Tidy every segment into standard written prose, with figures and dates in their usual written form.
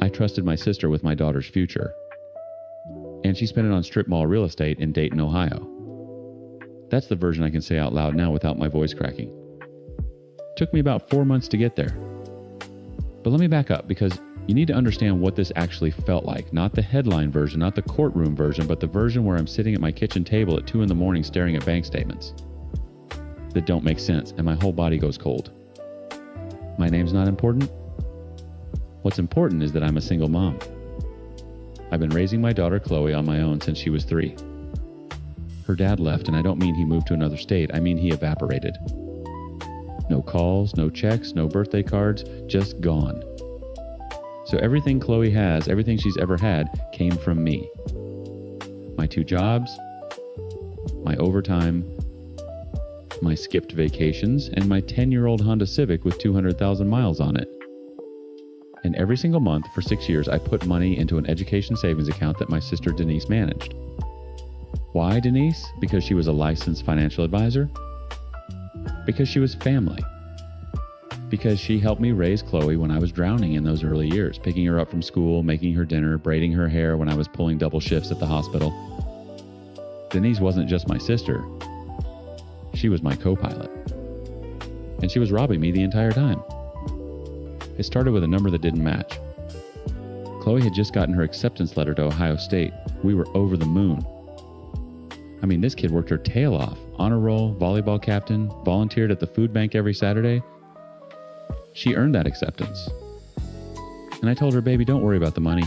I trusted my sister with my daughter's future. And she spent it on strip mall real estate in Dayton, Ohio. That's the version I can say out loud now without my voice cracking. Took me about 4 months to get there. But let me back up, because you need to understand what this actually felt like. Not the headline version, not the courtroom version, but the version where I'm sitting at my kitchen table at 2 a.m. staring at bank statements that don't make sense, and my whole body goes cold. My name's not important. What's important is that I'm a single mom. I've been raising my daughter Chloe on my own since she was 3. Her dad left, and I don't mean he moved to another state, I mean he evaporated. No calls, no checks, no birthday cards, just gone. So everything Chloe has, everything she's ever had, came from me. My 2 jobs, my overtime, my skipped vacations, and my 10-year-old Honda Civic with 200,000 miles on it. And every single month for 6 years, I put money into an education savings account that my sister Denise managed. Why Denise? Because she was a licensed financial advisor? Because she was family. Because she helped me raise Chloe when I was drowning in those early years, picking her up from school, making her dinner, braiding her hair when I was pulling double shifts at the hospital. Denise wasn't just my sister. She was my co-pilot. And she was robbing me the entire time. It started with a number that didn't match. Chloe had just gotten her acceptance letter to Ohio State. We were over the moon. I mean, this kid worked her tail off. Honor roll, volleyball captain, volunteered at the food bank every Saturday. She earned that acceptance. And I told her, baby, don't worry about the money.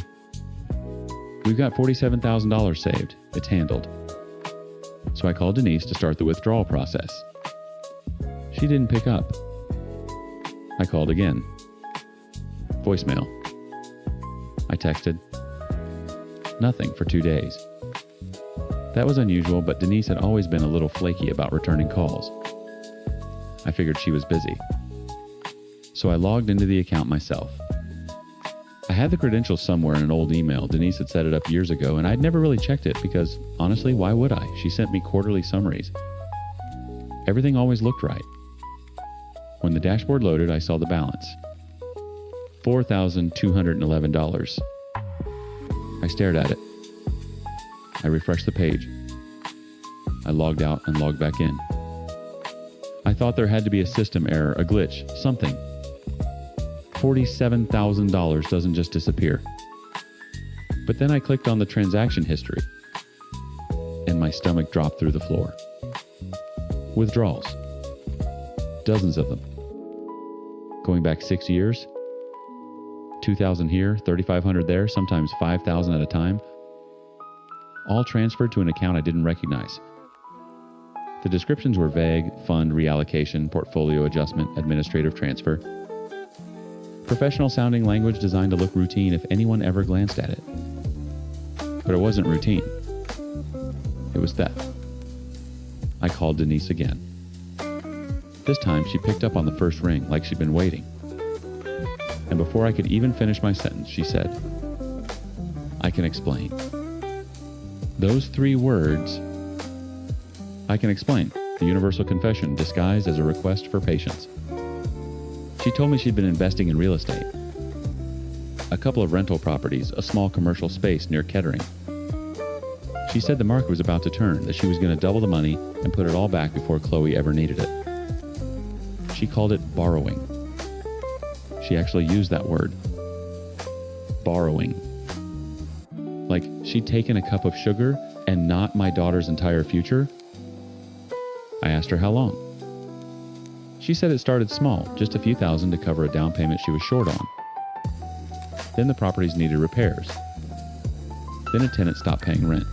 We've got $47,000 saved. It's handled. So I called Denise to start the withdrawal process. She didn't pick up. I called again. Voicemail. I texted. Nothing for 2 days. That was unusual, but Denise had always been a little flaky about returning calls. I figured she was busy. So I logged into the account myself. I had the credentials somewhere in an old email. Denise had set it up years ago, and I'd never really checked it because, honestly, why would I? She sent me quarterly summaries. Everything always looked right. When the dashboard loaded, I saw the balance. $4,211. I stared at it. I refreshed the page. I logged out and logged back in. I thought there had to be a system error, a glitch, something. $47,000 doesn't just disappear. But then I clicked on the transaction history, and my stomach dropped through the floor. Withdrawals. Dozens of them. Going back 6 years. 2,000 here, 3,500 there, sometimes 5,000 at a time. All transferred to an account I didn't recognize. The descriptions were vague: fund reallocation, portfolio adjustment, administrative transfer. Professional sounding language designed to look routine if anyone ever glanced at it. But it wasn't routine. It was theft. I called Denise again. This time she picked up on the first ring like she'd been waiting. And before I could even finish my sentence, she said, I can explain. Those 3 words, I can explain, the universal confession disguised as a request for patience. She told me she'd been investing in real estate. A couple of rental properties, a small commercial space near Kettering. She said the market was about to turn, that she was going to double the money and put it all back before Chloe ever needed it. She called it borrowing. She actually used that word. Borrowing. Like she'd taken a cup of sugar and not my daughter's entire future? I asked her how long. She said it started small, just a few thousand to cover a down payment she was short on. Then the properties needed repairs. Then a tenant stopped paying rent.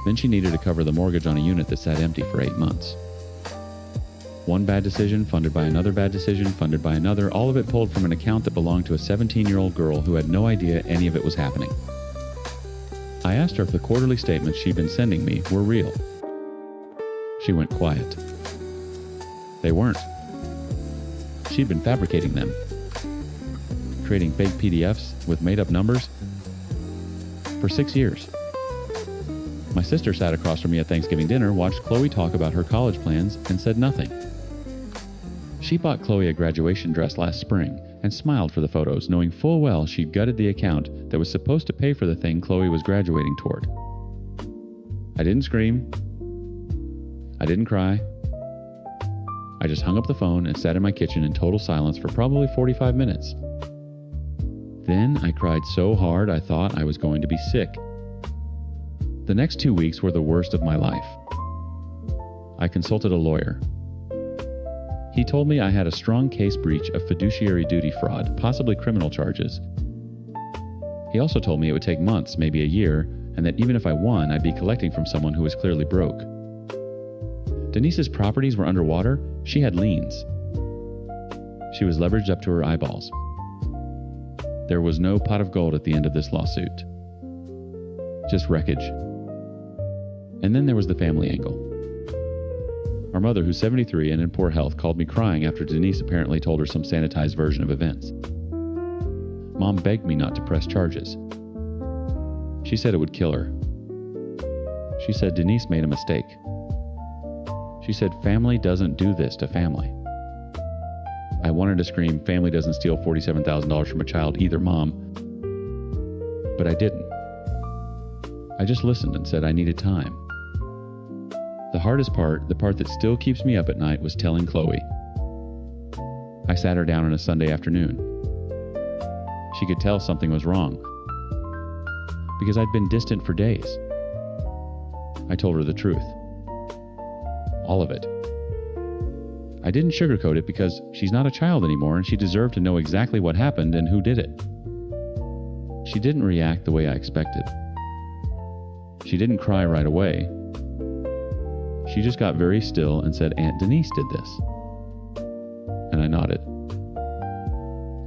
Then she needed to cover the mortgage on a unit that sat empty for 8 months. One bad decision, funded by another bad decision, funded by another, all of it pulled from an account that belonged to a 17-year-old girl who had no idea any of it was happening. I asked her if the quarterly statements she'd been sending me were real. She went quiet. They weren't. She'd been fabricating them, creating fake PDFs with made-up numbers for 6 years. My sister sat across from me at Thanksgiving dinner, watched Chloe talk about her college plans, and said nothing. She bought Chloe a graduation dress last spring, and smiled for the photos, knowing full well she'd gutted the account that was supposed to pay for the thing Chloe was graduating toward. I didn't scream. I didn't cry. I just hung up the phone and sat in my kitchen in total silence for probably 45 minutes. Then I cried so hard I thought I was going to be sick. The next 2 weeks were the worst of my life. I consulted a lawyer. He told me I had a strong case breach of fiduciary duty fraud, possibly criminal charges. He also told me it would take months, maybe a year, and that even if I won, I'd be collecting from someone who was clearly broke. Denise's properties were underwater. She had liens. She was leveraged up to her eyeballs. There was no pot of gold at the end of this lawsuit. Just wreckage. And then there was the family angle. Our mother, who's 73 and in poor health, called me crying after Denise apparently told her some sanitized version of events. Mom begged me not to press charges. She said it would kill her. She said Denise made a mistake. She said family doesn't do this to family. I wanted to scream, family doesn't steal $47,000 from a child either, Mom. But I didn't. I just listened and said I needed time. The hardest part, the part that still keeps me up at night, was telling Chloe. I sat her down on a Sunday afternoon. She could tell something was wrong, because I'd been distant for days. I told her the truth. All of it. I didn't sugarcoat it because she's not a child anymore and she deserved to know exactly what happened and who did it. She didn't react the way I expected. She didn't cry right away. She just got very still and said, Aunt Denise did this. And I nodded.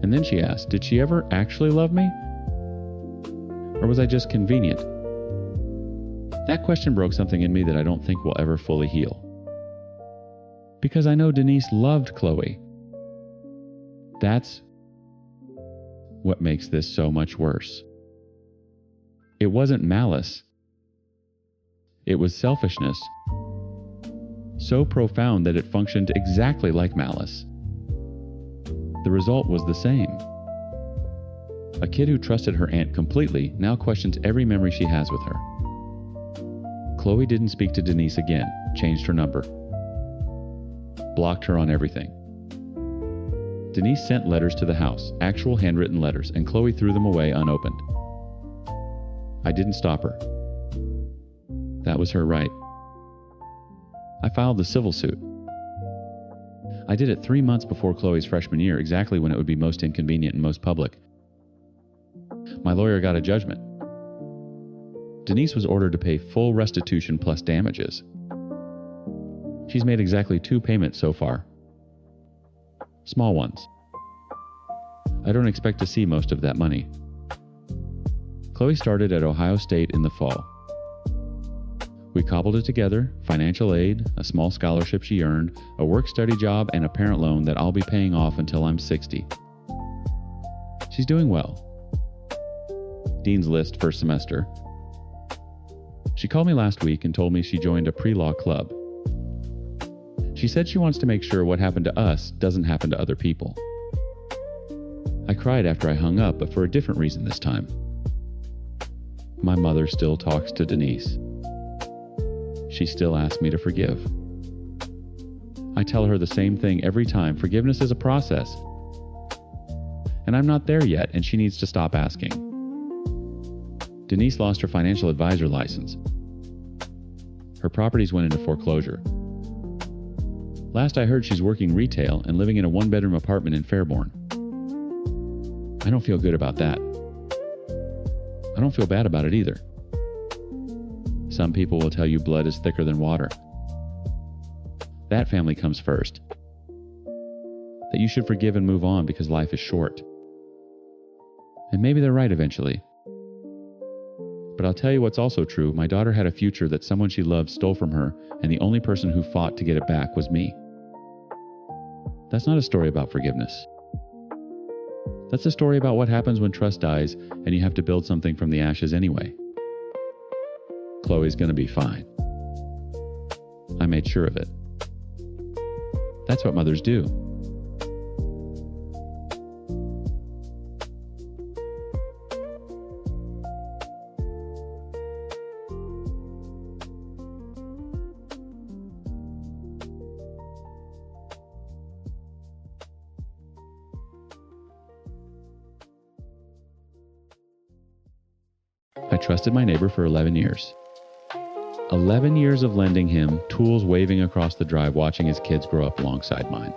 And then she asked, did she ever actually love me? Or was I just convenient? That question broke something in me that I don't think will ever fully heal. Because I know Denise loved Chloe. That's what makes this so much worse. It wasn't malice. It was selfishness. So profound that it functioned exactly like malice. The result was the same. A kid who trusted her aunt completely now questions every memory she has with her. Chloe didn't speak to Denise again, changed her number, blocked her on everything. Denise sent letters to the house, actual handwritten letters, and Chloe threw them away unopened. I didn't stop her. That was her right. I filed the civil suit. I did it 3 months before Chloe's freshman year, exactly when it would be most inconvenient and most public. My lawyer got a judgment. Denise was ordered to pay full restitution plus damages. She's made exactly 2 payments so far. Small ones. I don't expect to see most of that money. Chloe started at Ohio State in the fall. We cobbled it together: financial aid, a small scholarship she earned, a work-study job, and a parent loan that I'll be paying off until I'm 60. She's doing well. Dean's List first semester. She called me last week and told me she joined a pre-law club. She said she wants to make sure what happened to us doesn't happen to other people. I cried after I hung up, but for a different reason this time. My mother still talks to Denise. She still asks me to forgive. I tell her the same thing every time. Forgiveness is a process. And I'm not there yet, and she needs to stop asking. Denise lost her financial advisor license. Her properties went into foreclosure. Last I heard, she's working retail and living in a 1-bedroom apartment in Fairborn. I don't feel good about that. I don't feel bad about it either. Some people will tell you blood is thicker than water. That family comes first. That you should forgive and move on because life is short. And maybe they're right eventually. But I'll tell you what's also true. My daughter had a future that someone she loved stole from her, and the only person who fought to get it back was me. That's not a story about forgiveness. That's a story about what happens when trust dies and you have to build something from the ashes anyway. Chloe's gonna be fine. I made sure of it. That's what mothers do. I trusted my neighbor for 11 years. 11 years of lending him tools waving across the drive, watching his kids grow up alongside mine.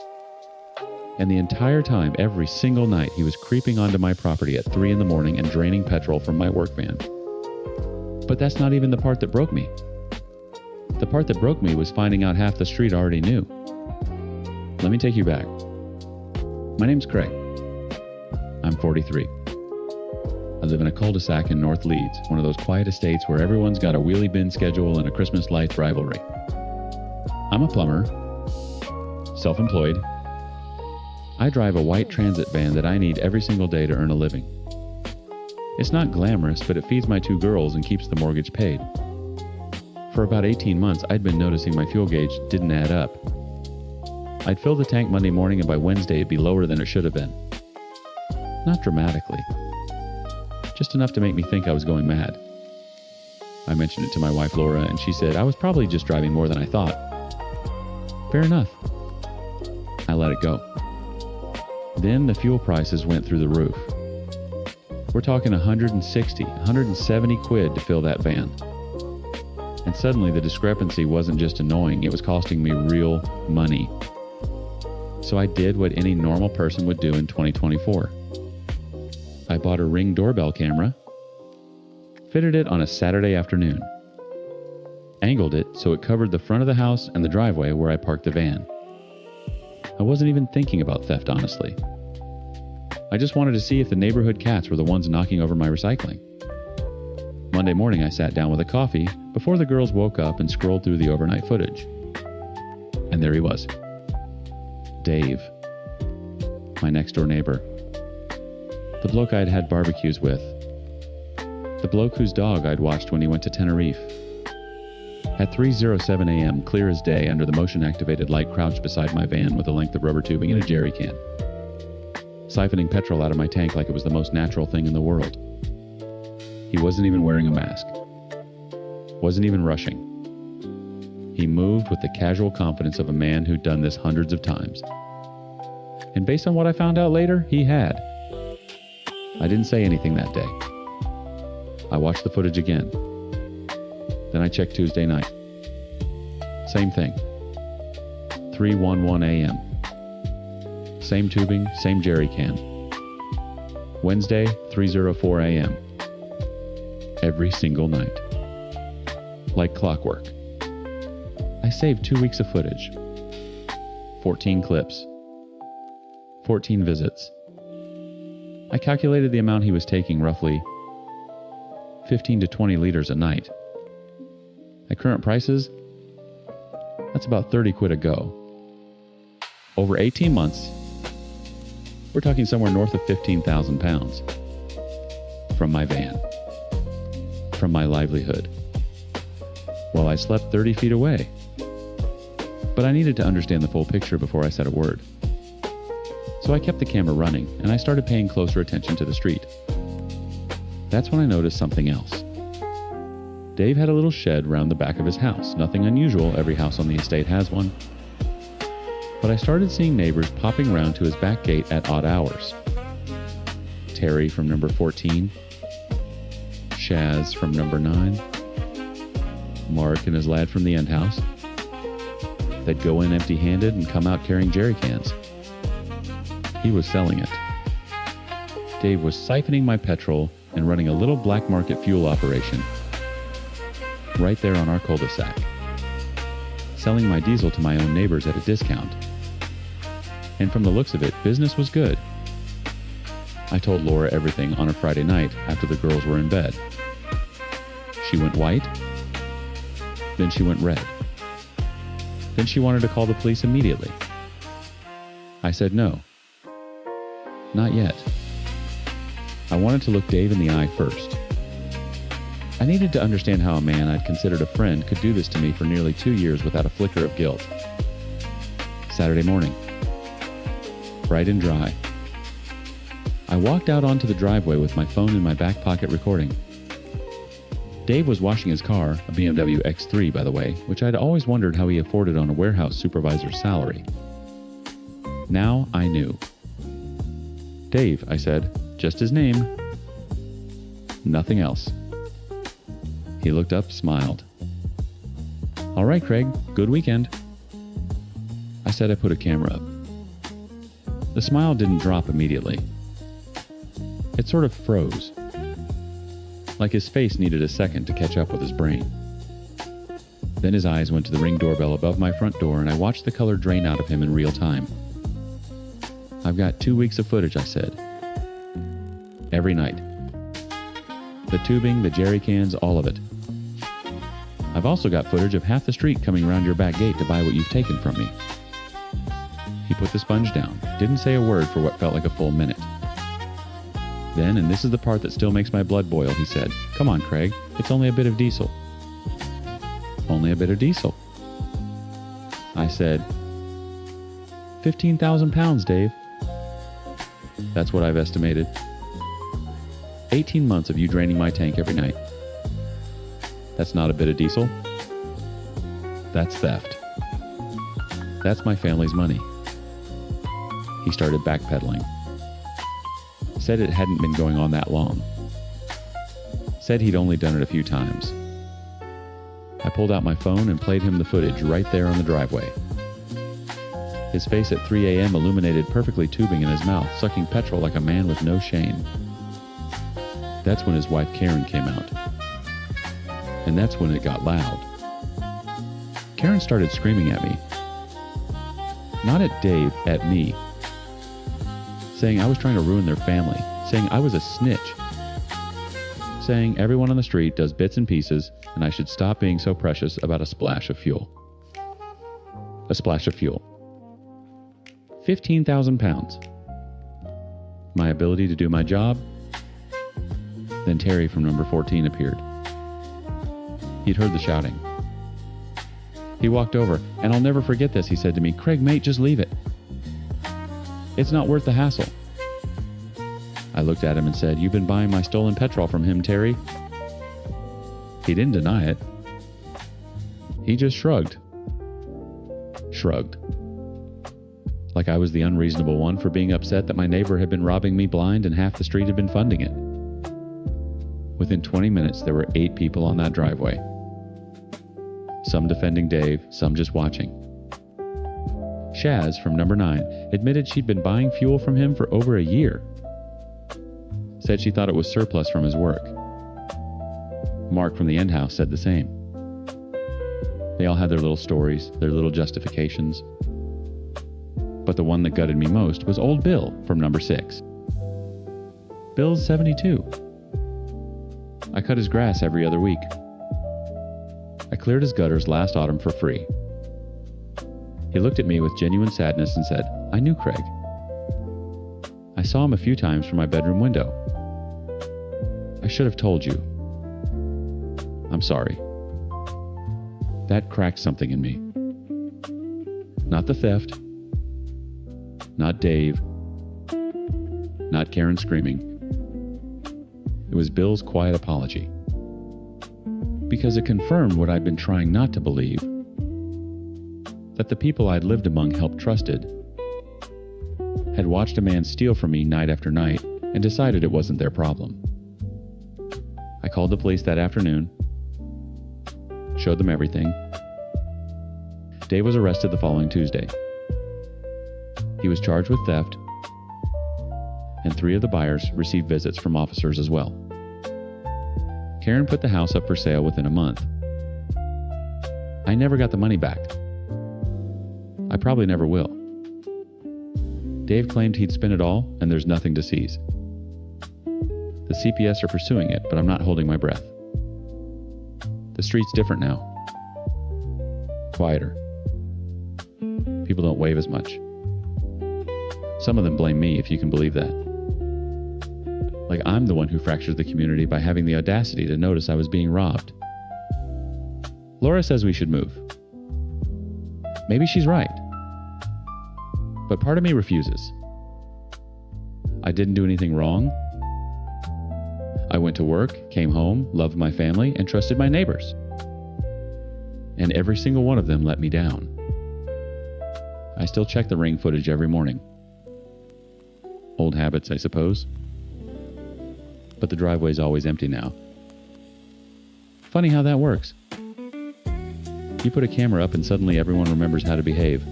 And the entire time, every single night, he was creeping onto my property at 3 a.m. and draining petrol from my work van. But that's not even the part that broke me. The part that broke me was finding out half the street already knew. Let me take you back. My name's Craig. I'm 43. I live in a cul-de-sac in North Leeds, one of those quiet estates where everyone's got a wheelie bin schedule and a Christmas lights rivalry. I'm a plumber, self-employed. I drive a white transit van that I need every single day to earn a living. It's not glamorous, but it feeds my 2 girls and keeps the mortgage paid. For about 18 months, I'd been noticing my fuel gauge didn't add up. I'd fill the tank Monday morning, and by Wednesday it'd be lower than it should have been. Not dramatically. Just enough to make me think I was going mad. I mentioned it to my wife Laura, and she said I was probably just driving more than I thought. Fair enough. I let it go. Then the fuel prices went through the roof. We're talking 160, 170 quid to fill that van. And suddenly the discrepancy wasn't just annoying, it was costing me real money. So I did what any normal person would do in 2024. I bought a Ring doorbell camera, fitted it on a Saturday afternoon, angled it so it covered the front of the house and the driveway where I parked the van. I wasn't even thinking about theft, honestly. I just wanted to see if the neighborhood cats were the ones knocking over my recycling. Monday morning, I sat down with a coffee before the girls woke up and scrolled through the overnight footage. And there he was. Dave, my next door neighbor. The bloke I'd had barbecues with. The bloke whose dog I'd watched when he went to Tenerife. At 3:07 a.m., clear as day, under the motion-activated light, crouched beside my van with a length of rubber tubing and a jerry can, siphoning petrol out of my tank like it was the most natural thing in the world. He wasn't even wearing a mask. Wasn't even rushing. He moved with the casual confidence of a man who'd done this hundreds of times. And based on what I found out later, he had. I didn't say anything that day. I watched the footage again. Then I checked Tuesday night. Same thing. 3:11 a.m. Same tubing, same jerry can. Wednesday, 3:04 a.m. Every single night. Like clockwork. I saved 2 weeks of footage. 14 clips. 14 visits. I calculated the amount he was taking, roughly 15 to 20 liters a night. At current prices, that's about 30 quid a go. Over 18 months, we're talking somewhere north of 15,000 pounds. From my van. From my livelihood. While I slept 30 feet away. But I needed to understand the full picture before I said a word. So I kept the camera running, and I started paying closer attention to the street. That's when I noticed something else. Dave had a little shed round the back of his house. Nothing unusual, every house on the estate has one. But I started seeing neighbors popping round to his back gate at odd hours. Terry from number 14, Shaz from number 9, Mark and his lad from the end house. They'd go in empty-handed and come out carrying jerry cans. He was selling it. Dave was siphoning my petrol and running a little black market fuel operation right there on our cul-de-sac, selling my diesel to my own neighbors at a discount. And from the looks of it, business was good. I told Laura everything on a Friday night after the girls were in bed. She went white, then she went red. Then she wanted to call the police immediately. I said no. Not yet. I wanted to look Dave in the eye first. I needed to understand how a man I'd considered a friend could do this to me for nearly 2 years without a flicker of guilt. Saturday morning. Bright and dry. I walked out onto the driveway with my phone in my back pocket recording. Dave was washing his car, a BMW X3 by the way, which I'd always wondered how he afforded on a warehouse supervisor's salary. Now I knew. Dave, I said, just his name. Nothing else. He looked up, smiled. "All right, Craig, good weekend." I said I put a camera up. The smile didn't drop immediately. It sort of froze, like his face needed a second to catch up with his brain. Then his eyes went to the Ring doorbell above my front door, and I watched the color drain out of him in real time. "I've got 2 weeks of footage," I said. "Every night. The tubing, the jerry cans, all of it. I've also got footage of half the street coming around your back gate to buy what you've taken from me." He put the sponge down, didn't say a word for what felt like a full minute. Then, and this is the part that still makes my blood boil, he said, "Come on, Craig, it's only a bit of diesel." "Only a bit of diesel?" I said, 15,000 pounds, Dave. "That's what I've estimated. 18 months of you draining my tank every night. That's not a bit of diesel. That's theft. That's my family's money." He started backpedaling. Said it hadn't been going on that long. Said he'd only done it a few times. I pulled out my phone and played him the footage right there on the driveway. His face at 3 a.m. illuminated perfectly, tubing in his mouth, sucking petrol like a man with no shame. That's when his wife Karen came out. And that's when it got loud. Karen started screaming at me. Not at Dave, at me. Saying I was trying to ruin their family. Saying I was a snitch. Saying everyone on the street does bits and pieces, and I should stop being so precious about a splash of fuel. A splash of fuel. 15,000 pounds. My ability to do my job. Then Terry from number 14 appeared. He'd heard the shouting. He walked over, and "I'll never forget this," he said to me. "Craig, mate, just leave it. It's not worth the hassle." I looked at him and said, "You've been buying my stolen petrol from him, Terry." He didn't deny it. He just shrugged. Shrugged. Like I was the unreasonable one for being upset that my neighbor had been robbing me blind and half the street had been funding it. Within 20 minutes, there were 8 people on that driveway. Some defending Dave, some just watching. Shaz, from number 9, admitted she'd been buying fuel from him for over a year. Said she thought it was surplus from his work. Mark from the end house said the same. They all had their little stories, their little justifications. But the one that gutted me most was old Bill from number 6. Bill's 72. I cut his grass every other week. I cleared his gutters last autumn for free. He looked at me with genuine sadness and said, "I knew Craig. I saw him a few times from my bedroom window. I should have told you. I'm sorry." That cracked something in me. Not the theft. Not Dave. Not Karen screaming. It was Bill's quiet apology. Because it confirmed what I'd been trying not to believe. That the people I'd lived among, helped, trusted, had watched a man steal from me night after night and decided it wasn't their problem. I called the police that afternoon, showed them everything. Dave was arrested the following Tuesday. He was charged with theft, and 3 of the buyers received visits from officers as well. Karen put the house up for sale within a month. I never got the money back. I probably never will. Dave claimed he'd spent it all, and there's nothing to seize. The CPS are pursuing it, but I'm not holding my breath. The street's different now. Quieter. People don't wave as much. Some of them blame me, if you can believe that. Like I'm the one who fractured the community by having the audacity to notice I was being robbed. Laura says we should move. Maybe she's right. But part of me refuses. I didn't do anything wrong. I went to work, came home, loved my family, and trusted my neighbors. And every single one of them let me down. I still check the Ring footage every morning. Old habits, I suppose. But the driveway's always empty now. Funny how that works. You put a camera up and suddenly everyone remembers how to behave.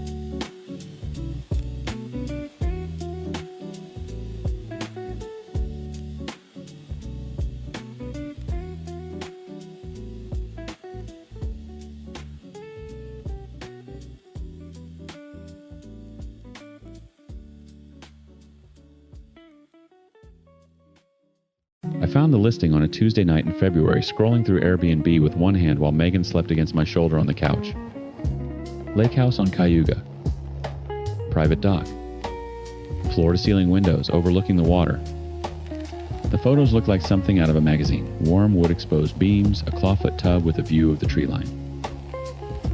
I found the listing on a Tuesday night in February, scrolling through Airbnb with one hand while Megan slept against my shoulder on the couch. Lake house on Cayuga. Private dock. Floor-to-ceiling windows overlooking the water. The photos looked like something out of a magazine. Warm wood-exposed beams, a clawfoot tub with a view of the tree line.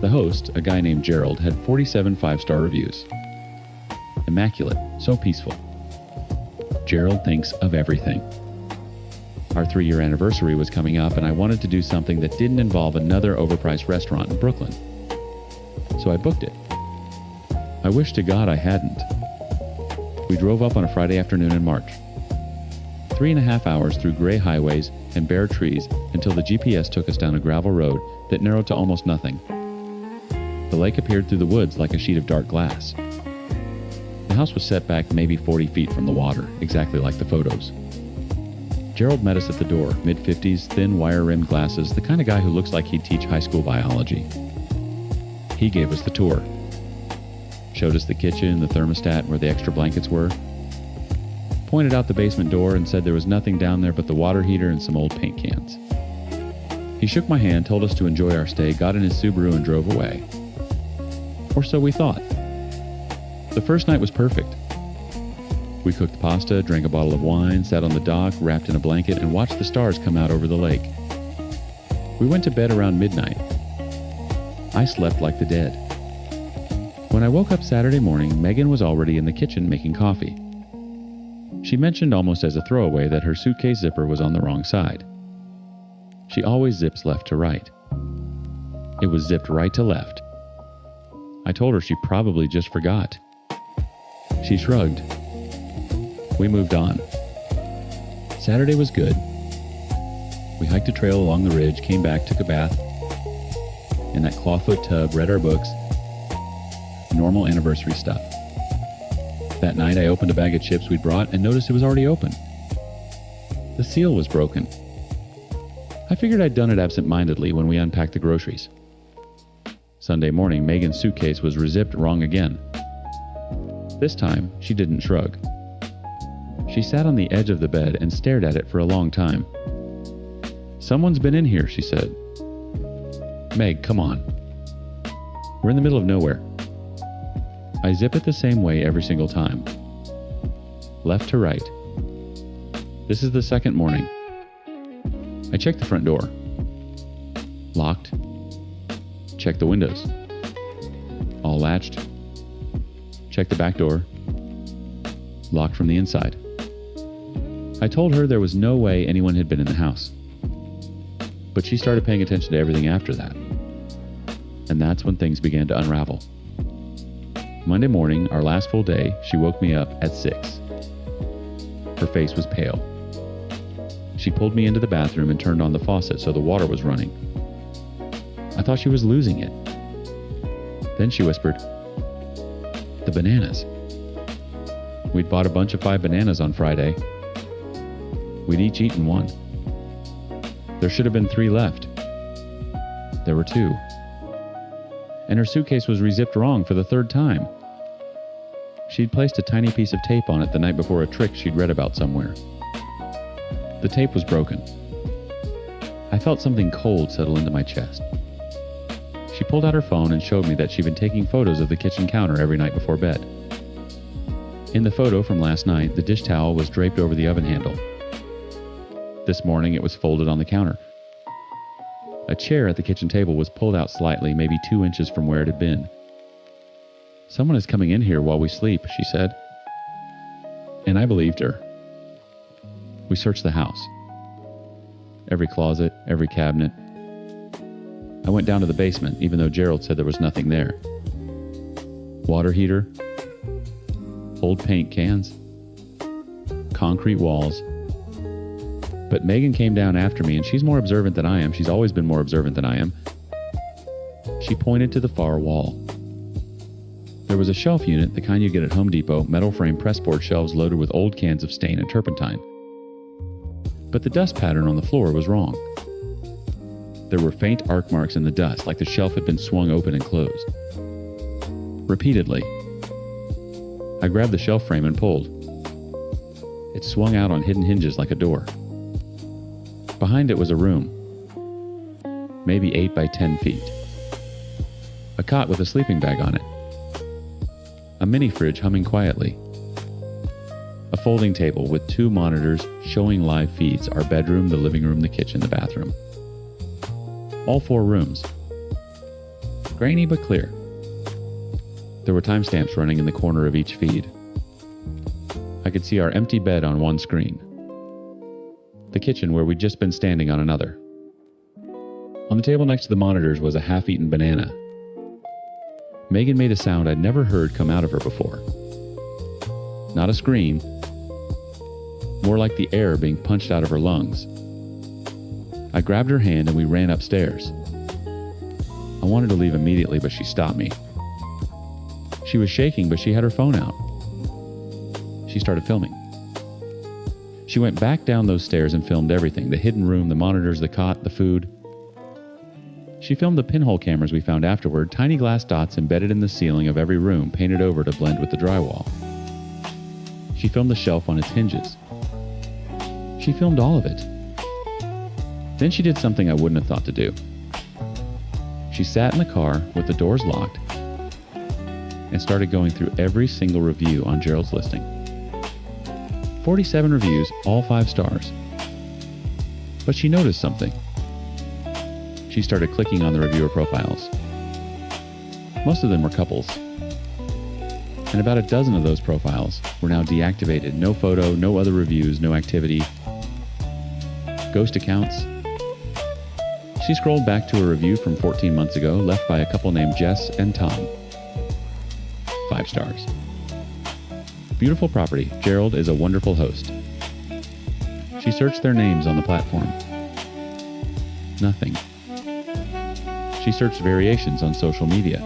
The host, a guy named Gerald, had 47 5-star reviews. Immaculate, so peaceful. Gerald thinks of everything. Our 3-year anniversary was coming up, and I wanted to do something that didn't involve another overpriced restaurant in Brooklyn. So I booked it. I wish to God I hadn't. We drove up on a Friday afternoon in March. 3.5 hours through gray highways and bare trees until the GPS took us down a gravel road that narrowed to almost nothing. The lake appeared through the woods like a sheet of dark glass. The house was set back maybe 40 feet from the water, exactly like the photos. Gerald met us at the door, mid-50s, thin wire-rimmed glasses, the kind of guy who looks like he'd teach high school biology. He gave us the tour. Showed us the kitchen, the thermostat, where the extra blankets were. Pointed out the basement door and said there was nothing down there but the water heater and some old paint cans. He shook my hand, told us to enjoy our stay, got in his Subaru and drove away. Or so we thought. The first night was perfect. We cooked pasta, drank a bottle of wine, sat on the dock, wrapped in a blanket, and watched the stars come out over the lake. We went to bed around midnight. I slept like the dead. When I woke up Saturday morning, Megan was already in the kitchen making coffee. She mentioned almost as a throwaway that her suitcase zipper was on the wrong side. She always zips left to right. It was zipped right to left. I told her she probably just forgot. She shrugged. We moved on. Saturday was good. We hiked a trail along the ridge, came back, took a bath in that clawfoot tub, read our books. Normal anniversary stuff. That night I opened a bag of chips we'd brought and noticed it was already open. The seal was broken. I figured I'd done it absent-mindedly when we unpacked the groceries. Sunday morning, Megan's suitcase was rezipped wrong again. This time, she didn't shrug. She sat on the edge of the bed and stared at it for a long time. "Someone's been in here," she said. "Meg, come on. We're in the middle of nowhere." I zip it the same way every single time. Left to right. This is the second morning. I check the front door. Locked. Check the windows. All latched. Check the back door. Locked from the inside. I told her there was no way anyone had been in the house. But she started paying attention to everything after that. And that's when things began to unravel. Monday morning, our last full day, she woke me up at 6. Her face was pale. She pulled me into the bathroom and turned on the faucet so the water was running. I thought she was losing it. Then she whispered, "The bananas." We'd bought a bunch of 5 bananas on Friday. We'd each eaten one. There should have been 3 left. There were 2. And her suitcase was rezipped wrong for the 3rd time. She'd placed a tiny piece of tape on it the night before a trick she'd read about somewhere. The tape was broken. I felt something cold settle into my chest. She pulled out her phone and showed me that she'd been taking photos of the kitchen counter every night before bed. In the photo from last night, the dish towel was draped over the oven handle. This morning, it was folded on the counter. A chair at the kitchen table was pulled out slightly, maybe 2 inches from where it had been. "Someone is coming in here while we sleep," she said. And I believed her. We searched the house. Every closet, every cabinet. I went down to the basement, even though Gerald said there was nothing there. Water heater, old paint cans, concrete walls, But Megan came down after me, and she's more observant than I am. She's always been more observant than I am. She pointed to the far wall. There was a shelf unit, the kind you get at Home Depot, metal frame pressboard shelves loaded with old cans of stain and turpentine. But the dust pattern on the floor was wrong. There were faint arc marks in the dust, like the shelf had been swung open and closed. Repeatedly. I grabbed the shelf frame and pulled. It swung out on hidden hinges like a door. Behind it was a room, maybe 8 by 10 feet. A cot with a sleeping bag on it. A mini fridge humming quietly. A folding table with 2 monitors showing live feeds, our bedroom, the living room, the kitchen, the bathroom. All 4 rooms. Grainy but clear. There were timestamps running in the corner of each feed. I could see our empty bed on one screen. The kitchen where we'd just been standing on another. On the table next to the monitors was a half-eaten banana. Megan made a sound I'd never heard come out of her before. Not a scream, more like the air being punched out of her lungs. I grabbed her hand and we ran upstairs. I wanted to leave immediately, but she stopped me. She was shaking, but she had her phone out. She started filming. She went back down those stairs and filmed everything, the hidden room, the monitors, the cot, the food. She filmed the pinhole cameras we found afterward, tiny glass dots embedded in the ceiling of every room, painted over to blend with the drywall. She filmed the shelf on its hinges. She filmed all of it. Then she did something I wouldn't have thought to do. She sat in the car with the doors locked and started going through every single review on Gerald's listing. 47 reviews, all 5 stars. But she noticed something. She started clicking on the reviewer profiles. Most of them were couples. And about a dozen of those profiles were now deactivated. No photo, no other reviews, no activity. Ghost accounts. She scrolled back to a review from 14 months ago, left by a couple named Jess and Tom. 5 stars. Beautiful property. Gerald is a wonderful host. She searched their names on the platform. Nothing. She searched variations on social media.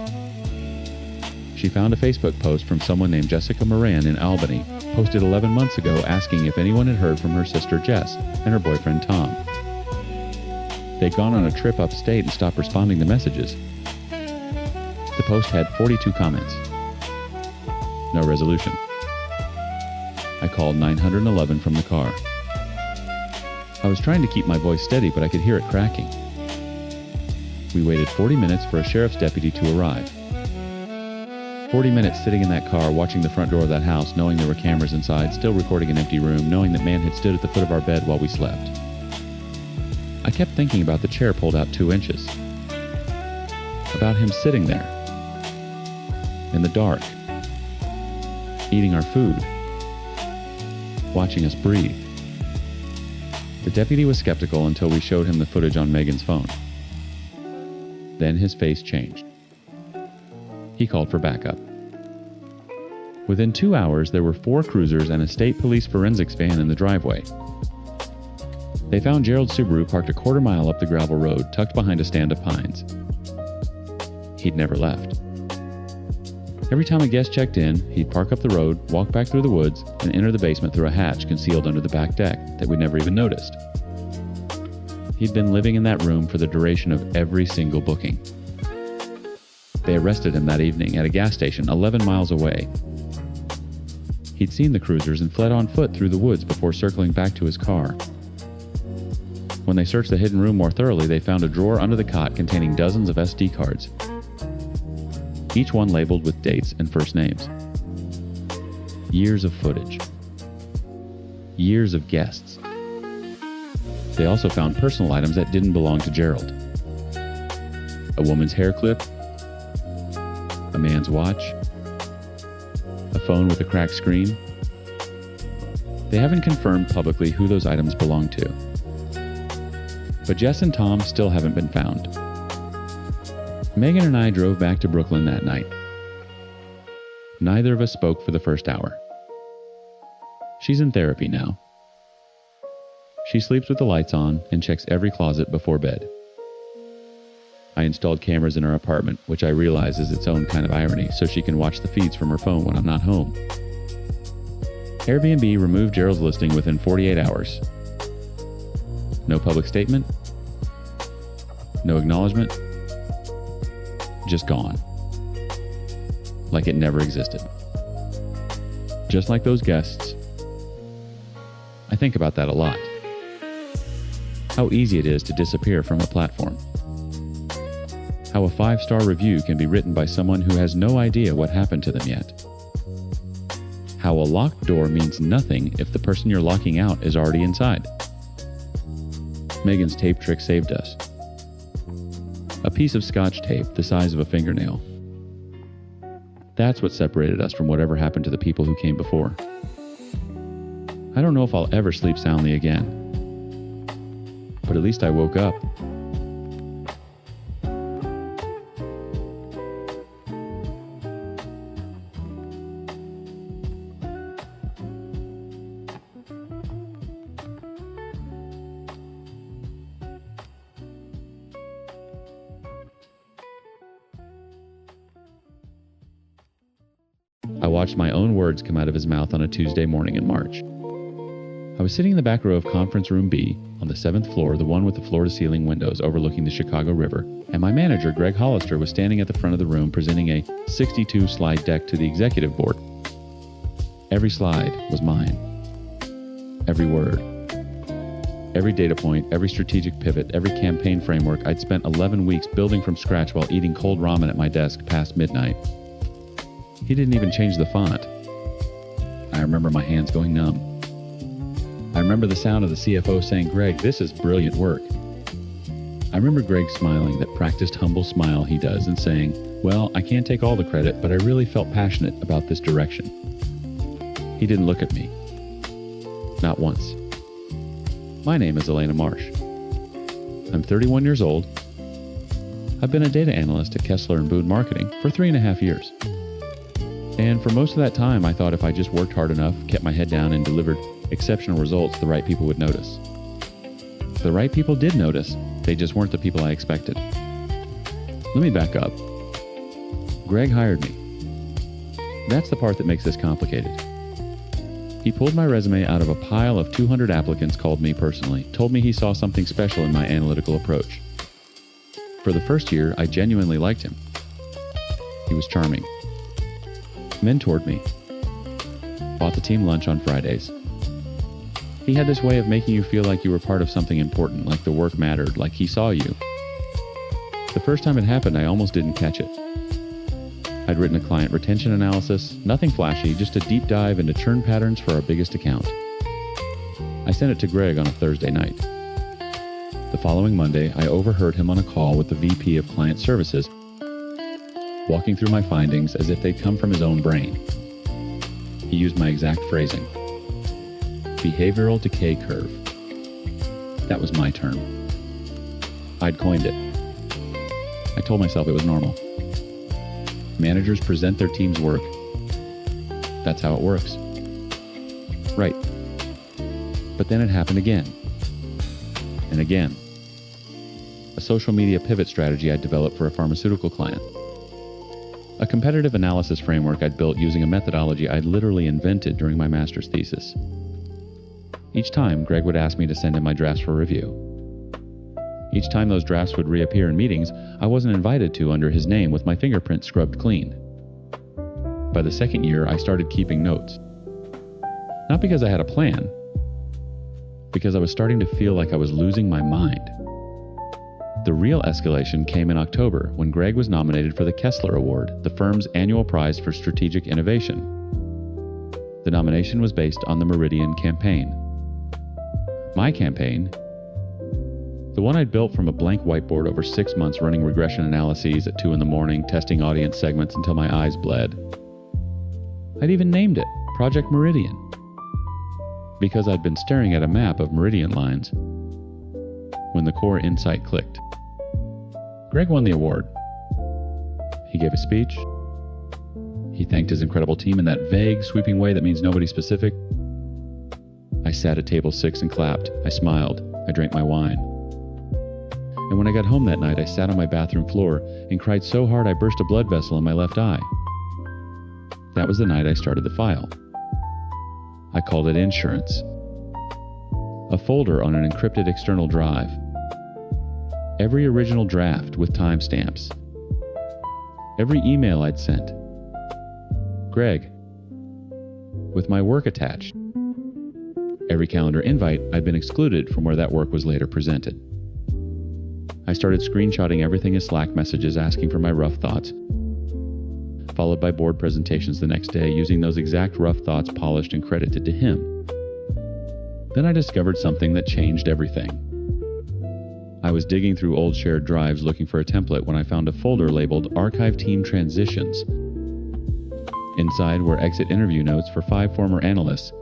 She found a Facebook post from someone named Jessica Moran in Albany, posted 11 months ago asking if anyone had heard from her sister Jess and her boyfriend Tom. They'd gone on a trip upstate and stopped responding to messages. The post had 42 comments. No resolution. I called 911 from the car. I was trying to keep my voice steady, but I could hear it cracking. We waited 40 minutes for a sheriff's deputy to arrive. 40 minutes sitting in that car, watching the front door of that house, knowing there were cameras inside, still recording an empty room, knowing that man had stood at the foot of our bed while we slept. I kept thinking about the chair pulled out 2 inches. About him sitting there, in the dark, eating our food, watching us breathe. The deputy was skeptical until we showed him the footage on Megan's phone. Then his face changed. He called for backup. Within 2 hours, there were 4 cruisers and a state police forensics van in the driveway. They found Gerald's Subaru parked a quarter mile up the gravel road, tucked behind a stand of pines. He'd never left. Every time a guest checked in, he'd park up the road, walk back through the woods, and enter the basement through a hatch concealed under the back deck that we'd never even noticed. He'd been living in that room for the duration of every single booking. They arrested him that evening at a gas station 11 miles away. He'd seen the cruisers and fled on foot through the woods before circling back to his car. When they searched the hidden room more thoroughly, they found a drawer under the cot containing dozens of SD cards, each one labeled with dates and first names. Years of footage. Years of guests. They also found personal items that didn't belong to Gerald. A woman's hair clip, a man's watch, a phone with a cracked screen. They haven't confirmed publicly who those items belong to. But Jess and Tom still haven't been found. Megan and I drove back to Brooklyn that night. Neither of us spoke for the first hour. She's in therapy now. She sleeps with the lights on and checks every closet before bed. I installed cameras in her apartment, which I realize is its own kind of irony, so she can watch the feeds from her phone when I'm not home. Airbnb removed Gerald's listing within 48 hours. No public statement. No acknowledgement. Just gone. Like it never existed. Just like those guests. I think about that a lot. How easy it is to disappear from a platform. How a 5-star review can be written by someone who has no idea what happened to them yet. How a locked door means nothing if the person you're locking out is already inside. Megan's tape trick saved us. A piece of Scotch tape the size of a fingernail. That's what separated us from whatever happened to the people who came before. I don't know if I'll ever sleep soundly again. But at least I woke up. I watched my own words come out of his mouth on a Tuesday morning in March. I was sitting in the back row of Conference Room B, on the 7th floor, the one with the floor-to-ceiling windows overlooking the Chicago River, and my manager, Greg Hollister, was standing at the front of the room presenting a 62-slide deck to the executive board. Every slide was mine. Every word. Every data point, every strategic pivot, every campaign framework I'd spent 11 weeks building from scratch while eating cold ramen at my desk past midnight. He didn't even change the font. I remember my hands going numb. I remember the sound of the CFO saying, "Greg, this is brilliant work." I remember Greg smiling, that practiced humble smile he does, and saying, "Well, I can't take all the credit, but I really felt passionate about this direction." He didn't look at me. Not once. My name is Elena Marsh. I'm 31 years old. I've been a data analyst at Kessler & Boone Marketing for 3.5 years. And for most of that time, I thought if I just worked hard enough, kept my head down, and delivered exceptional results, the right people would notice. The right people did notice. They just weren't the people I expected. Let me back up. Greg hired me. That's the part that makes this complicated. He pulled my resume out of a pile of 200 applicants, called me personally, told me he saw something special in my analytical approach. For the first year, I genuinely liked him. He was charming. Mentored me. Bought the team lunch on Fridays. He had this way of making you feel like you were part of something important, like the work mattered, like he saw you. The first time it happened, I almost didn't catch it. I'd written a client retention analysis, nothing flashy, just a deep dive into churn patterns for our biggest account. I sent it to Greg on a Thursday night. The following Monday, I overheard him on a call with the VP of Client Services, walking through my findings as if they'd come from his own brain. He used my exact phrasing. Behavioral decay curve. That was my term. I'd coined it. I told myself it was normal. Managers present their team's work. That's how it works. Right. But then it happened again. And again. A social media pivot strategy I'd developed for a pharmaceutical client. A competitive analysis framework I'd built using a methodology I'd literally invented during my master's thesis. Each time, Greg would ask me to send him my drafts for review. Each time those drafts would reappear in meetings, I wasn't invited to under his name with my fingerprints scrubbed clean. By the second year, I started keeping notes. Not because I had a plan, because I was starting to feel like I was losing my mind. The real escalation came in October when Greg was nominated for the Kessler Award, the firm's annual prize for strategic innovation. The nomination was based on the Meridian campaign. My campaign, the one I'd built from a blank whiteboard over 6 months, running regression analyses at 2 a.m, testing audience segments until my eyes bled. I'd even named it Project Meridian, because I'd been staring at a map of meridian lines when the core insight clicked. Greg won the award. He gave a speech. He thanked his incredible team in that vague, sweeping way that means nobody specific. I sat at table 6 and clapped. I smiled. I drank my wine. And when I got home that night, I sat on my bathroom floor and cried so hard I burst a blood vessel in my left eye. That was the night I started the file. I called it insurance. A folder on an encrypted external drive. Every original draft with timestamps. Every email I'd sent. Greg, with my work attached. Every calendar invite I'd been excluded from where that work was later presented. I started screenshotting everything as Slack messages asking for my rough thoughts, followed by board presentations the next day using those exact rough thoughts polished and credited to him. Then I discovered something that changed everything. I was digging through old shared drives looking for a template when I found a folder labeled Archive Team Transitions. Inside were exit interview notes for 5 former analysts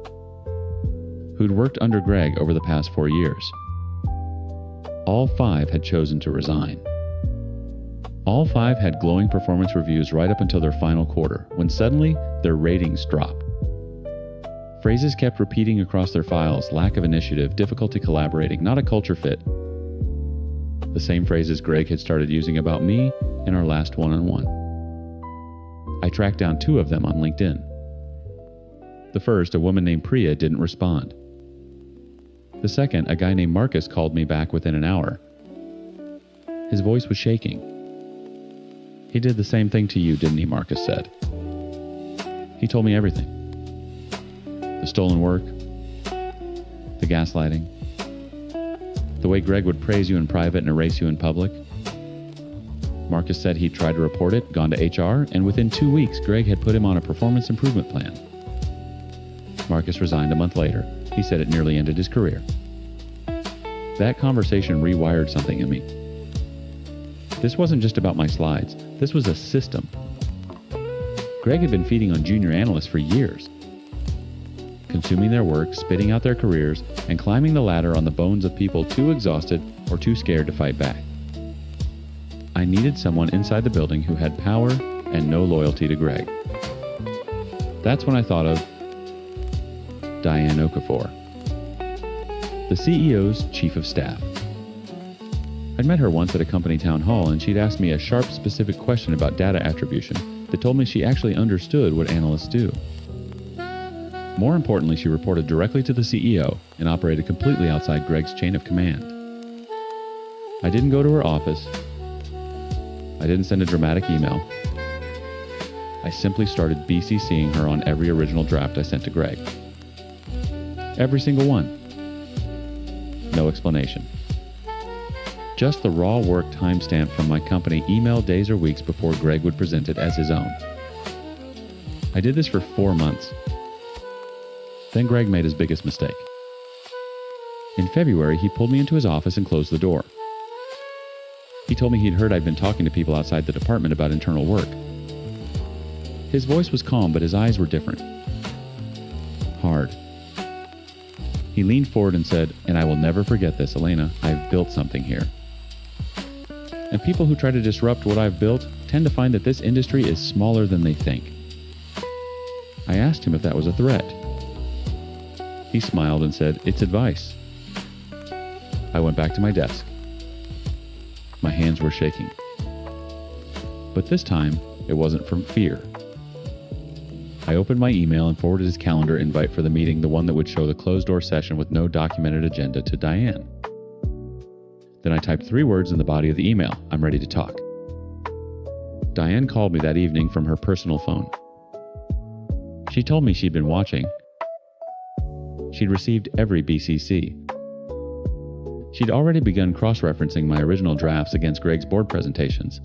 who'd worked under Greg over the past 4 years. All 5 had chosen to resign. All 5 had glowing performance reviews right up until their final quarter, when suddenly their ratings dropped. Phrases kept repeating across their files: lack of initiative, difficulty collaborating, not a culture fit. The same phrases Greg had started using about me in our last one-on-one. I tracked down 2 of them on LinkedIn. The first, a woman named Priya, didn't respond. The second, a guy named Marcus, called me back within an hour. His voice was shaking. "He did the same thing to you, didn't he?" Marcus said. "He told me everything. The stolen work, the gaslighting, the way Greg would praise you in private and erase you in public. Marcus said he'd tried to report it, gone to HR, and within 2 weeks, Greg had put him on a performance improvement plan. Marcus resigned a month later. He said it nearly ended his career." That conversation rewired something in me. This wasn't just about my slides. This was a system. Greg had been feeding on junior analysts for years, consuming their work, spitting out their careers, and climbing the ladder on the bones of people too exhausted or too scared to fight back. I needed someone inside the building who had power and no loyalty to Greg. That's when I thought of Diane Okafor, the CEO's chief of staff. I'd met her once at a company town hall, and she'd asked me a sharp, specific question about data attribution that told me she actually understood what analysts do. More importantly, she reported directly to the CEO and operated completely outside Greg's chain of command. I didn't go to her office. I didn't send a dramatic email. I simply started BCCing her on every original draft I sent to Greg. Every single one. No explanation. Just the raw work timestamp from my company email days or weeks before Greg would present it as his own. I did this for 4 months. Then Greg made his biggest mistake. In February, he pulled me into his office and closed the door. He told me he'd heard I'd been talking to people outside the department about internal work. His voice was calm, but his eyes were different. Hard. He leaned forward and said, "And I will never forget this, Elena, I've built something here. And people who try to disrupt what I've built tend to find that this industry is smaller than they think." I asked him if that was a threat. He smiled and said, "It's advice." I went back to my desk. My hands were shaking. But this time, it wasn't from fear. I opened my email and forwarded his calendar invite for the meeting, the one that would show the closed-door session with no documented agenda, to Diane. Then I typed 3 words in the body of the email: "I'm ready to talk." Diane called me that evening from her personal phone. She told me she'd been watching. She'd received every BCC. She'd already begun cross-referencing my original drafts against Greg's board presentations.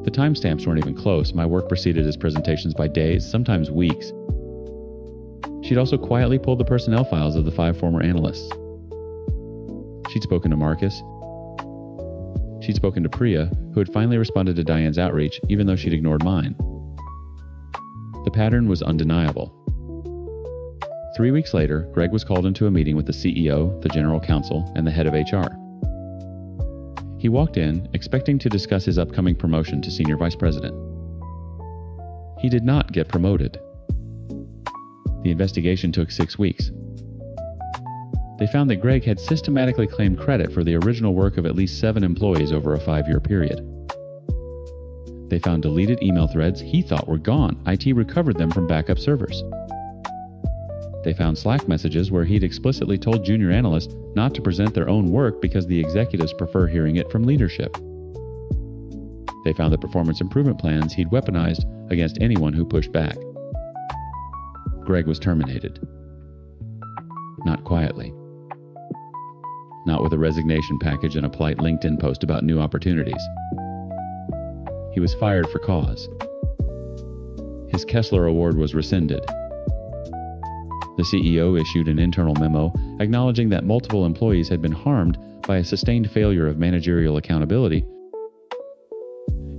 The timestamps weren't even close. My work preceded his presentations by days, sometimes weeks. She'd also quietly pulled the personnel files of the 5 former analysts. She'd spoken to Marcus. She'd spoken to Priya, who had finally responded to Diane's outreach, even though she'd ignored mine. The pattern was undeniable. 3 weeks later, Greg was called into a meeting with the CEO, the general counsel, and the head of HR. He walked in, expecting to discuss his upcoming promotion to senior vice president. He did not get promoted. The investigation took 6 weeks. They found that Greg had systematically claimed credit for the original work of at least 7 employees over a 5-year period. They found deleted email threads he thought were gone. IT recovered them from backup servers. They found Slack messages where he'd explicitly told junior analysts not to present their own work because the executives prefer hearing it from leadership. They found the performance improvement plans he'd weaponized against anyone who pushed back. Greg was terminated. Not quietly. Not with a resignation package and a polite LinkedIn post about new opportunities. He was fired for cause. His Kessler Award was rescinded. The CEO issued an internal memo acknowledging that multiple employees had been harmed by a sustained failure of managerial accountability,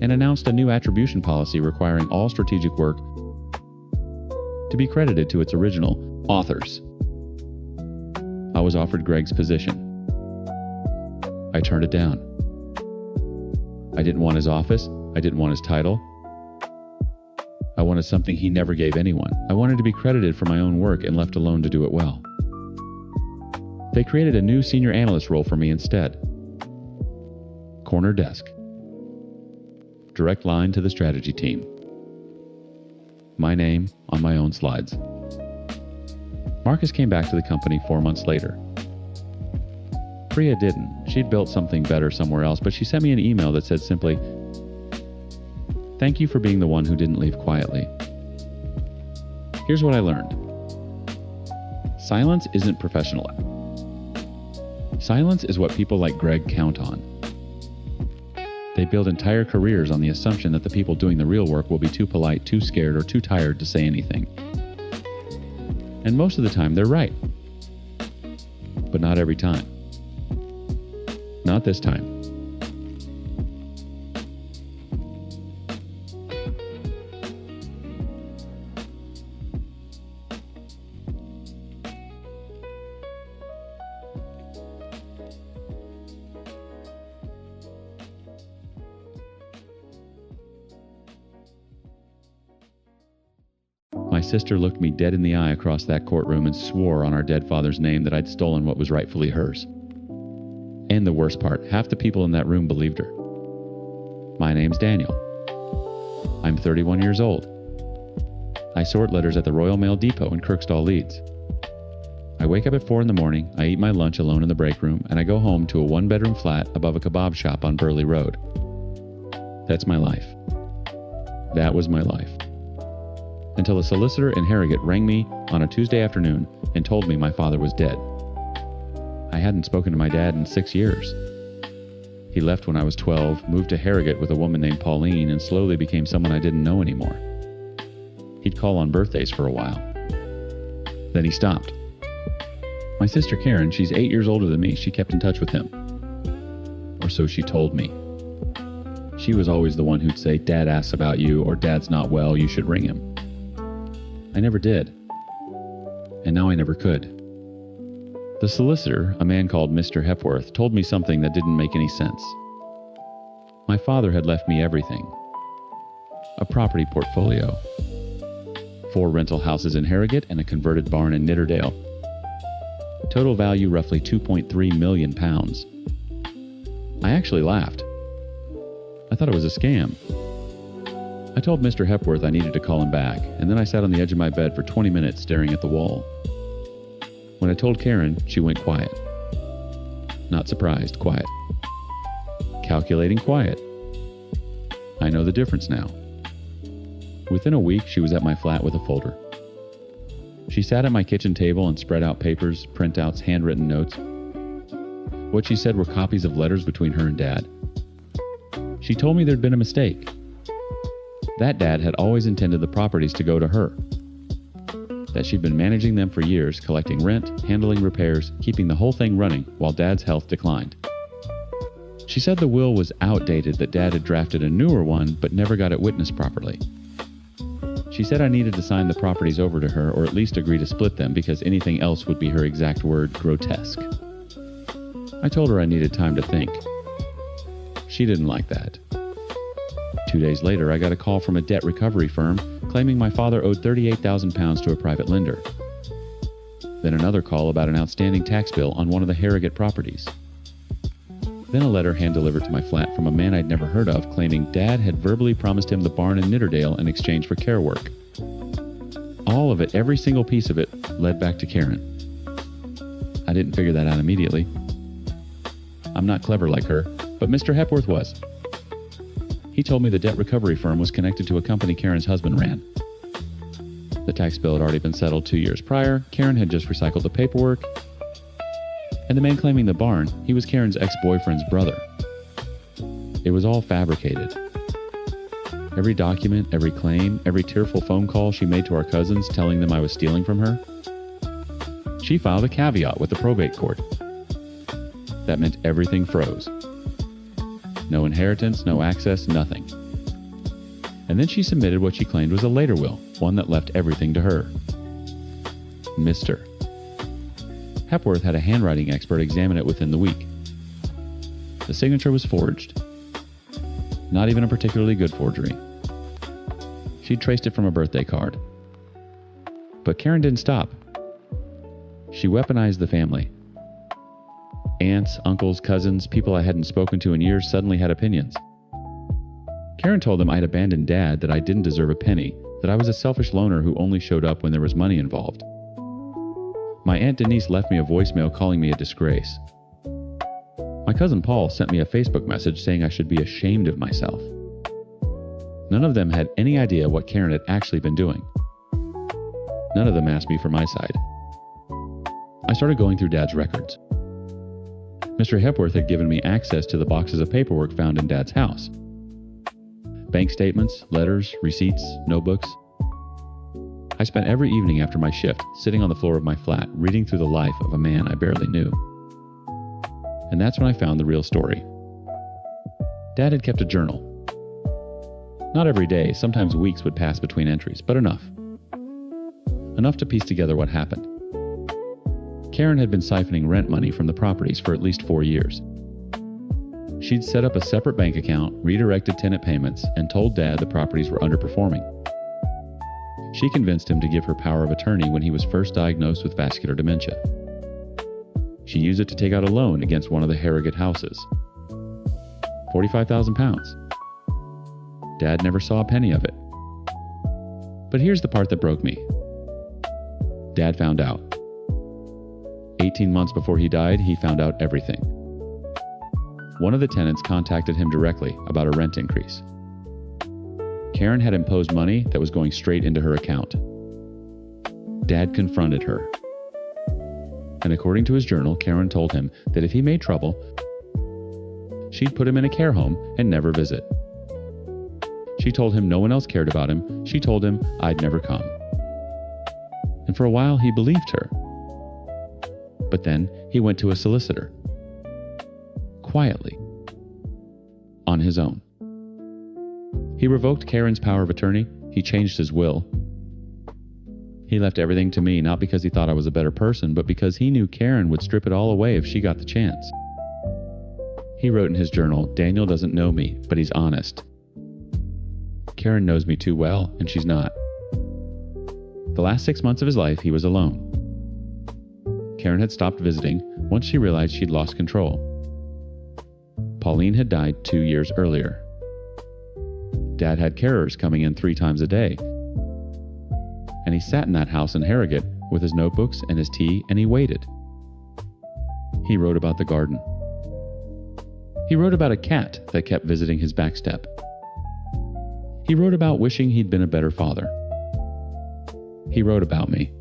and announced a new attribution policy requiring all strategic work to be credited to its original authors. I was offered Greg's position. I turned it down. I didn't want his office. I didn't want his title. I wanted something he never gave anyone. I wanted to be credited for my own work and left alone to do it well. They created a new senior analyst role for me instead. Corner desk. Direct line to the strategy team. My name on my own slides. Marcus came back to the company 4 months later. Priya didn't. She'd built something better somewhere else, but she sent me an email that said simply, "Thank you for being the one who didn't leave quietly. Here's what I learned. Silence isn't professional. Silence is what people like Greg count on. They build entire careers on the assumption that the people doing the real work will be too polite, too scared, or too tired to say anything. And most of the time, they're right. But not every time. Not this time. My sister looked me dead in the eye across that courtroom and swore on our dead father's name that I'd stolen what was rightfully hers. And the worst part, half the people in that room believed her. My name's Daniel. I'm 31 years old. I sort letters at the Royal Mail Depot in Kirkstall, Leeds. I wake up at 4 in the morning, I eat my lunch alone in the break room, and I go home to a 1-bedroom flat above a kebab shop on Burley Road. That's my life. That was my life. Until a solicitor in Harrogate rang me on a Tuesday afternoon and told me my father was dead. I hadn't spoken to my dad in 6 years. He left when I was 12, moved to Harrogate with a woman named Pauline, and slowly became someone I didn't know anymore. He'd call on birthdays for a while. Then he stopped. My sister Karen, she's 8 years older than me, she kept in touch with him. Or so she told me. She was always the one who'd say, "Dad asks about you," or "Dad's not well, you should ring him." I never did. And now I never could. The solicitor, a man called Mr. Hepworth, told me something that didn't make any sense. My father had left me everything. A property portfolio. 4 rental houses in Harrogate and a converted barn in Nidderdale. Total value roughly £2.3 million. I actually laughed. I thought it was a scam. I told Mr. Hepworth I needed to call him back, and then I sat on the edge of my bed for 20 minutes staring at the wall. When I told Karen, she went quiet. Not surprised, quiet. Calculating, quiet. I know the difference now. Within a week, she was at my flat with a folder. She sat at my kitchen table and spread out papers, printouts, handwritten notes. What she said were copies of letters between her and Dad. She told me there'd been a mistake. That Dad had always intended the properties to go to her. That she'd been managing them for years, collecting rent, handling repairs, keeping the whole thing running while Dad's health declined. She said the will was outdated, that Dad had drafted a newer one but never got it witnessed properly. She said I needed to sign the properties over to her, or at least agree to split them, because anything else would be, her exact word, grotesque. I told her I needed time to think. She didn't like that. 2 days later, I got a call from a debt recovery firm claiming my father owed £38,000 to a private lender. Then another call about an outstanding tax bill on one of the Harrogate properties. Then a letter hand-delivered to my flat from a man I'd never heard of claiming Dad had verbally promised him the barn in Nitterdale in exchange for care work. All of it, every single piece of it, led back to Karen. I didn't figure that out immediately. I'm not clever like her, but Mr. Hepworth was. He told me the debt recovery firm was connected to a company Karen's husband ran. The tax bill had already been settled 2 years prior, Karen had just recycled the paperwork, and the man claiming the barn, he was Karen's ex-boyfriend's brother. It was all fabricated. Every document, every claim, every tearful phone call she made to our cousins telling them I was stealing from her. She filed a caveat with the probate court. That meant everything froze. No inheritance, no access, nothing. And then she submitted what she claimed was a later will, one that left everything to her. Mr. Hepworth had a handwriting expert examine it within the week. The signature was forged. Not even a particularly good forgery. She'd traced it from a birthday card. But Karen didn't stop. She weaponized the family. Aunts, uncles, cousins, people I hadn't spoken to in years suddenly had opinions. Karen told them I'd abandoned Dad, that I didn't deserve a penny, that I was a selfish loner who only showed up when there was money involved. My Aunt Denise left me a voicemail calling me a disgrace. My cousin Paul sent me a Facebook message saying I should be ashamed of myself. None of them had any idea what Karen had actually been doing. None of them asked me for my side. I started going through Dad's records. Mr. Hepworth had given me access to the boxes of paperwork found in Dad's house. Bank statements, letters, receipts, notebooks. I spent every evening after my shift sitting on the floor of my flat reading through the life of a man I barely knew. And that's when I found the real story. Dad had kept a journal. Not every day, sometimes weeks would pass between entries, but enough. Enough to piece together what happened. Karen had been siphoning rent money from the properties for at least 4 years. She'd set up a separate bank account, redirected tenant payments, and told Dad the properties were underperforming. She convinced him to give her power of attorney when he was first diagnosed with vascular dementia. She used it to take out a loan against one of the Harrogate houses. £45,000. Dad never saw a penny of it. But here's the part that broke me. Dad found out. 18 months before he died, he found out everything. One of the tenants contacted him directly about a rent increase. Karen had imposed money that was going straight into her account. Dad confronted her. And according to his journal, Karen told him that if he made trouble, she'd put him in a care home and never visit. She told him no one else cared about him. She told him I'd never come. And for a while, he believed her. But then he went to a solicitor. Quietly. On his own. He revoked Karen's power of attorney. He changed his will. He left everything to me, not because he thought I was a better person, but because he knew Karen would strip it all away if she got the chance. He wrote in his journal, "Daniel doesn't know me, but he's honest. Karen knows me too well, and she's not." The last 6 months of his life, he was alone. Karen had stopped visiting once she realized she'd lost control. Pauline had died 2 years earlier. Dad had carers coming in 3 times a day. And he sat in that house in Harrogate with his notebooks and his tea, and he waited. He wrote about the garden. He wrote about a cat that kept visiting his back step. He wrote about wishing he'd been a better father. He wrote about me.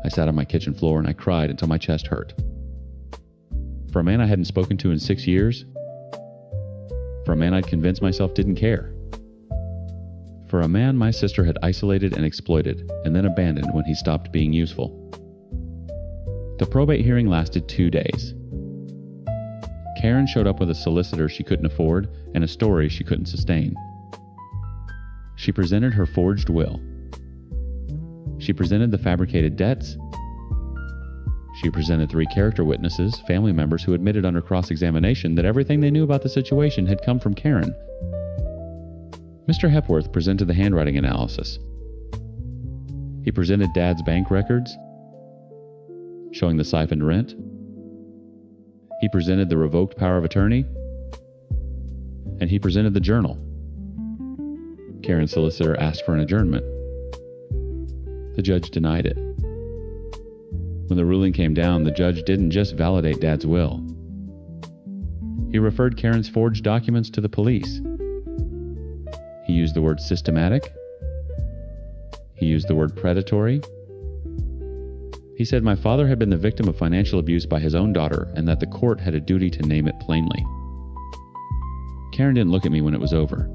I sat on my kitchen floor and I cried until my chest hurt. For a man I hadn't spoken to in 6 years, for a man I'd convinced myself didn't care, for a man my sister had isolated and exploited and then abandoned when he stopped being useful. The probate hearing lasted 2 days. Karen showed up with a solicitor she couldn't afford and a story she couldn't sustain. She presented her forged will. She presented the fabricated debts. She presented 3 character witnesses, family members who admitted under cross-examination that everything they knew about the situation had come from Karen. Mr. Hepworth presented the handwriting analysis. He presented Dad's bank records. showing the siphoned rent. He presented the revoked power of attorney, and he presented the journal. Karen's solicitor asked for an adjournment. The judge denied it. When the ruling came down, the judge didn't just validate Dad's will. He referred Karen's forged documents to the police. He used the word systematic. He used the word predatory. He said my father had been the victim of financial abuse by his own daughter and that the court had a duty to name it plainly. Karen didn't look at me when it was over.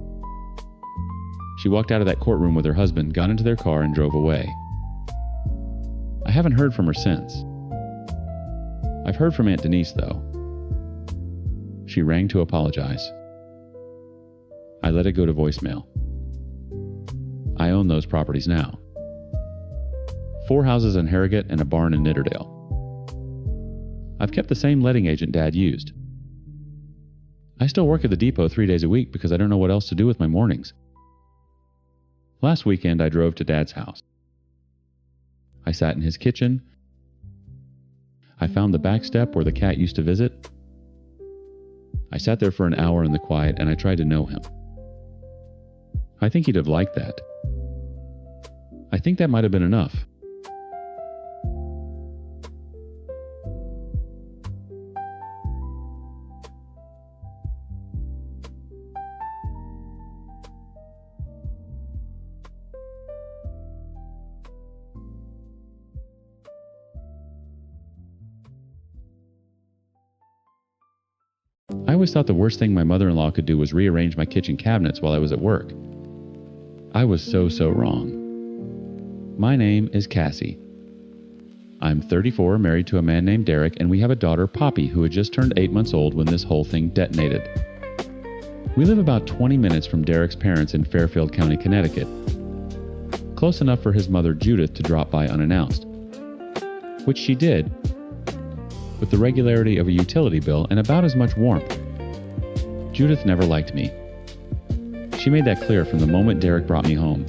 She walked out of that courtroom with her husband, got into their car, and drove away. I haven't heard from her since. I've heard from Aunt Denise, though. She rang to apologize. I let it go to voicemail. I own those properties now. 4 houses in Harrogate and a barn in Nitterdale. I've kept the same letting agent Dad used. I still work at the depot 3 days a week because I don't know what else to do with my mornings. Last weekend, I drove to Dad's house. I sat in his kitchen. I found the back step where the cat used to visit. I sat there for an hour in the quiet and I tried to know him. I think he'd have liked that. I think that might have been enough. I always thought the worst thing my mother-in-law could do was rearrange my kitchen cabinets while I was at work. I was so wrong. My name is Cassie. I'm 34, married to a man named Derek, and we have a daughter, Poppy, who had just turned 8 months old when this whole thing detonated. We live about 20 minutes from Derek's parents in Fairfield County, Connecticut. Close enough for his mother, Judith, to drop by unannounced. Which she did, with the regularity of a utility bill and about as much warmth. Judith never liked me. She made that clear from the moment Derek brought me home.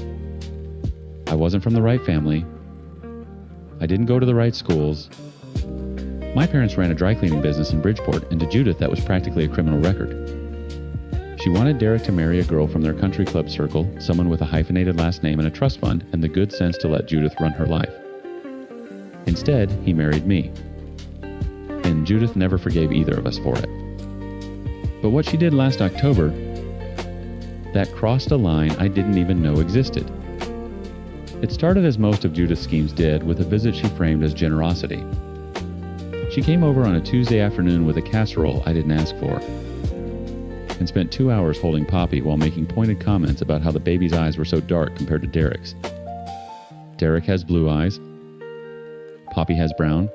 I wasn't from the right family. I didn't go to the right schools. My parents ran a dry cleaning business in Bridgeport, and to Judith that was practically a criminal record. She wanted Derek to marry a girl from their country club circle, someone with a hyphenated last name and a trust fund, and the good sense to let Judith run her life. Instead, he married me. And Judith never forgave either of us for it. But what she did last October, that crossed a line I didn't even know existed. It started as most of Judith's schemes did, with a visit she framed as generosity. She came over on a Tuesday afternoon with a casserole I didn't ask for, and spent 2 hours holding Poppy while making pointed comments about how the baby's eyes were so dark compared to Derek's. Derek has blue eyes. Poppy has brown.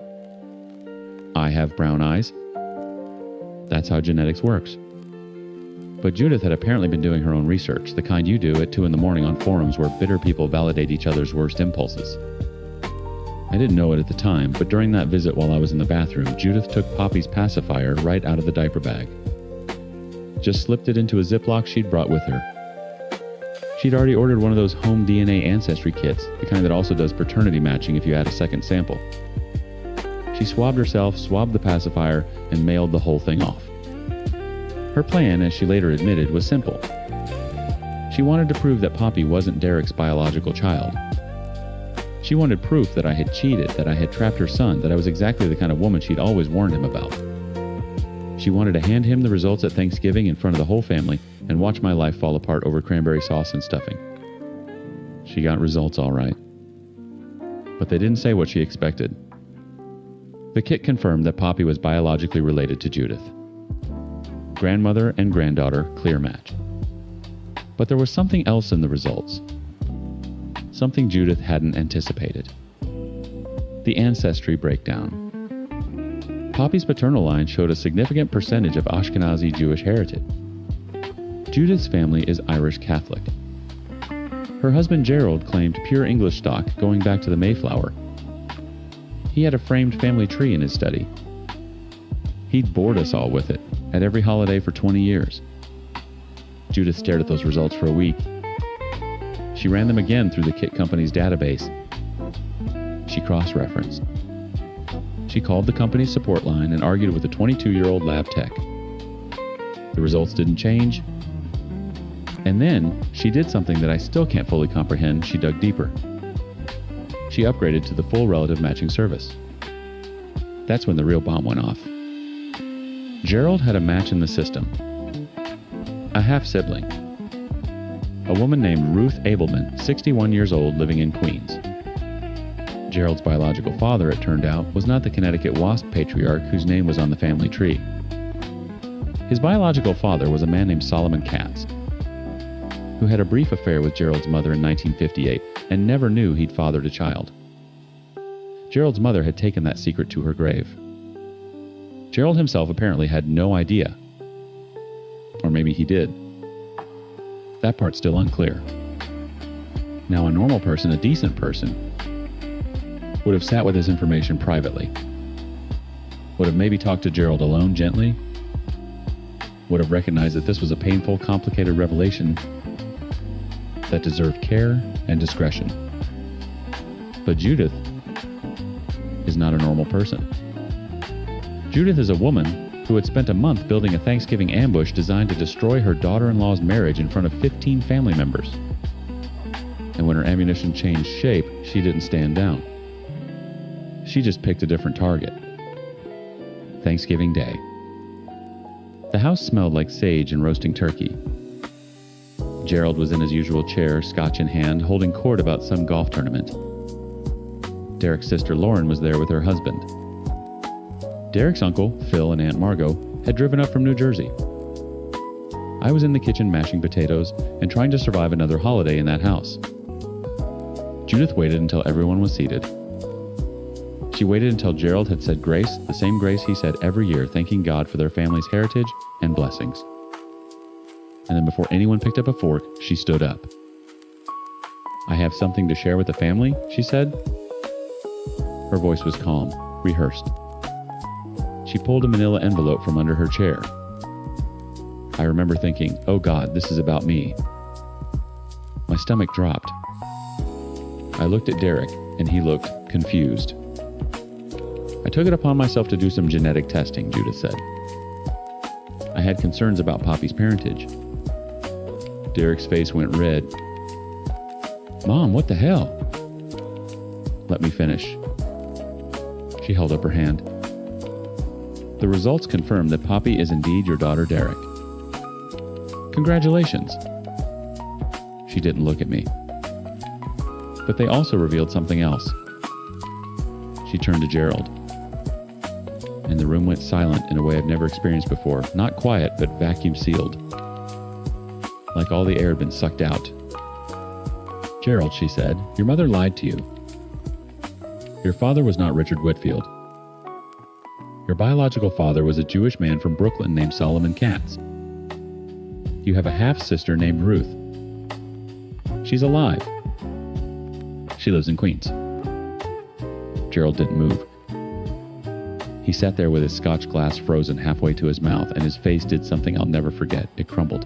I have brown eyes. That's how genetics works. But Judith had apparently been doing her own research, the kind you do at 2 a.m. on forums where bitter people validate each other's worst impulses. I didn't know it at the time, but during that visit while I was in the bathroom, Judith took Poppy's pacifier right out of the diaper bag. Just slipped it into a Ziploc she'd brought with her. She'd already ordered one of those home DNA ancestry kits, the kind that also does paternity matching if you add a second sample. She swabbed herself, swabbed the pacifier, and mailed the whole thing off. Her plan, as she later admitted, was simple. She wanted to prove that Poppy wasn't Derek's biological child. She wanted proof that I had cheated, that I had trapped her son, that I was exactly the kind of woman she'd always warned him about. She wanted to hand him the results at Thanksgiving in front of the whole family and watch my life fall apart over cranberry sauce and stuffing. She got results all right. But they didn't say what she expected. The kit confirmed that Poppy was biologically related to Judith. Grandmother and granddaughter, clear match. But there was something else in the results. Something Judith hadn't anticipated. The ancestry breakdown. Poppy's paternal line showed a significant percentage of Ashkenazi Jewish heritage. Judith's family is Irish Catholic. Her husband Gerald claimed pure English stock going back to the Mayflower. He had a framed family tree in his study. He'd bored us all with it, at every holiday for 20 years. Judith stared at those results for a week. She ran them again through the kit company's database. She cross-referenced. She called the company's support line and argued with a 22-year-old lab tech. The results didn't change. And then she did something that I still can't fully comprehend. She dug deeper. She upgraded to the full relative matching service. That's when the real bomb went off. Gerald had a match in the system. A half-sibling. A woman named Ruth Abelman, 61 years old, living in Queens. Gerald's biological father, it turned out, was not the Connecticut WASP patriarch whose name was on the family tree. His biological father was a man named Solomon Katz, who had a brief affair with Gerald's mother in 1958 and never knew he'd fathered a child. Gerald's mother had taken that secret to her grave. Gerald himself apparently had no idea. Or maybe he did. That part's still unclear. Now, a normal person, a decent person, would have sat with this information privately. Would have maybe talked to Gerald alone gently. Would have recognized that this was a painful, complicated revelation that deserved care and discretion. But Judith is not a normal person. Judith is a woman who had spent a month building a Thanksgiving ambush designed to destroy her daughter-in-law's marriage in front of 15 family members. And when her ammunition changed shape, she didn't stand down. She just picked a different target. Thanksgiving Day. The house smelled like sage and roasting turkey. Gerald was in his usual chair, scotch in hand, holding court about some golf tournament. Derek's sister Lauren was there with her husband. Derek's uncle, Phil, and Aunt Margot had driven up from New Jersey. I was in the kitchen mashing potatoes and trying to survive another holiday in that house. Judith waited until everyone was seated. She waited until Gerald had said grace, the same grace he said every year, thanking God for their family's heritage and blessings. And then before anyone picked up a fork, she stood up. "I have something to share with the family," she said. Her voice was calm, rehearsed. She pulled a manila envelope from under her chair. I remember thinking, "Oh God, this is about me." My stomach dropped. I looked at Derek, and he looked confused. "I took it upon myself to do some genetic testing," Judith said. I had concerns about Poppy's parentage. Derek's face went red. "Mom, what the hell?" "Let me finish." She held up her hand. "The results confirm that Poppy is indeed your daughter, Derek." "Congratulations." She didn't look at me. But they also revealed something else. She turned to Gerald. And the room went silent in a way I've never experienced before. Not quiet, but vacuum sealed. Like all the air had been sucked out. "Gerald," she said, "your mother lied to you. Your father was not Richard Whitfield. Your biological father was a Jewish man from Brooklyn named Solomon Katz. You have a half-sister named Ruth. She's alive. She lives in Queens." Gerald didn't move. He sat there with his scotch glass frozen halfway to his mouth, and his face did something I'll never forget. It crumbled.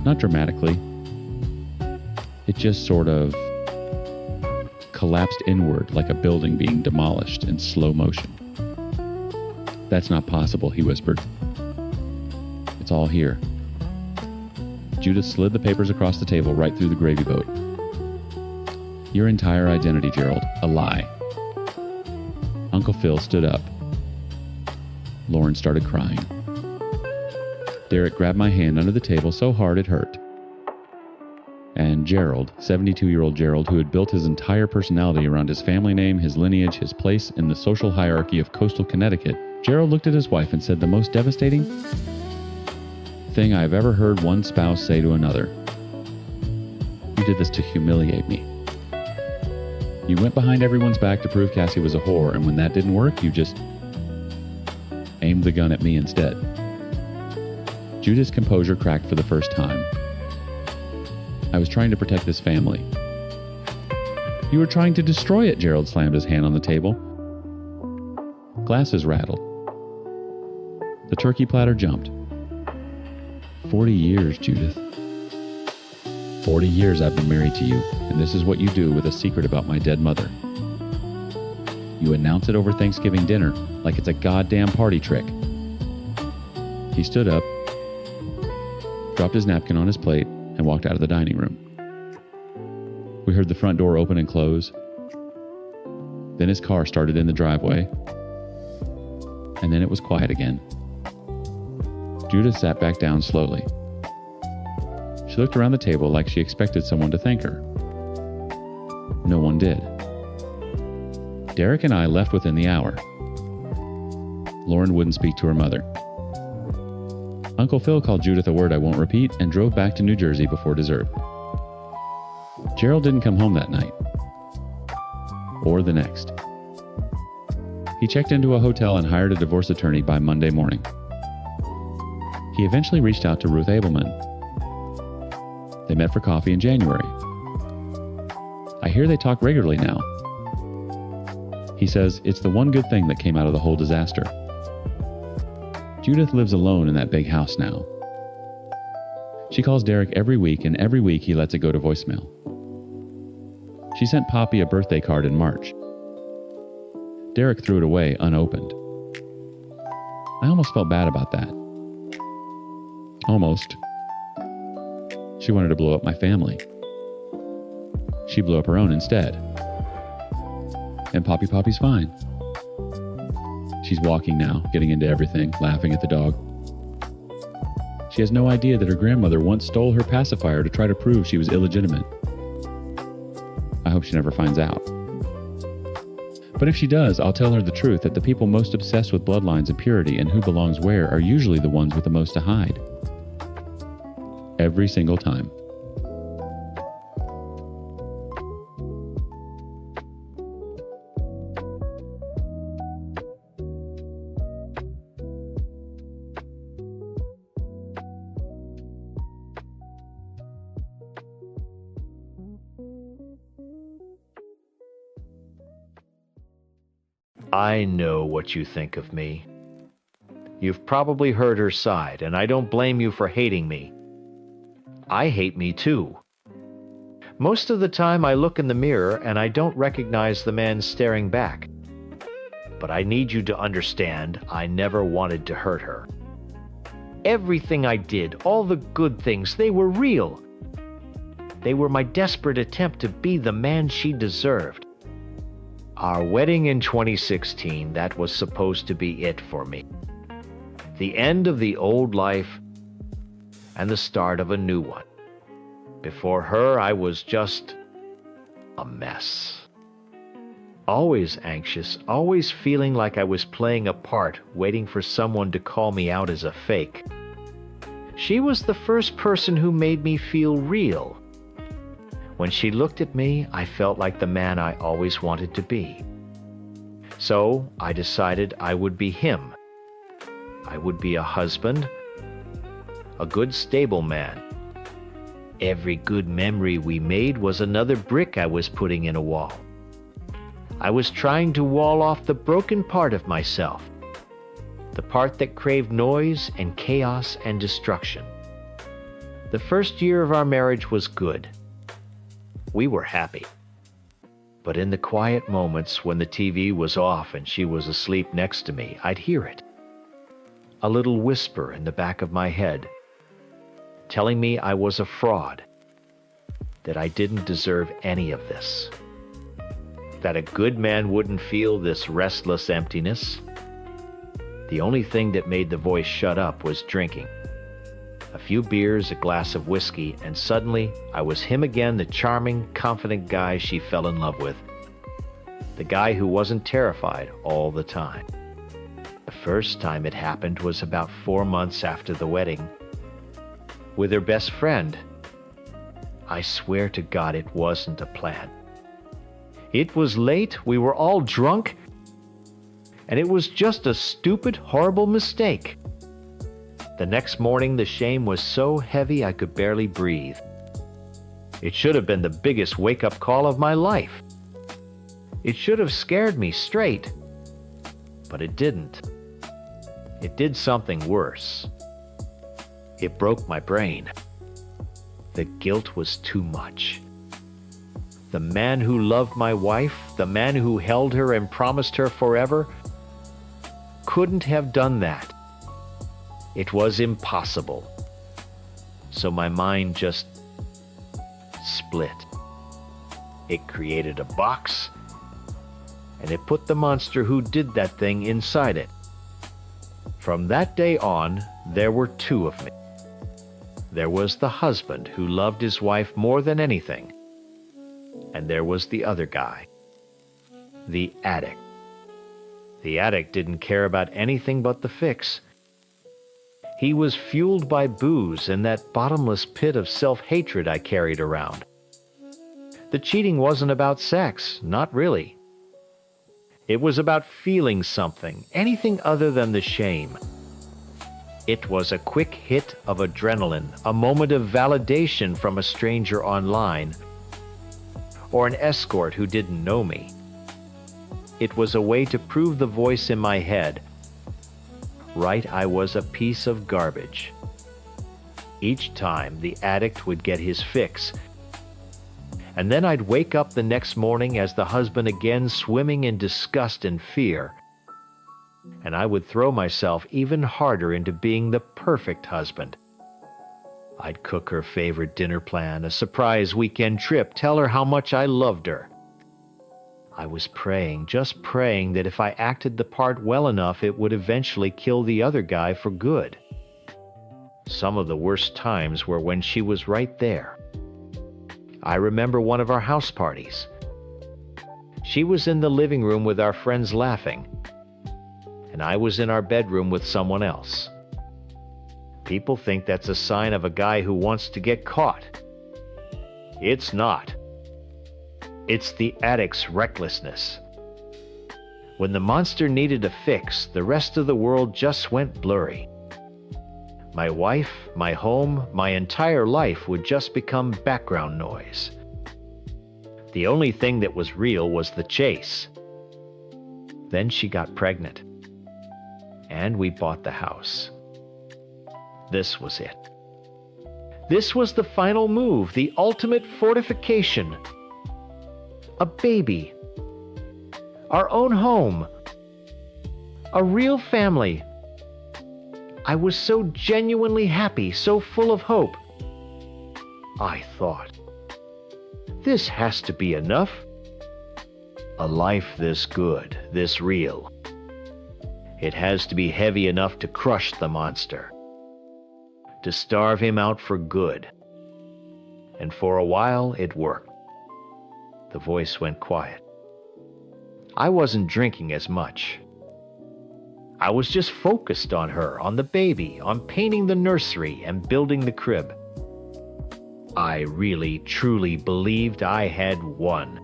Not dramatically. It just sort of collapsed inward like a building being demolished in slow motion. "That's not possible," he whispered. "It's all here." Judith slid the papers across the table right through the gravy boat. "Your entire identity, Gerald, a lie." Uncle Phil stood up. Lauren started crying. Derek grabbed my hand under the table so hard it hurt. And Gerald, 72-year-old Gerald, who had built his entire personality around his family name, his lineage, his place in the social hierarchy of coastal Connecticut, Gerald looked at his wife and said the most devastating thing I've ever heard one spouse say to another. "You did this to humiliate me. You went behind everyone's back to prove Cassie was a whore, and when that didn't work, you just aimed the gun at me instead." Judith's composure cracked for the first time. "I was trying to protect this family." "You were trying to destroy it," Gerald slammed his hand on the table. Glasses rattled. The turkey platter jumped. 40 years, Judith. 40 years I've been married to you, and this is what you do with a secret about my dead mother. You announce it over Thanksgiving dinner like it's a goddamn party trick. He stood up, dropped his napkin on his plate, and walked out of the dining room. We heard the front door open and close. Then his car started in the driveway. And then it was quiet again. Judith sat back down slowly. She looked around the table like she expected someone to thank her. No one did. Derek and I left within the hour. Lauren wouldn't speak to her mother. Uncle Phil called Judith a word I won't repeat and drove back to New Jersey before dessert. Gerald didn't come home that night. Or the next. He checked into a hotel and hired a divorce attorney by Monday morning. He eventually reached out to Ruth Abelman. They met for coffee in January. I hear they talk regularly now. He says it's the one good thing that came out of the whole disaster. Judith lives alone in that big house now. She calls Derek every week, and every week he lets it go to voicemail. She sent Poppy a birthday card in March. Derek threw it away unopened. I almost felt bad about that. Almost. She wanted to blow up my family. She blew up her own instead. And Poppy's fine. She's walking now, getting into everything, laughing at the dog. She has no idea that her grandmother once stole her pacifier to try to prove she was illegitimate. I hope she never finds out. But if she does, I'll tell her the truth that the people most obsessed with bloodlines and purity and who belongs where are usually the ones with the most to hide. Every single time. I know what you think of me. You've probably heard her side, and I don't blame you for hating me. I hate me too. Most of the time I look in the mirror and I don't recognize the man staring back. But I need you to understand I never wanted to hurt her. Everything I did, all the good things, they were real. They were my desperate attempt to be the man she deserved. Our wedding in 2016, that was supposed to be it for me. The end of the old life and the start of a new one. Before her, I was just a mess. Always anxious, always feeling like I was playing a part, waiting for someone to call me out as a fake. She was the first person who made me feel real. When she looked at me, I felt like the man I always wanted to be. So I decided I would be him. I would be a husband, a good stable man. Every good memory we made was another brick I was putting in a wall. I was trying to wall off the broken part of myself, the part that craved noise and chaos and destruction. The first year of our marriage was good. We were happy. But in the quiet moments when the TV was off and she was asleep next to me, I'd hear it. A little whisper in the back of my head, telling me I was a fraud, that I didn't deserve any of this, that a good man wouldn't feel this restless emptiness. The only thing that made the voice shut up was drinking. A few beers, a glass of whiskey, and suddenly I was him again, the charming, confident guy she fell in love with. The guy who wasn't terrified all the time. The first time it happened was about 4 months after the wedding, with her best friend. I swear to God it wasn't a plan. It was late, we were all drunk, and it was just a stupid, horrible mistake. The next morning, the shame was so heavy I could barely breathe. It should have been the biggest wake-up call of my life. It should have scared me straight, but it didn't. It did something worse. It broke my brain. The guilt was too much. the man who loved my wife, the man who held her and promised her forever, couldn't have done that. It was impossible. So my mind just split. It created a box, and it put the monster who did that thing inside it. From that day on, there were two of me. There was the husband who loved his wife more than anything, and there was the other guy, the addict. The addict didn't care about anything but the fix. He was fueled by booze and that bottomless pit of self-hatred I carried around. The cheating wasn't about sex, not really. It was about feeling something, anything other than the shame. It was a quick hit of adrenaline, a moment of validation from a stranger online, or an escort who didn't know me. It was a way to prove the voice in my head, right, I was a piece of garbage. Each time the addict would get his fix, and then I'd wake up the next morning as the husband again, swimming in disgust and fear. And I would throw myself even harder into being the perfect husband. I'd cook her favorite dinner plan, a surprise weekend trip, tell her how much I loved her. I was praying, just praying that if I acted the part well enough, it would eventually kill the other guy for good. Some of the worst times were when she was right there. I remember one of our house parties. She was in the living room with our friends laughing, and I was in our bedroom with someone else. People think that's a sign of a guy who wants to get caught. It's not. It's the addict's recklessness. When the monster needed a fix, the rest of the world just went blurry. My wife, my home, my entire life would just become background noise. The only thing that was real was the chase. Then she got pregnant, and we bought the house. This was it. This was the final move, the ultimate fortification. A baby. Our own home. A real family. I was so genuinely happy, so full of hope. I thought, this has to be enough. A life this good, this real. It has to be heavy enough to crush the monster, to starve him out for good. And for a while, it worked. The voice went quiet. I wasn't drinking as much. I was just focused on her, on the baby, on painting the nursery and building the crib. I really, truly believed I had won.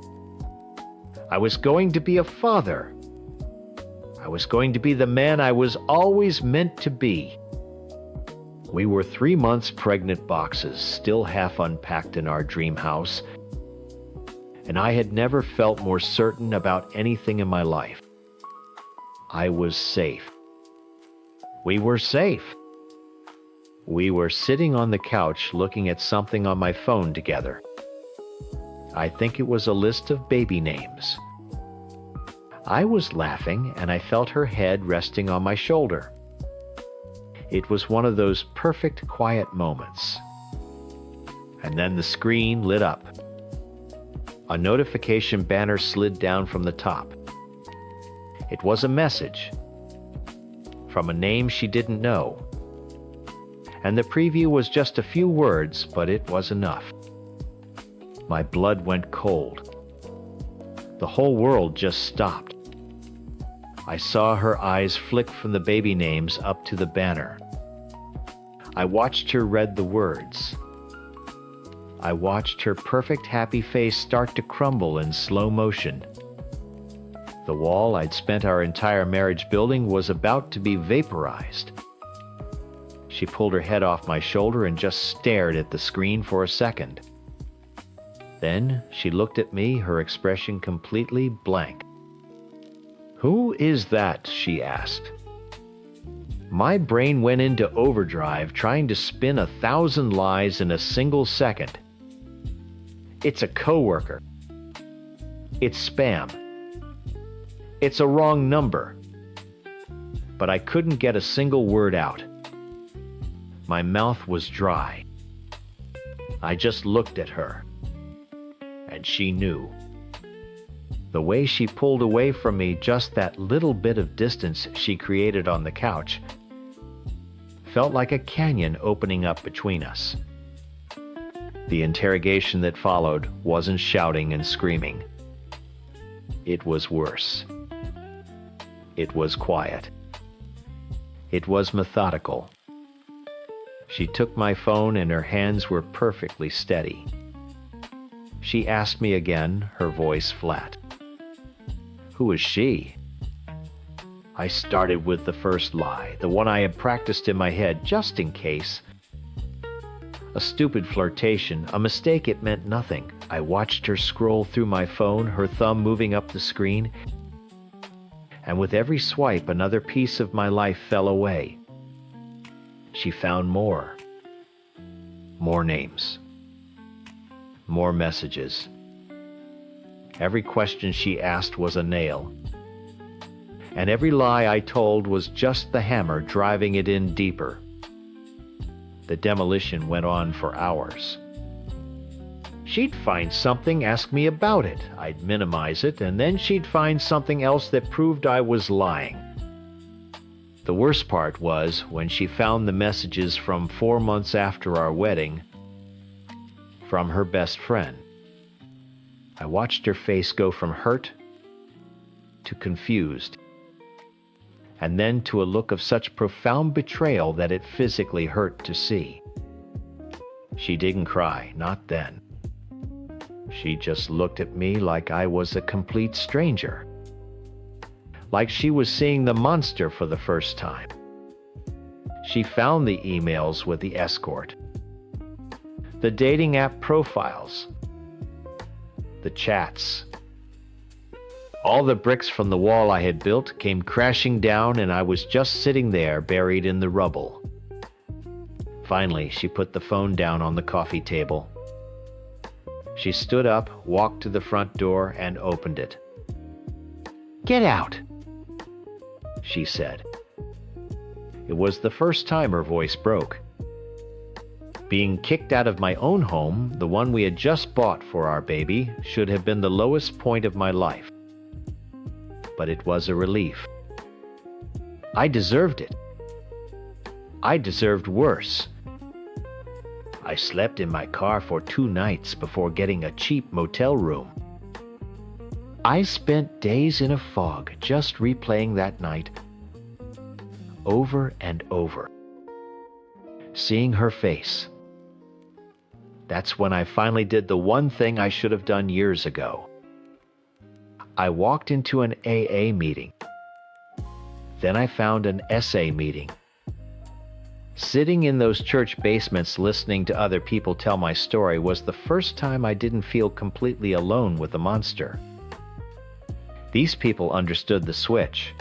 I was going to be a father. I was going to be the man I was always meant to be. We were 3 months pregnant boxes, still half unpacked in our dream house, and I had never felt more certain about anything in my life. I was safe. We were safe. We were sitting on the couch looking at something on my phone together. I think it was a list of baby names. I was laughing, and I felt her head resting on my shoulder. It was one of those perfect quiet moments. And then the screen lit up. A notification banner slid down from the top. It was a message from a name she didn't know. And the preview was just a few words, but it was enough. My blood went cold. The whole world just stopped. I saw her eyes flick from the baby names up to the banner. I watched her read the words. I watched her perfect happy face start to crumble in slow motion. The wall I'd spent our entire marriage building was about to be vaporized. She pulled her head off my shoulder and just stared at the screen for a second. Then she looked at me, her expression completely blank. "Who is that?" she asked. My brain went into overdrive, trying to spin 1,000 lies in a single second. "It's a coworker. It's spam. It's a wrong number. But I couldn't get a single word out. My mouth was dry. I just looked at her. And she knew. The way she pulled away from me, just that little bit of distance she created on the couch, felt like a canyon opening up between us. The interrogation that followed wasn't shouting and screaming. It was worse. It was quiet. It was methodical. She took my phone and her hands were perfectly steady. She asked me again, her voice flat. Who is she? I started with the first lie, the one I had practiced in my head just in case. A stupid flirtation, a mistake it meant nothing. I watched her scroll through my phone, her thumb moving up the screen. And with every swipe, another piece of my life fell away. She found more. More names. More messages. Every question she asked was a nail. And every lie I told was just the hammer driving it in deeper. The demolition went on for hours. She'd find something, ask me about it. I'd minimize it, and then she'd find something else that proved I was lying. The worst part was when she found the messages from 4 months after our wedding from her best friend. I watched her face go from hurt to confused, and then to a look of such profound betrayal that it physically hurt to see. She didn't cry, not then. She just looked at me like I was a complete stranger. Like she was seeing the monster for the first time. She found the emails with the escort, the dating app profiles, the chats. All the bricks from the wall I had built came crashing down, and I was just sitting there buried in the rubble. Finally, she put the phone down on the coffee table. She stood up, walked to the front door, and opened it. "Get out," she said. It was the first time her voice broke. Being kicked out of my own home, the one we had just bought for our baby, should have been the lowest point of my life. But it was a relief. I deserved it. I deserved worse. I slept in my car for 2 nights before getting a cheap motel room. I spent days in a fog just replaying that night over and over. Seeing her face. That's when I finally did the one thing I should have done years ago. I walked into an AA meeting. Then I found an SA meeting. Sitting in those church basements listening to other people tell my story was the first time I didn't feel completely alone with the monster. These people understood the switch.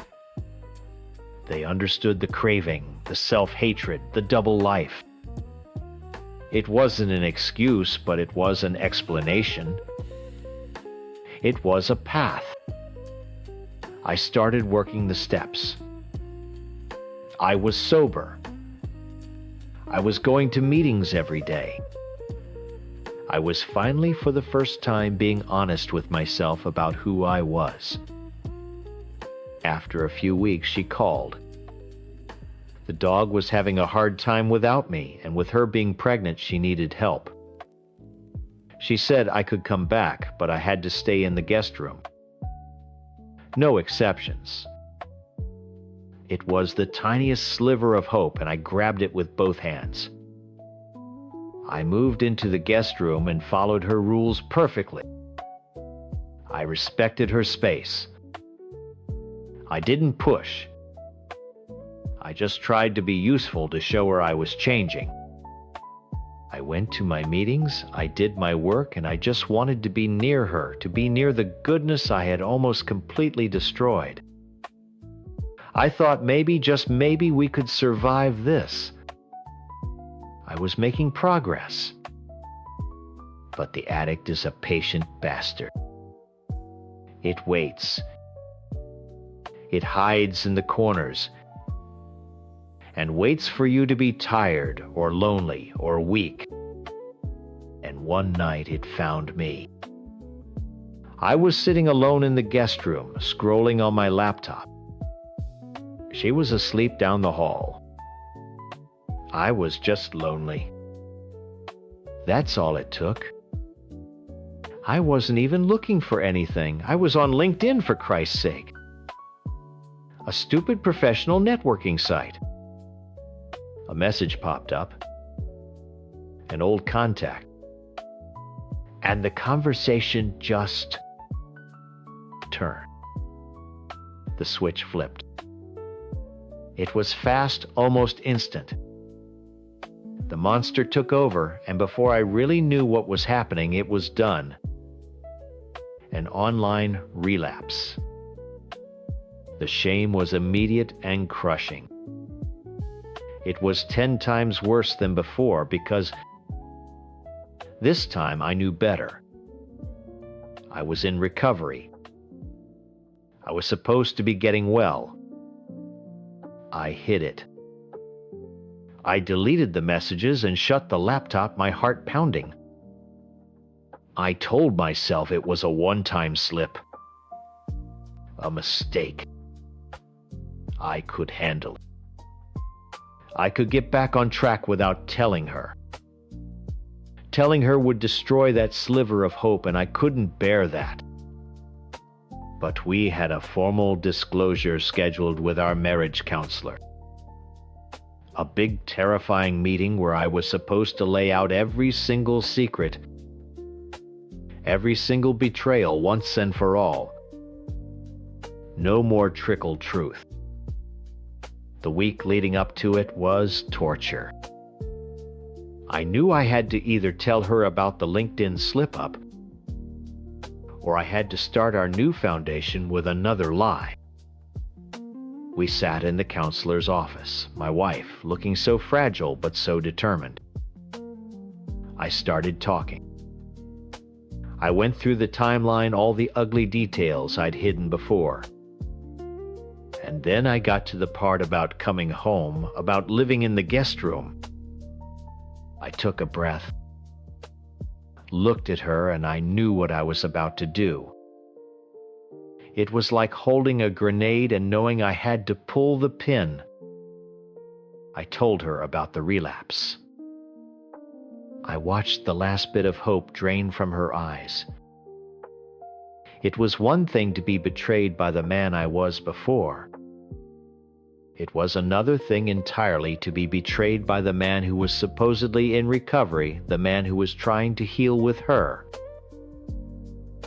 They understood the craving, the self-hatred, the double life. It wasn't an excuse, but it was an explanation. It was a path. I started working the steps. I was sober. I was going to meetings every day. I was finally, for the first time, being honest with myself about who I was. After a few weeks, she called. The dog was having a hard time without me, and with her being pregnant, she needed help. She said I could come back, but I had to stay in the guest room. No exceptions. It was the tiniest sliver of hope, and I grabbed it with both hands. I moved into the guest room and followed her rules perfectly. I respected her space. I didn't push. I just tried to be useful to show her I was changing. I went to my meetings, I did my work, and I just wanted to be near her, to be near the goodness I had almost completely destroyed. I thought maybe, just maybe, we could survive this. I was making progress. But the addict is a patient bastard. It waits. It hides in the corners and waits for you to be tired or lonely or weak. And one night it found me. I was sitting alone in the guest room, scrolling on my laptop. She was asleep down the hall. I was just lonely. That's all it took. I wasn't even looking for anything. I was on LinkedIn, for Christ's sake. A stupid professional networking site. A message popped up. An old contact. And the conversation just turned. The switch flipped. It was fast, almost instant. The monster took over, and before I really knew what was happening, it was done. An online relapse. The shame was immediate and crushing. It was 10 times worse than before because this time I knew better. I was in recovery. I was supposed to be getting well. I hid it. I deleted the messages and shut the laptop, my heart pounding. I told myself it was a one-time slip. A mistake. I could handle it. I could get back on track without telling her. Telling her would destroy that sliver of hope, and I couldn't bear that. But we had a formal disclosure scheduled with our marriage counselor. A big, terrifying meeting where I was supposed to lay out every single secret, every single betrayal once and for all. No more trickled truth. The week leading up to it was torture. I knew I had to either tell her about the LinkedIn slip-up, or I had to start our new foundation with another lie. We sat in the counselor's office, my wife looking so fragile but so determined. I started talking. I went through the timeline, all the ugly details I'd hidden before. And then I got to the part about coming home, about living in the guest room. I took a breath, looked at her, and I knew what I was about to do. It was like holding a grenade and knowing I had to pull the pin. I told her about the relapse. I watched the last bit of hope drain from her eyes. It was one thing to be betrayed by the man I was before. It was another thing entirely to be betrayed by the man who was supposedly in recovery, the man who was trying to heal with her.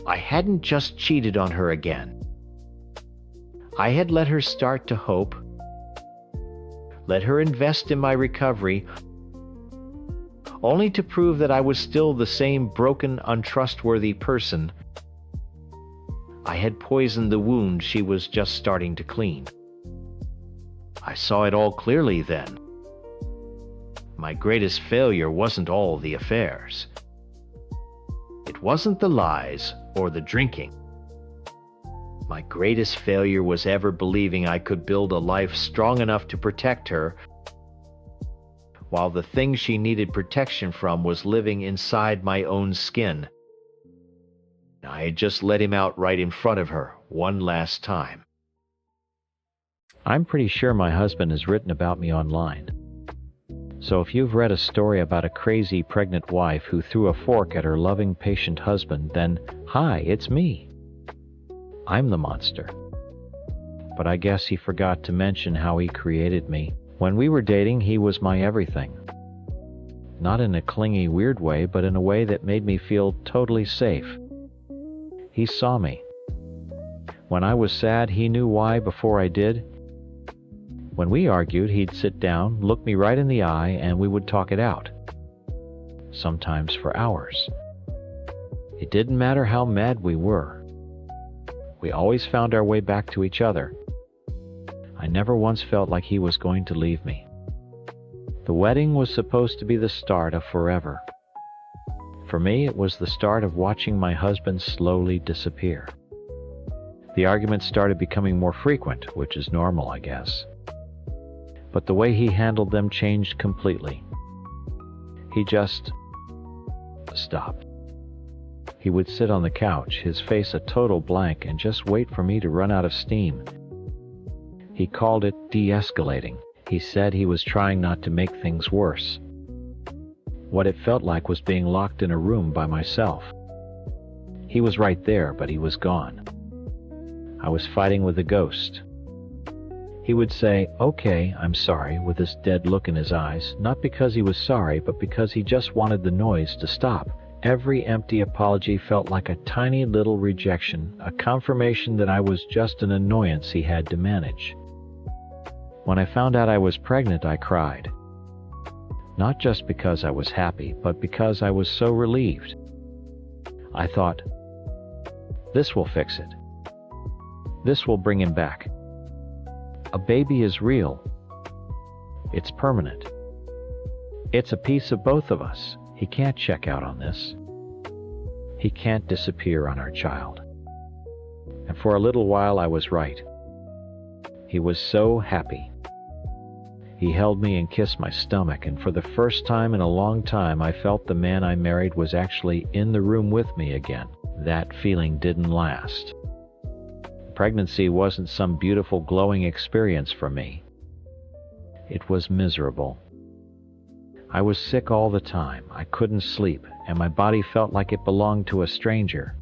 I hadn't just cheated on her again. I had let her start to hope, let her invest in my recovery, only to prove that I was still the same broken, untrustworthy person. I had poisoned the wound she was just starting to clean. I saw it all clearly then. My greatest failure wasn't all the affairs. It wasn't the lies or the drinking. My greatest failure was ever believing I could build a life strong enough to protect her, while the thing she needed protection from was living inside my own skin. I had just let him out right in front of her one last time. I'm pretty sure my husband has written about me online. So if you've read a story about a crazy pregnant wife who threw a fork at her loving, patient husband, then hi, it's me. I'm the monster. But I guess he forgot to mention how he created me. When we were dating, he was my everything. Not in a clingy, weird way, but in a way that made me feel totally safe. He saw me. When I was sad, he knew why before I did. When we argued, he'd sit down, look me right in the eye, and we would talk it out. Sometimes for hours. It didn't matter how mad we were. We always found our way back to each other. I never once felt like he was going to leave me. The wedding was supposed to be the start of forever. For me, it was the start of watching my husband slowly disappear. The arguments started becoming more frequent, which is normal, I guess. But the way he handled them changed completely. He just stopped. He would sit on the couch, his face a total blank, and just wait for me to run out of steam. He called it de-escalating. He said he was trying not to make things worse. What it felt like was being locked in a room by myself. He was right there, but he was gone. I was fighting with a ghost. He would say, "Okay, I'm sorry," with this dead look in his eyes, not because he was sorry, but because he just wanted the noise to stop. Every empty apology felt like a tiny little rejection, a confirmation that I was just an annoyance he had to manage. When I found out I was pregnant, I cried. Not just because I was happy, but because I was so relieved. I thought, this will fix it. This will bring him back. A baby is real. It's permanent. It's a piece of both of us. He can't check out on this. He can't disappear on our child. And for a little while I was right. He was so happy. He held me and kissed my stomach, and for the first time in a long time I felt the man I married was actually in the room with me again. That feeling didn't last. Pregnancy wasn't some beautiful glowing experience for me. It was miserable. I was sick all the time, I couldn't sleep, and my body felt like it belonged to a stranger.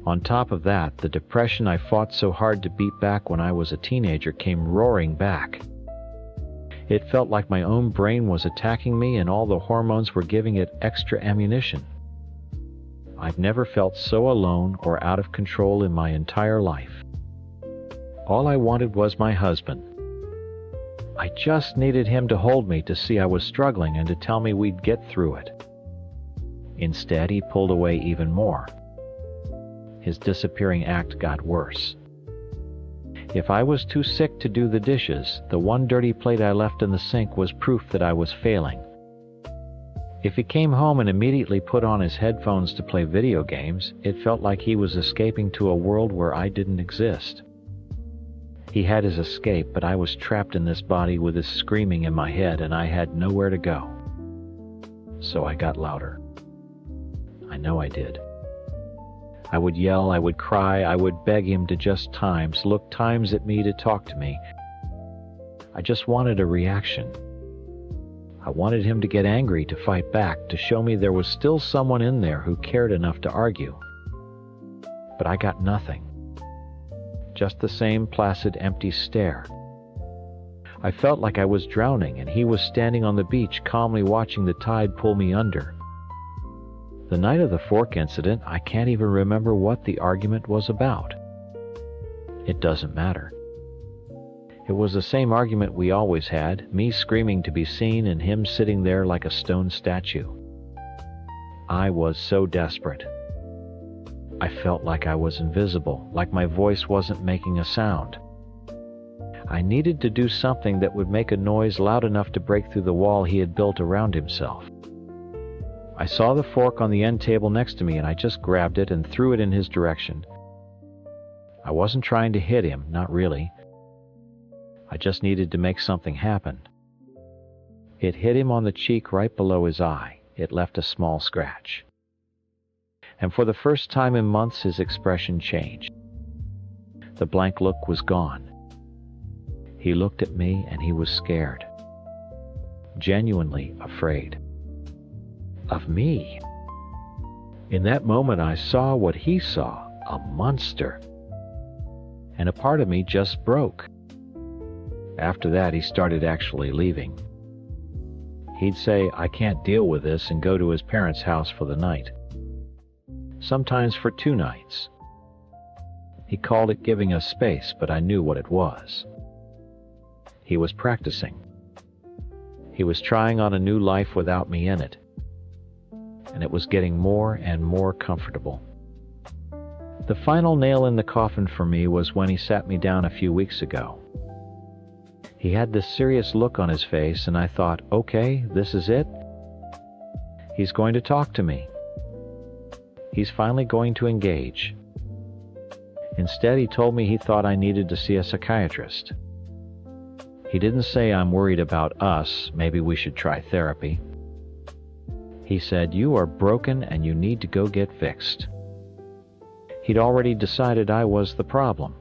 On top of that, the depression I fought so hard to beat back when I was a teenager came roaring back. It felt like my own brain was attacking me and all the hormones were giving it extra ammunition. I've never felt so alone or out of control in my entire life. All I wanted was my husband. I just needed him to hold me to see I was struggling and to tell me we'd get through it. Instead, he pulled away even more. His disappearing act got worse. If I was too sick to do the dishes, the one dirty plate I left in the sink was proof that I was failing. If he came home and immediately put on his headphones to play video games, it felt like he was escaping to a world where I didn't exist. He had his escape, but I was trapped in this body with this screaming in my head, and I had nowhere to go. So I got louder. I know I did. I would yell, I would cry, I would beg him to just look times at me to talk to me. I just wanted a reaction. I wanted him to get angry, to fight back, to show me there was still someone in there who cared enough to argue. But I got nothing. Just the same placid, empty stare. I felt like I was drowning, and he was standing on the beach calmly watching the tide pull me under. The night of the fork incident, I can't even remember what the argument was about. It doesn't matter. It was the same argument we always had, me screaming to be seen and him sitting there like a stone statue. I was so desperate. I felt like I was invisible, like my voice wasn't making a sound. I needed to do something that would make a noise loud enough to break through the wall he had built around himself. I saw the fork on the end table next to me, and I just grabbed it and threw it in his direction. I wasn't trying to hit him, not really. I just needed to make something happen. It hit him on the cheek right below his eye. It left a small scratch. And for the first time in months, his expression changed. The blank look was gone. He looked at me and he was scared. Genuinely afraid. Of me. In that moment I saw what he saw, a monster. And a part of me just broke. After that he started actually leaving. He'd say, "I can't deal with this," and go to his parents' house for the night. Sometimes for 2 nights. He called it giving us space, but I knew what it was. He was practicing. He was trying on a new life without me in it. And it was getting more and more comfortable. The final nail in the coffin for me was when he sat me down a few weeks ago. He had this serious look on his face, and I thought, okay, this is it. He's going to talk to me. He's finally going to engage. Instead, he told me he thought I needed to see a psychiatrist. He didn't say I'm worried about us, maybe we should try therapy. He said, you are broken and you need to go get fixed. He'd already decided I was the problem.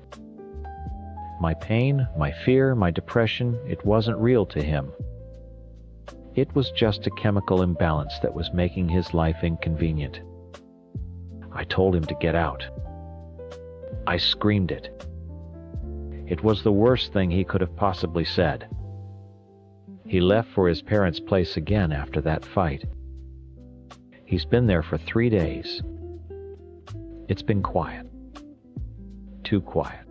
My pain, my fear, my depression, it wasn't real to him. It was just a chemical imbalance that was making his life inconvenient. I told him to get out. I screamed it. It was the worst thing he could have possibly said. He left for his parents' place again after that fight. He's been there for 3 days. It's been quiet. Too quiet.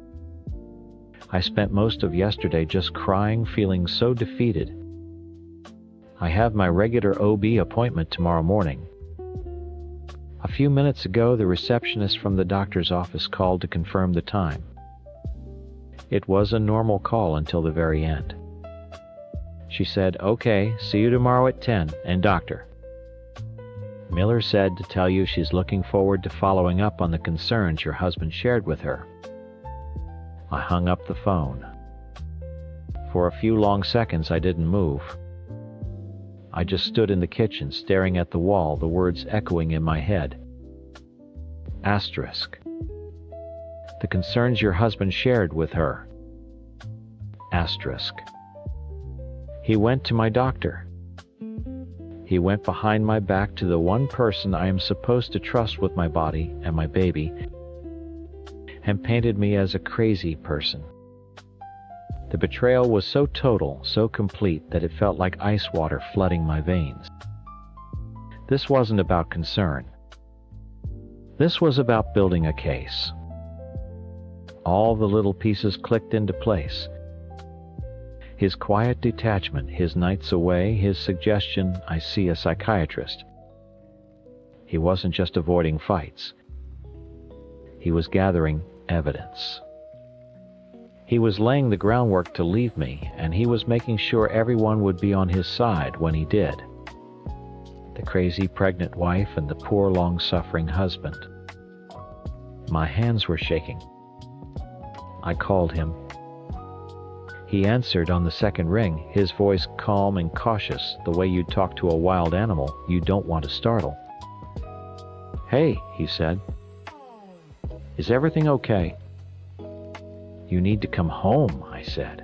I spent most of yesterday just crying, feeling so defeated. I have my regular OB appointment tomorrow morning. A few minutes ago, the receptionist from the doctor's office called to confirm the time. It was a normal call until the very end. She said, "Okay, see you tomorrow at 10, and doctor." Miller said to tell you she's looking forward to following up on the concerns your husband shared with her. I hung up the phone. For a few long seconds I didn't move. I just stood in the kitchen staring at the wall, the words echoing in my head. Asterisk. The concerns your husband shared with her. Asterisk. He went to my doctor. He went behind my back to the one person I am supposed to trust with my body and my baby, and painted me as a crazy person. The betrayal was so total, so complete, that it felt like ice water flooding my veins. This wasn't about concern. This was about building a case. All the little pieces clicked into place. His quiet detachment, his nights away, his suggestion, I see a psychiatrist. He wasn't just avoiding fights. He was gathering evidence. He was laying the groundwork to leave me, and he was making sure everyone would be on his side when he did. The crazy pregnant wife and the poor long-suffering husband. My hands were shaking. I called him. He answered on the second ring, his voice calm and cautious, the way you'd talk to a wild animal you don't want to startle. "Hey," he said. "Is everything okay?" "You need to come home," I said.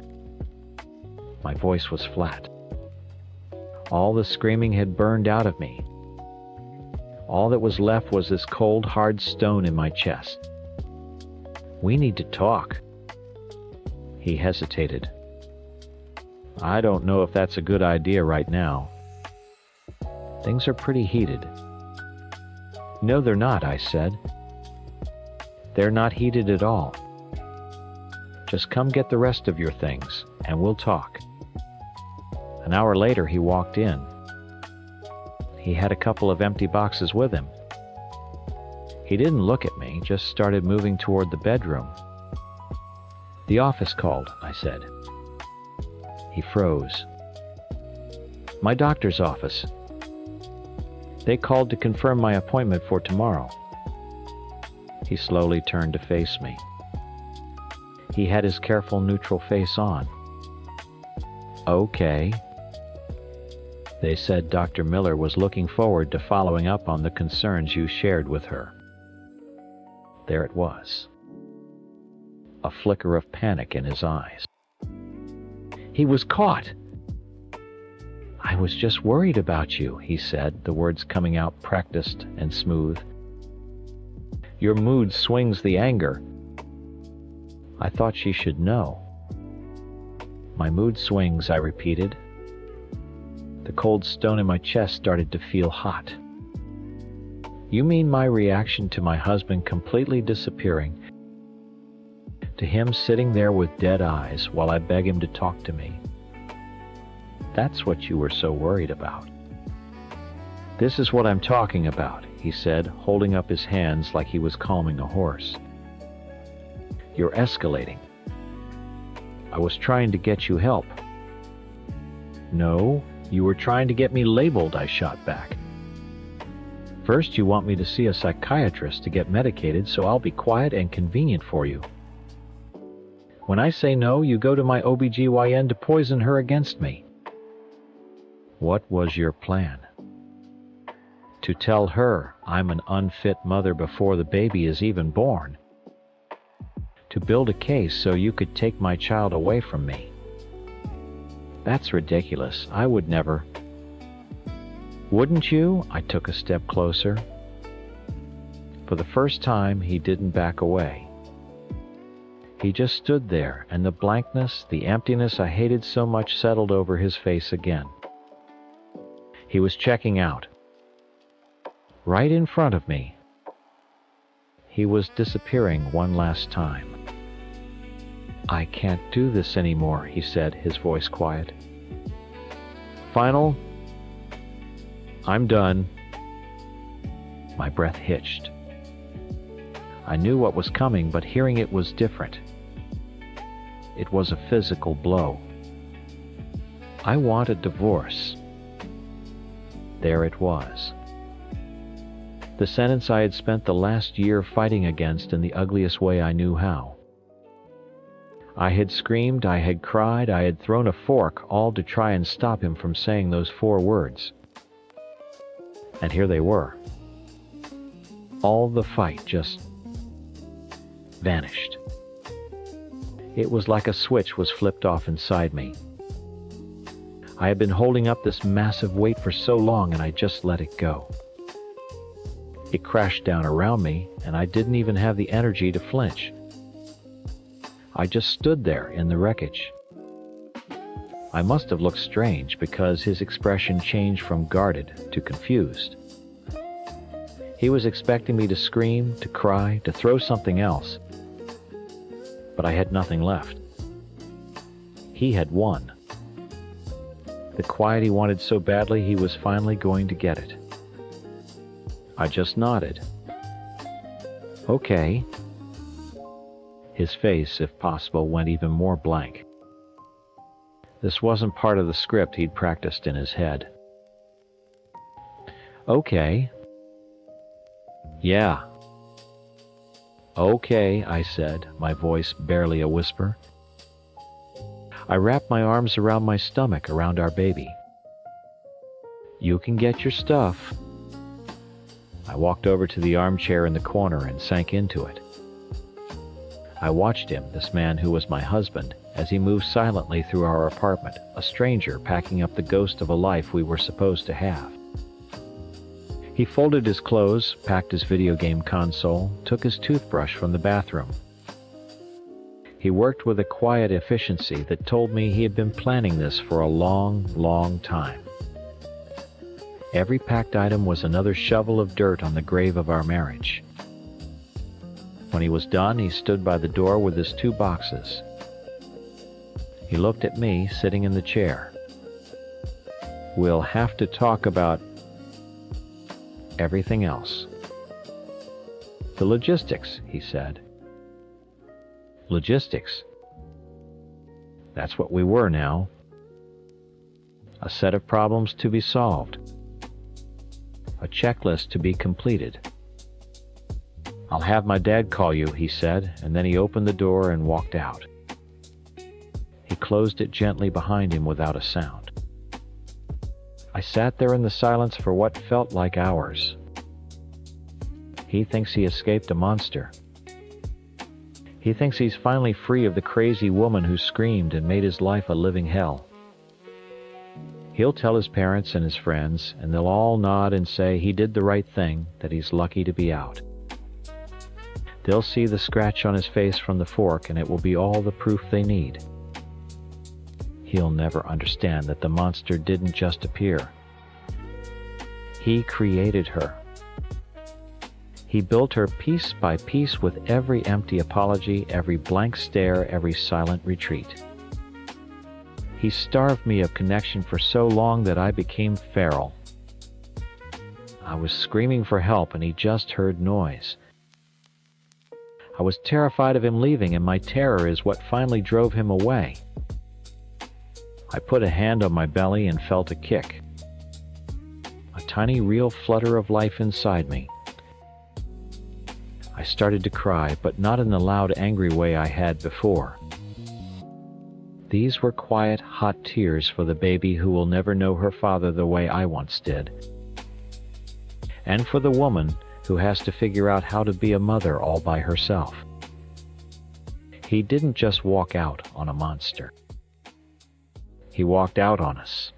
My voice was flat. All the screaming had burned out of me. All that was left was this cold, hard stone in my chest. "We need to talk." He hesitated. "I don't know if that's a good idea right now. Things are pretty heated." "No, they're not," I said. "They're not heated at all. Just come get the rest of your things, and we'll talk." An hour later, he walked in. He had a couple of empty boxes with him. He didn't look at me, just started moving toward the bedroom. "The office called," I said. He froze. "My doctor's office. They called to confirm my appointment for tomorrow." He slowly turned to face me. He had his careful, neutral face on. "Okay." They said Dr. Miller was looking forward to following up on the concerns you shared with her. There it was. A flicker of panic in his eyes. He was caught. "I was just worried about you," he said, the words coming out practiced and smooth. "Your mood swings the anger." I thought she should know. "My mood swings," I repeated. The cold stone in my chest started to feel hot. "You mean my reaction to my husband completely disappearing? To him sitting there with dead eyes while I beg him to talk to me? That's what you were so worried about." "This is what I'm talking about," he said, holding up his hands like he was calming a horse. "You're escalating. I was trying to get you help." "No, you were trying to get me labeled," I shot back. First, you want me to see a psychiatrist to get medicated so I'll be quiet and convenient for you. When I say no, you go to my OBGYN to poison her against me. What was your plan? To tell her I'm an unfit mother before the baby is even born. To build a case so you could take my child away from me. That's ridiculous. I would never. Wouldn't you? I took a step closer. For the first time, he didn't back away. He just stood there, and the blankness, the emptiness I hated so much settled over his face again. He was checking out. Right in front of me. He was disappearing one last time. I can't do this anymore, he said, his voice quiet. Final. I'm done. My breath hitched. I knew what was coming, but hearing it was different. It was a physical blow. I want a divorce. There it was. The sentence I had spent the last year fighting against in the ugliest way I knew how. I had screamed, I had cried, I had thrown a fork, all to try and stop him from saying those 4 words. And here they were. All the fight just vanished. It was like a switch was flipped off inside me. I had been holding up this massive weight for so long, and I just let it go. It crashed down around me, and I didn't even have the energy to flinch. I just stood there in the wreckage. I must have looked strange because his expression changed from guarded to confused. He was expecting me to scream, to cry, to throw something else. But I had nothing left. He had won. The quiet he wanted so badly, he was finally going to get it. I just nodded. Okay. His face, if possible, went even more blank. This wasn't part of the script he'd practiced in his head. Okay. Yeah. Okay, I said, my voice barely a whisper. I wrapped my arms around my stomach, around our baby. You can get your stuff. I walked over to the armchair in the corner and sank into it. I watched him, this man who was my husband, as he moved silently through our apartment, a stranger packing up the ghost of a life we were supposed to have. He folded his clothes, packed his video game console, took his toothbrush from the bathroom. He worked with a quiet efficiency that told me he had been planning this for a long, long time. Every packed item was another shovel of dirt on the grave of our marriage. When he was done, he stood by the door with his 2 boxes. He looked at me, sitting in the chair. We'll have to talk about everything else. The logistics, he said. Logistics. That's what we were now. A set of problems to be solved. A checklist to be completed. I'll have my dad call you, he said, and then he opened the door and walked out. He closed it gently behind him without a sound. I sat there in the silence for what felt like hours. He thinks he escaped a monster. He thinks he's finally free of the crazy woman who screamed and made his life a living hell. He'll tell his parents and his friends, and they'll all nod and say he did the right thing, that he's lucky to be out. They'll see the scratch on his face from the fork, and it will be all the proof they need. He'll never understand that the monster didn't just appear. He created her. He built her piece by piece with every empty apology, every blank stare, every silent retreat. He starved me of connection for so long that I became feral. I was screaming for help, and he just heard noise. I was terrified of him leaving, and my terror is what finally drove him away. I put a hand on my belly and felt a kick. A tiny real flutter of life inside me. I started to cry, but not in the loud, angry way I had before. These were quiet, hot tears for the baby who will never know her father the way I once did. And for the woman who has to figure out how to be a mother all by herself. He didn't just walk out on a monster. He walked out on us.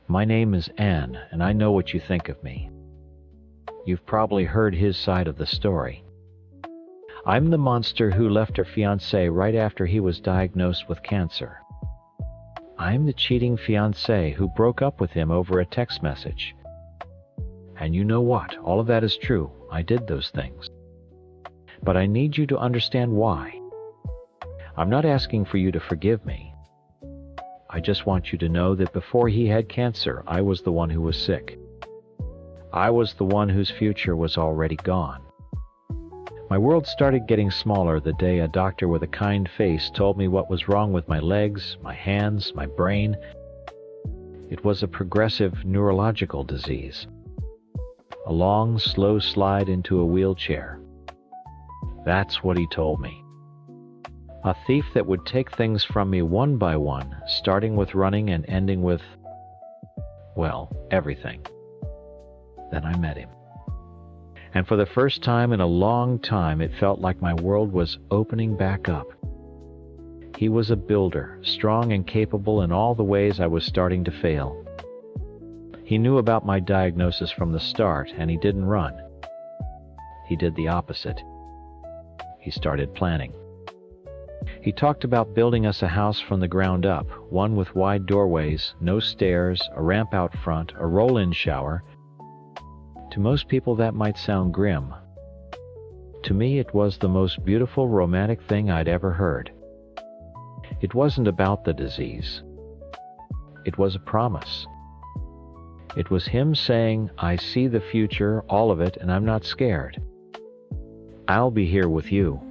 My name is Anne, and I know what you think of me. You've probably heard his side of the story. I'm the monster who left her fiancé right after he was diagnosed with cancer. I'm the cheating fiancé who broke up with him over a text message. And you know what? All of that is true. I did those things. But I need you to understand why. I'm not asking for you to forgive me. I just want you to know that before he had cancer, I was the one who was sick. I was the one whose future was already gone. My world started getting smaller the day a doctor with a kind face told me what was wrong with my legs, my hands, my brain. It was a progressive neurological disease. A long, slow slide into a wheelchair. That's what he told me. A thief that would take things from me one by one, starting with running and ending with, well, everything. Then I met him. And for the first time in a long time, it felt like my world was opening back up. He was a builder, strong and capable in all the ways I was starting to fail. He knew about my diagnosis from the start, and he didn't run. He did the opposite. He started planning. He talked about building us a house from the ground up, one with wide doorways, no stairs, a ramp out front, a roll-in shower. To most people that might sound grim. To me, it was the most beautiful, romantic thing I'd ever heard. It wasn't about the disease. It was a promise. It was him saying, I see the future, all of it, and I'm not scared. I'll be here with you.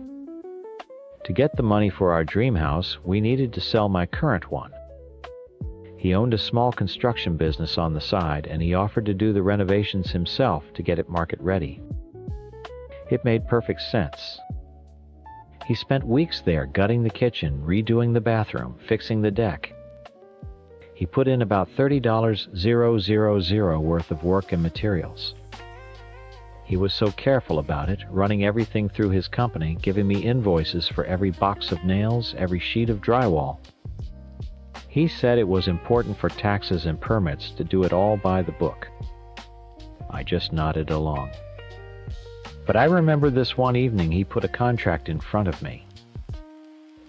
To get the money for our dream house, we needed to sell my current one. He owned a small construction business on the side, and he offered to do the renovations himself to get it market ready. It made perfect sense. He spent weeks there gutting the kitchen, redoing the bathroom, fixing the deck. He put in about $30,000 worth of work and materials. He was so careful about it, running everything through his company, giving me invoices for every box of nails, every sheet of drywall. He said it was important for taxes and permits to do it all by the book. I just nodded along. But I remember this one evening he put a contract in front of me.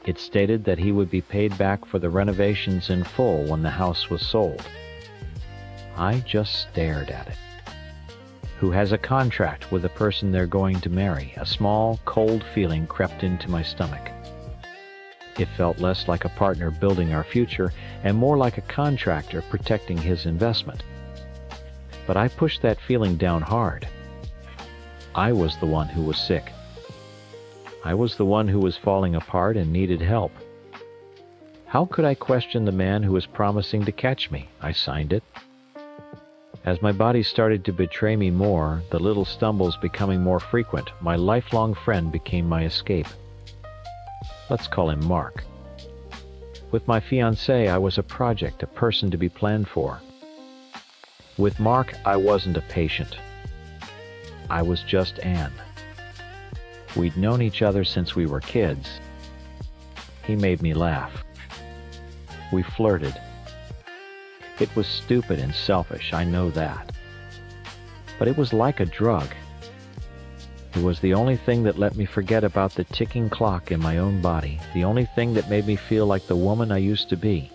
It stated that he would be paid back for the renovations in full when the house was sold. I just stared at it. Who has a contract with the person they're going to marry? A small, cold feeling crept into my stomach. It felt less like a partner building our future and more like a contractor protecting his investment. But I pushed that feeling down hard. I was the one who was sick. I was the one who was falling apart and needed help. How could I question the man who was promising to catch me? I signed it. As my body started to betray me more, the little stumbles becoming more frequent, my lifelong friend became my escape. Let's call him Mark. With my fiancée, I was a project, a person to be planned for. With Mark, I wasn't a patient. I was just Anne. We'd known each other since we were kids. He made me laugh. We flirted. It was stupid and selfish, I know that. But it was like a drug. It was the only thing that let me forget about the ticking clock in my own body, the only thing that made me feel like the woman I used to be.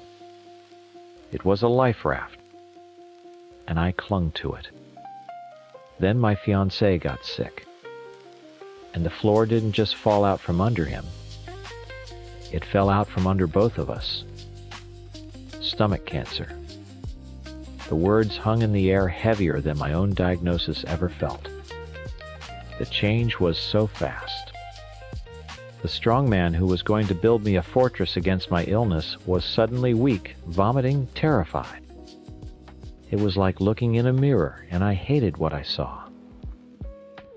It was a life raft, and I clung to it. Then my fiancé got sick, and the floor didn't just fall out from under him. It fell out from under both of us. Stomach cancer. The words hung in the air heavier than my own diagnosis ever felt. The change was so fast. The strong man who was going to build me a fortress against my illness was suddenly weak, vomiting, terrified. It was like looking in a mirror, and I hated what I saw.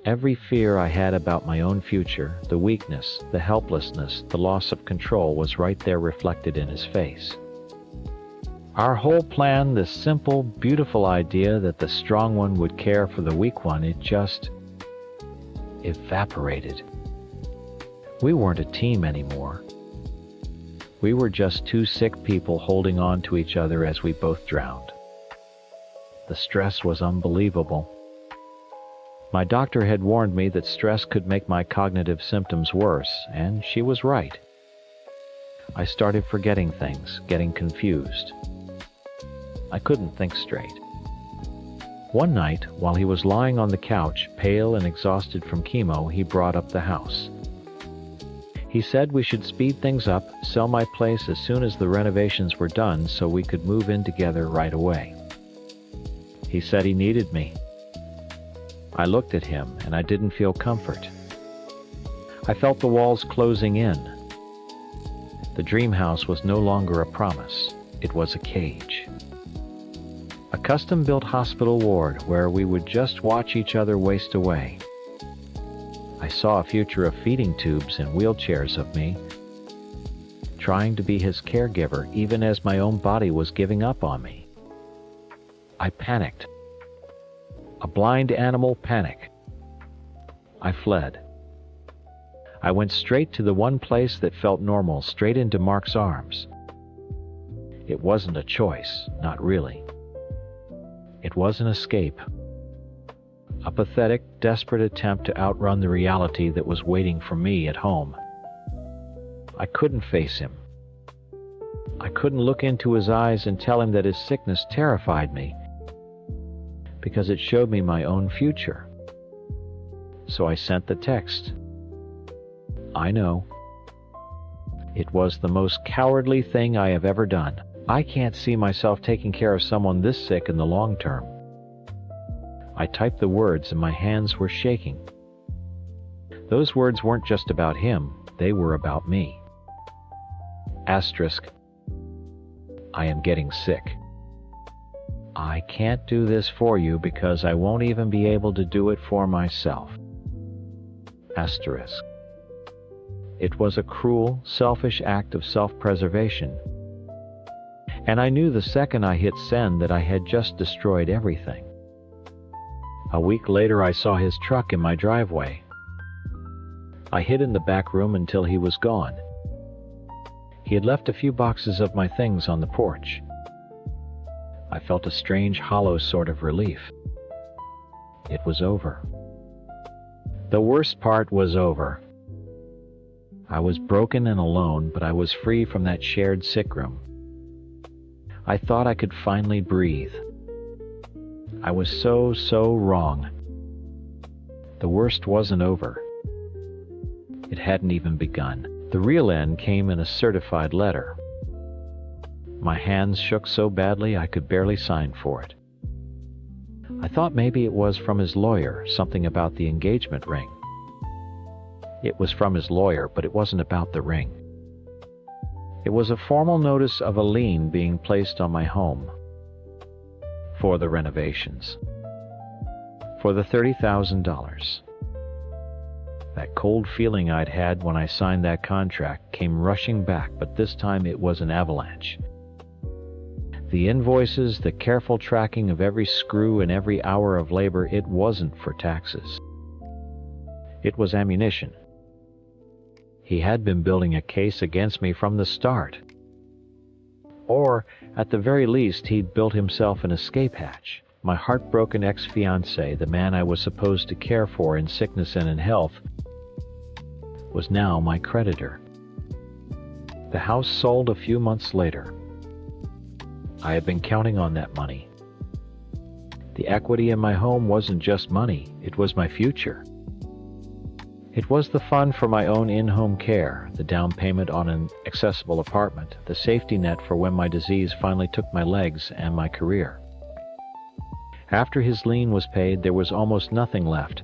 Every fear I had about my own future, the weakness, the helplessness, the loss of control was right there reflected in his face. Our whole plan, this simple, beautiful idea that the strong one would care for the weak one, it just evaporated. We weren't a team anymore. We were just two sick people holding on to each other as we both drowned. The stress was unbelievable. My doctor had warned me that stress could make my cognitive symptoms worse, and she was right. I started forgetting things, getting confused. I couldn't think straight. One night, while he was lying on the couch, pale and exhausted from chemo, he brought up the house. He said we should speed things up, sell my place as soon as the renovations were done so we could move in together right away. He said he needed me. I looked at him and I didn't feel comfort. I felt the walls closing in. The dream house was no longer a promise. It was a cage. A custom-built hospital ward where we would just watch each other waste away. I saw a future of feeding tubes and wheelchairs of me, trying to be his caregiver even as my own body was giving up on me. I panicked. A blind animal panic. I fled. I went straight to the one place that felt normal, straight into Mark's arms. It wasn't a choice, not really. It was an escape. A pathetic, desperate attempt to outrun the reality that was waiting for me at home. I couldn't face him. I couldn't look into his eyes and tell him that his sickness terrified me, because it showed me my own future. So I sent the text. I know. It was the most cowardly thing I have ever done. I can't see myself taking care of someone this sick in the long term. I typed the words and my hands were shaking. Those words weren't just about him, they were about me. Asterisk. I am getting sick. I can't do this for you because I won't even be able to do it for myself. Asterisk. It was a cruel, selfish act of self-preservation. And I knew the second I hit send that I had just destroyed everything. A week later I saw his truck in my driveway. I hid in the back room until he was gone. He had left a few boxes of my things on the porch. I felt a strange, hollow sort of relief. It was over. The worst part was over. I was broken and alone, but I was free from that shared sick room. I thought I could finally breathe. I was so wrong. The worst wasn't over. It hadn't even begun. The real end came in a certified letter. My hands shook so badly I could barely sign for it. I thought maybe it was from his lawyer, something about the engagement ring. It was from his lawyer, but it wasn't about the ring. It was a formal notice of a lien being placed on my home. For the renovations. For the $30,000. That cold feeling I'd had when I signed that contract came rushing back, but this time it was an avalanche. The invoices, the careful tracking of every screw and every hour of labor, it wasn't for taxes. It was ammunition. He had been building a case against me from the start. Or, at the very least, he'd built himself an escape hatch. My heartbroken ex-fiancé, the man I was supposed to care for in sickness and in health, was now my creditor. The house sold a few months later. I had been counting on that money. The equity in my home wasn't just money, it was my future. It was the fund for my own in-home care, the down payment on an accessible apartment, the safety net for when my disease finally took my legs and my career. After his lien was paid, there was almost nothing left.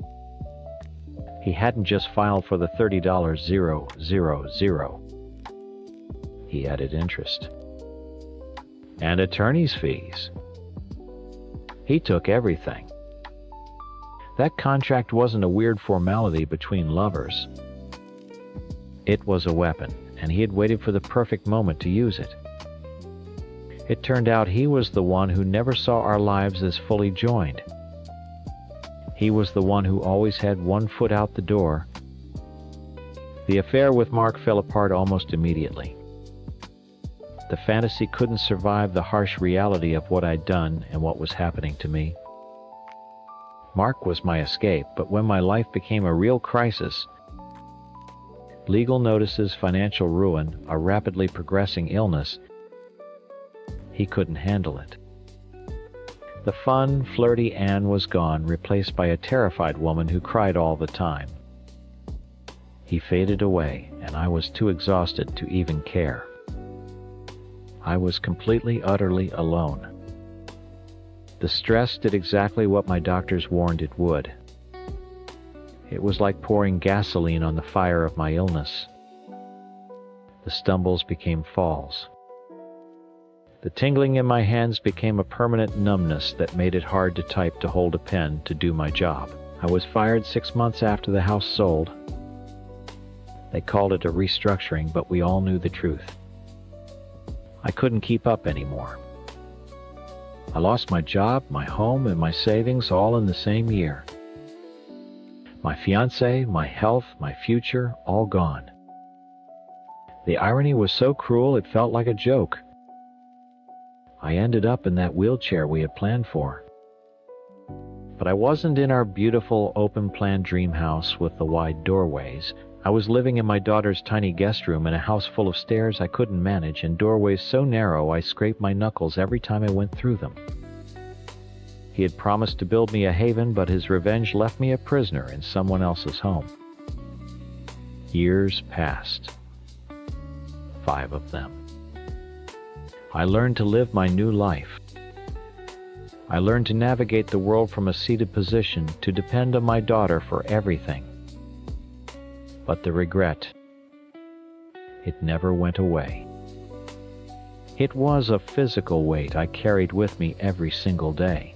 He hadn't just filed for the $30,000. He added interest. And attorney's fees. He took everything. That contract wasn't a weird formality between lovers. It was a weapon, and he had waited for the perfect moment to use it. It turned out he was the one who never saw our lives as fully joined. He was the one who always had one foot out the door. The affair with Mark fell apart almost immediately. The fantasy couldn't survive the harsh reality of what I'd done and what was happening to me. Mark was my escape, but when my life became a real crisis, legal notices, financial ruin, a rapidly progressing illness, he couldn't handle it. The fun, flirty Anne was gone, replaced by a terrified woman who cried all the time. He faded away, and I was too exhausted to even care. I was completely, utterly alone. The stress did exactly what my doctors warned it would. It was like pouring gasoline on the fire of my illness. The stumbles became falls. The tingling in my hands became a permanent numbness that made it hard to type, to hold a pen, to do my job. I was fired 6 months after the house sold. They called it a restructuring, but we all knew the truth. I couldn't keep up anymore. I lost my job, my home, and my savings all in the same year. My fiancé, my health, my future, all gone. The irony was so cruel it felt like a joke. I ended up in that wheelchair we had planned for. But I wasn't in our beautiful, open-plan dream house with the wide doorways. I was living in my daughter's tiny guest room in a house full of stairs I couldn't manage and doorways so narrow I scraped my knuckles every time I went through them. He had promised to build me a haven, but his revenge left me a prisoner in someone else's home. Years passed. 5 of them. I learned to live my new life. I learned to navigate the world from a seated position, to depend on my daughter for everything. But the regret, it never went away. It was a physical weight I carried with me every single day.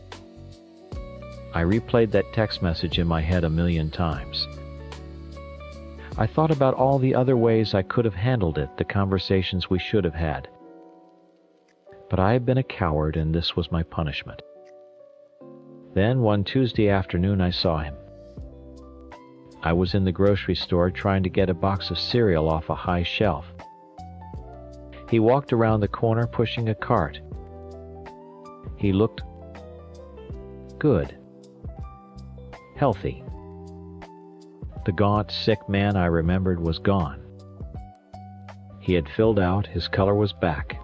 I replayed that text message in my head 1,000,000 times. I thought about all the other ways I could have handled it, the conversations we should have had. But I had been a coward, and this was my punishment. Then, one Tuesday afternoon, I saw him. I was in the grocery store trying to get a box of cereal off a high shelf. He walked around the corner pushing a cart. He looked good, healthy. The gaunt, sick man I remembered was gone. He had filled out, his color was back.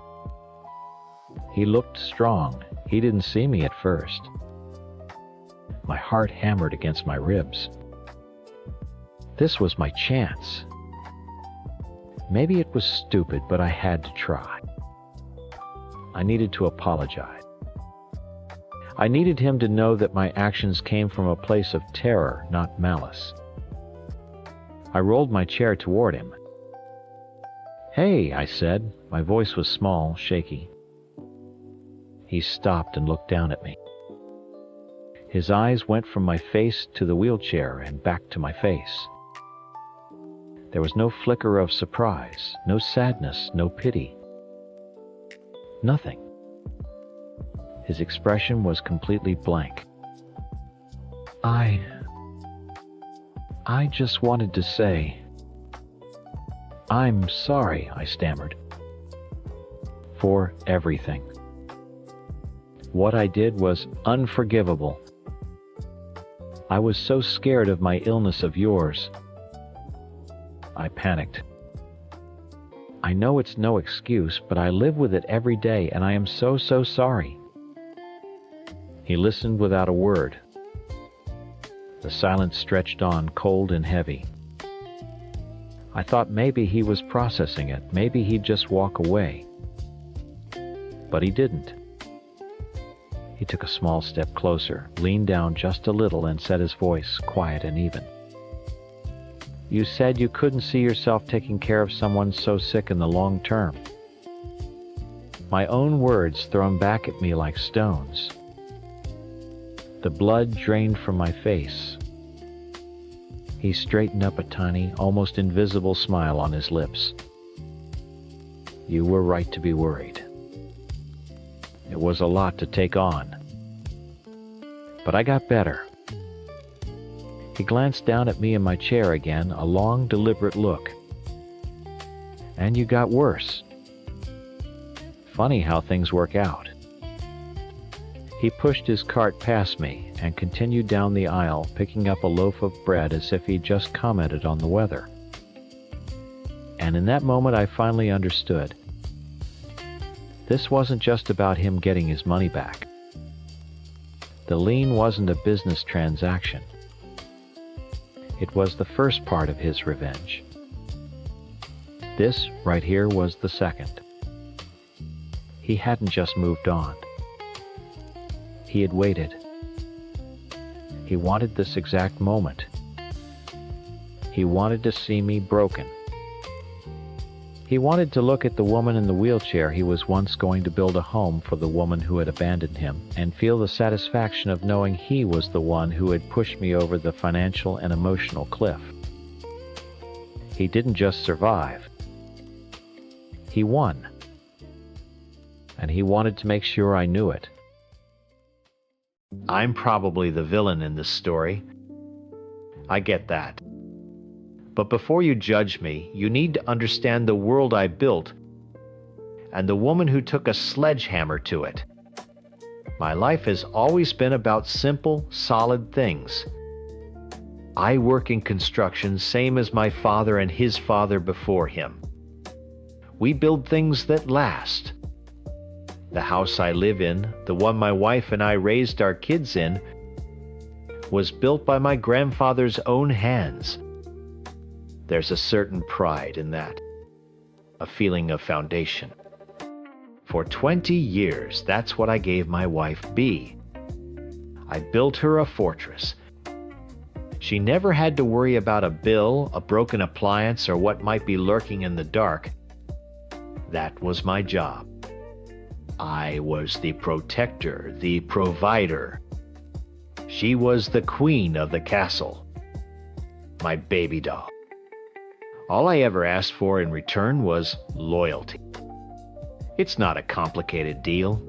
He looked strong. He didn't see me at first. My heart hammered against my ribs. This was my chance. Maybe it was stupid, but I had to try. I needed to apologize. I needed him to know that my actions came from a place of terror, not malice. I rolled my chair toward him. "Hey," I said. My voice was small, shaky. He stopped and looked down at me. His eyes went from my face to the wheelchair and back to my face. There was no flicker of surprise, no sadness, no pity. Nothing. His expression was completely blank. I just wanted to say, "I'm sorry," I stammered. "For everything. What I did was unforgivable. I was so scared of my illness, of yours." I panicked. "I know it's no excuse, but I live with it every day, and I am so sorry." He listened without a word. The silence stretched on, cold and heavy. I thought maybe he was processing it, maybe he'd just walk away. But he didn't. He took a small step closer, leaned down just a little, and said, his voice quiet and even, "You said you couldn't see yourself taking care of someone so sick in the long term." My own words thrown back at me like stones. The blood drained from my face. He straightened up, a tiny, almost invisible smile on his lips. You were right to be worried. It was a lot to take on. But I got better. He glanced down at me in my chair again, a long, deliberate look. And you got worse. Funny how things work out. He pushed his cart past me and continued down the aisle, picking up a loaf of bread as if he'd just commented on the weather. And in that moment I finally understood. This wasn't just about him getting his money back. The lien wasn't a business transaction. It was the first part of his revenge. This right here was the second. He hadn't just moved on. He had waited. He wanted this exact moment. He wanted to see me broken. He wanted to look at the woman in the wheelchair he was once going to build a home for the woman who had abandoned him, and feel the satisfaction of knowing he was the one who had pushed me over the financial and emotional cliff. He didn't just survive. He won. And he wanted to make sure I knew it. I'm probably the villain in this story. I get that. But before you judge me, you need to understand the world I built and the woman who took a sledgehammer to it. My life has always been about simple, solid things. I work in construction, same as my father and his father before him. We build things that last. The house I live in, the one my wife and I raised our kids in, was built by my grandfather's own hands. There's a certain pride in that, a feeling of foundation. For 20 years, that's what I gave my wife, Bea. I built her a fortress. She never had to worry about a bill, a broken appliance, or what might be lurking in the dark. That was my job. I was the protector, the provider. She was the queen of the castle, my baby doll. All I ever asked for in return was loyalty. It's not a complicated deal.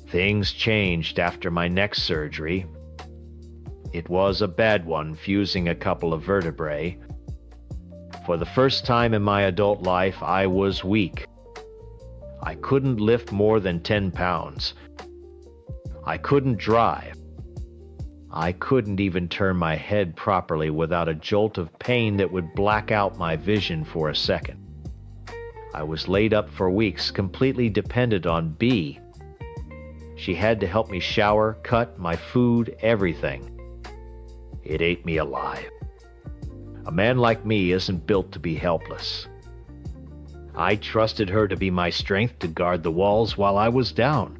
Things changed after my neck surgery. It was a bad one, fusing a couple of vertebrae. For the first time in my adult life, I was weak. I couldn't lift more than 10 pounds. I couldn't drive. I couldn't even turn my head properly without a jolt of pain that would black out my vision for a second. I was laid up for weeks, completely dependent on Bea. She had to help me shower, cut my food, everything. It ate me alive. A man like me isn't built to be helpless. I trusted her to be my strength to guard the walls while I was down.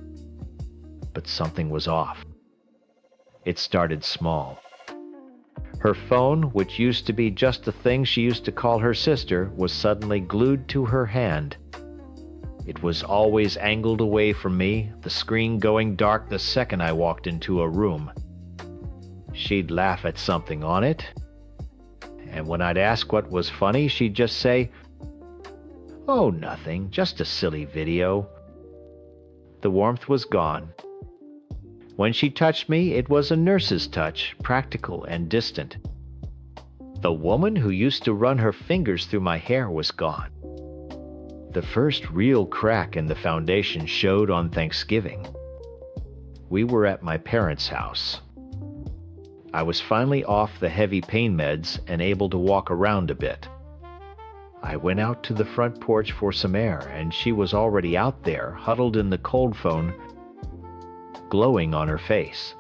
But something was off. It started small. Her phone, which used to be just a thing she used to call her sister, was suddenly glued to her hand. It was always angled away from me, the screen going dark the second I walked into a room. She'd laugh at something on it, and when I'd ask what was funny, she'd just say, "Oh, nothing, just a silly video." The warmth was gone. When she touched me, it was a nurse's touch, practical and distant. The woman who used to run her fingers through my hair was gone. The first real crack in the foundation showed on Thanksgiving. We were at my parents' house. I was finally off the heavy pain meds and able to walk around a bit. I went out to the front porch for some air, and she was already out there, huddled in the cold phone, glowing on her face.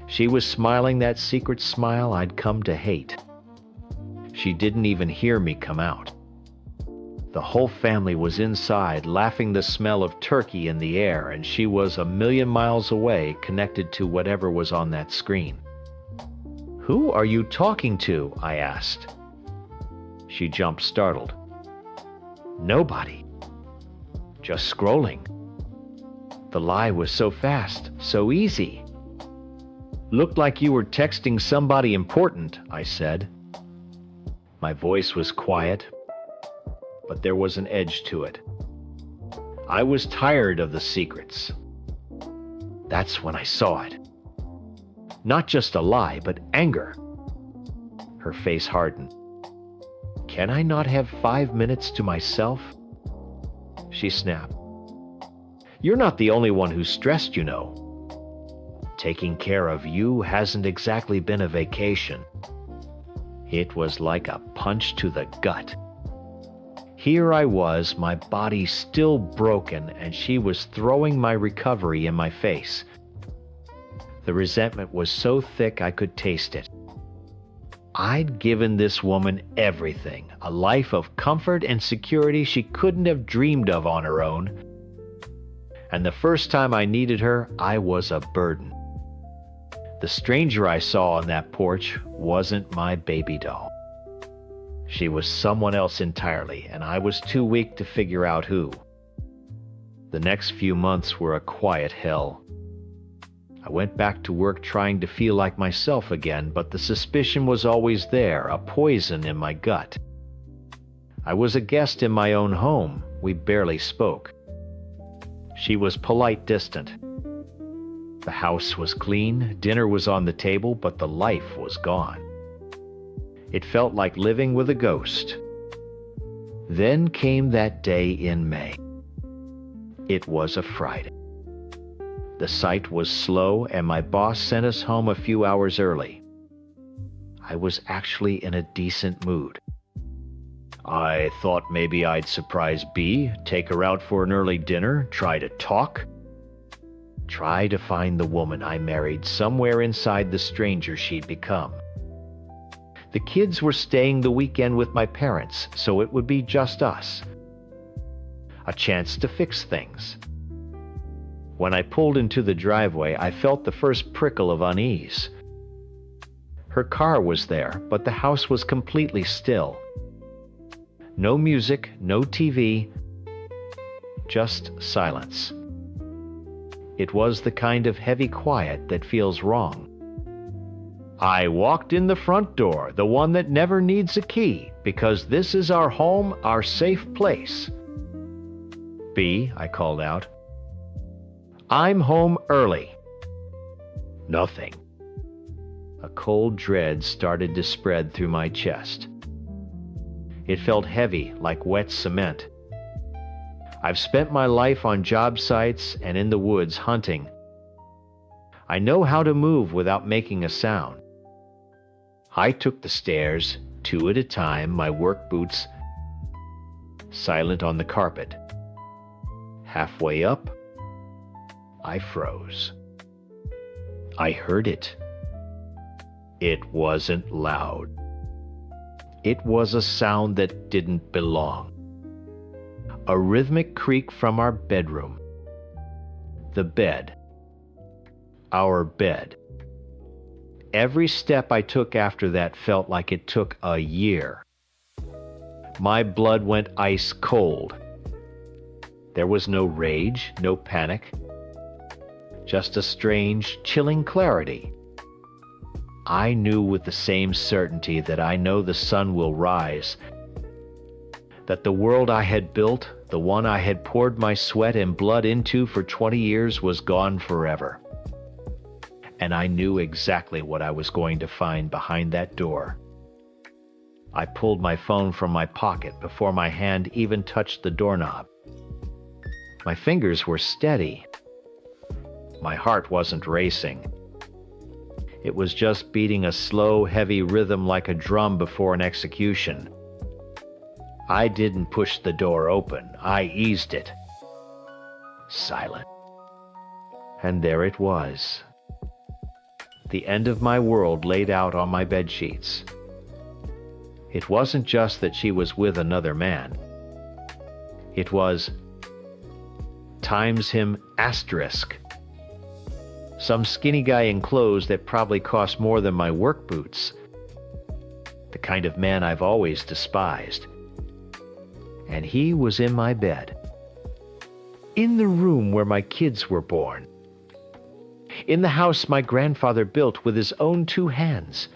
She was smiling that secret smile I'd come to hate. She didn't even hear me come out. The whole family was inside, laughing the smell of turkey in the air, and she was a million miles away, connected to whatever was on that screen. "Who are you talking to?" I asked. She jumped, startled. "Nobody. Just scrolling." The lie was so fast, so easy. Looked like you were texting somebody important, I said. My voice was quiet, but there was an edge to it. I was tired of the secrets. That's when I saw it. Not just a lie, but anger. Her face hardened. Can I not have 5 minutes to myself? She snapped. You're not the only one who's stressed, you know. Taking care of you hasn't exactly been a vacation. It was like a punch to the gut. Here I was, my body still broken, and she was throwing my recovery in my face. The resentment was so thick I could taste it. I'd given this woman everything, a life of comfort and security she couldn't have dreamed of on her own. And the first time I needed her, I was a burden. The stranger I saw on that porch wasn't my baby doll. She was someone else entirely, and I was too weak to figure out who. The next few months were a quiet hell. I went back to work trying to feel like myself again, but the suspicion was always there, a poison in my gut. I was a guest in my own home. We barely spoke. She was polite, distant. The house was clean, dinner was on the table, but the life was gone. It felt like living with a ghost. Then came that day in May. It was a Friday. The site was slow, and my boss sent us home a few hours early. I was actually in a decent mood. I thought maybe I'd surprise Bea, take her out for an early dinner, try to talk. Try to find the woman I married somewhere inside the stranger she'd become. The kids were staying the weekend with my parents, so it would be just us. A chance to fix things. When I pulled into the driveway, I felt the first prickle of unease. Her car was there, but the house was completely still. No music, no TV, just silence. It was the kind of heavy quiet that feels wrong. I walked in the front door, the one that never needs a key, because this is our home, our safe place. Bea, I called out. I'm home early. Nothing. A cold dread started to spread through my chest. It felt heavy, like wet cement. I've spent my life on job sites and in the woods hunting. I know how to move without making a sound. I took the stairs, 2 at a time, my work boots, silent on the carpet. Halfway up, I froze. I heard it. It wasn't loud. It was a sound that didn't belong. A rhythmic creak from our bedroom. The bed. Our bed. Every step I took after that felt like it took a year. My blood went ice cold. There was no rage, no panic. Just a strange, chilling clarity. I knew with the same certainty that I know the sun will rise, that the world I had built, the one I had poured my sweat and blood into for 20 years, was gone forever. And I knew exactly what I was going to find behind that door. I pulled my phone from my pocket before my hand even touched the doorknob. My fingers were steady. My heart wasn't racing. It was just beating a slow, heavy rhythm like a drum before an execution. I didn't push the door open. I eased it. Silent. And there it was. The end of my world laid out on my bedsheets. It wasn't just that she was with another man. It was times him asterisk. Some skinny guy in clothes that probably cost more than my work boots. The kind of man I've always despised. And he was in my bed. In the room where my kids were born. in the house my grandfather built with his own 2 hands.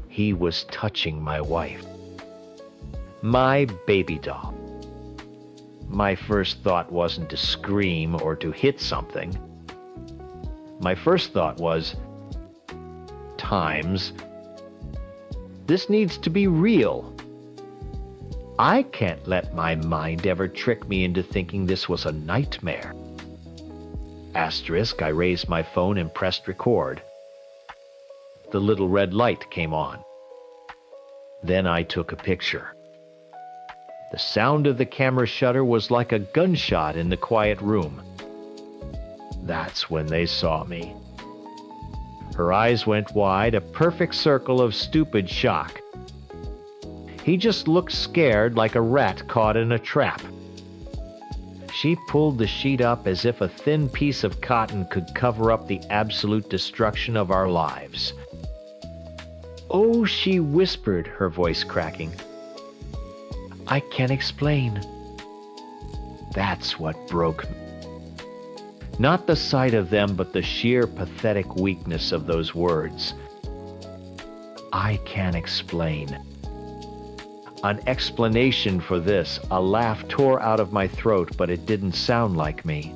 He was touching my wife, my baby doll. My first thought wasn't to scream or to hit something. My first thought was, times, this needs to be real. I can't let my mind ever trick me into thinking this was a nightmare. Asterisk, I raised my phone and pressed record. The little red light came on. Then I took a picture. The sound of the camera shutter was like a gunshot in the quiet room. That's when they saw me. Her eyes went wide, a perfect circle of stupid shock. He just looked scared like a rat caught in a trap. She pulled the sheet up as if a thin piece of cotton could cover up the absolute destruction of our lives. "Oh," she whispered, her voice cracking. "I can't explain." That's what broke me. Not the sight of them, but the sheer pathetic weakness of those words. I can't explain. An explanation for this, a laugh tore out of my throat, but it didn't sound like me.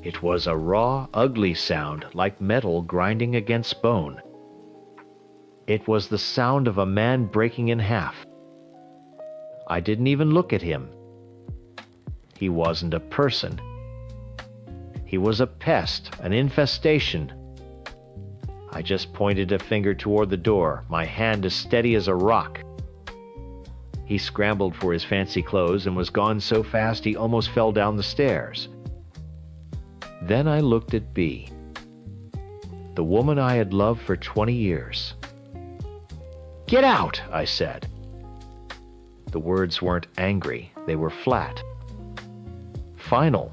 It was a raw, ugly sound, like metal grinding against bone. It was the sound of a man breaking in half. I didn't even look at him. He wasn't a person. He was a pest, an infestation. I just pointed a finger toward the door, my hand as steady as a rock. He scrambled for his fancy clothes and was gone so fast he almost fell down the stairs. Then I looked at Bea, the woman I had loved for 20 years. "Get out," I said. The words weren't angry, they were flat. Final.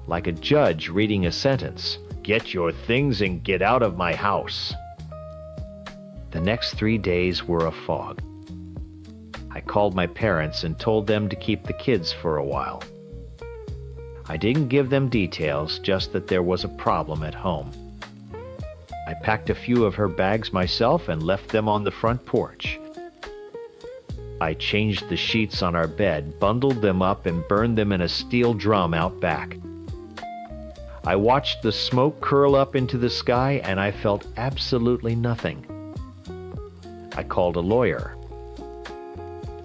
Like a judge reading a sentence. "Get your things and get out of my house." The next 3 days were a fog. I called my parents and told them to keep the kids for a while. I didn't give them details, just that there was a problem at home. I packed a few of her bags myself and left them on the front porch. I changed the sheets on our bed, bundled them up, and burned them in a steel drum out back. I watched the smoke curl up into the sky, and I felt absolutely nothing. I called a lawyer.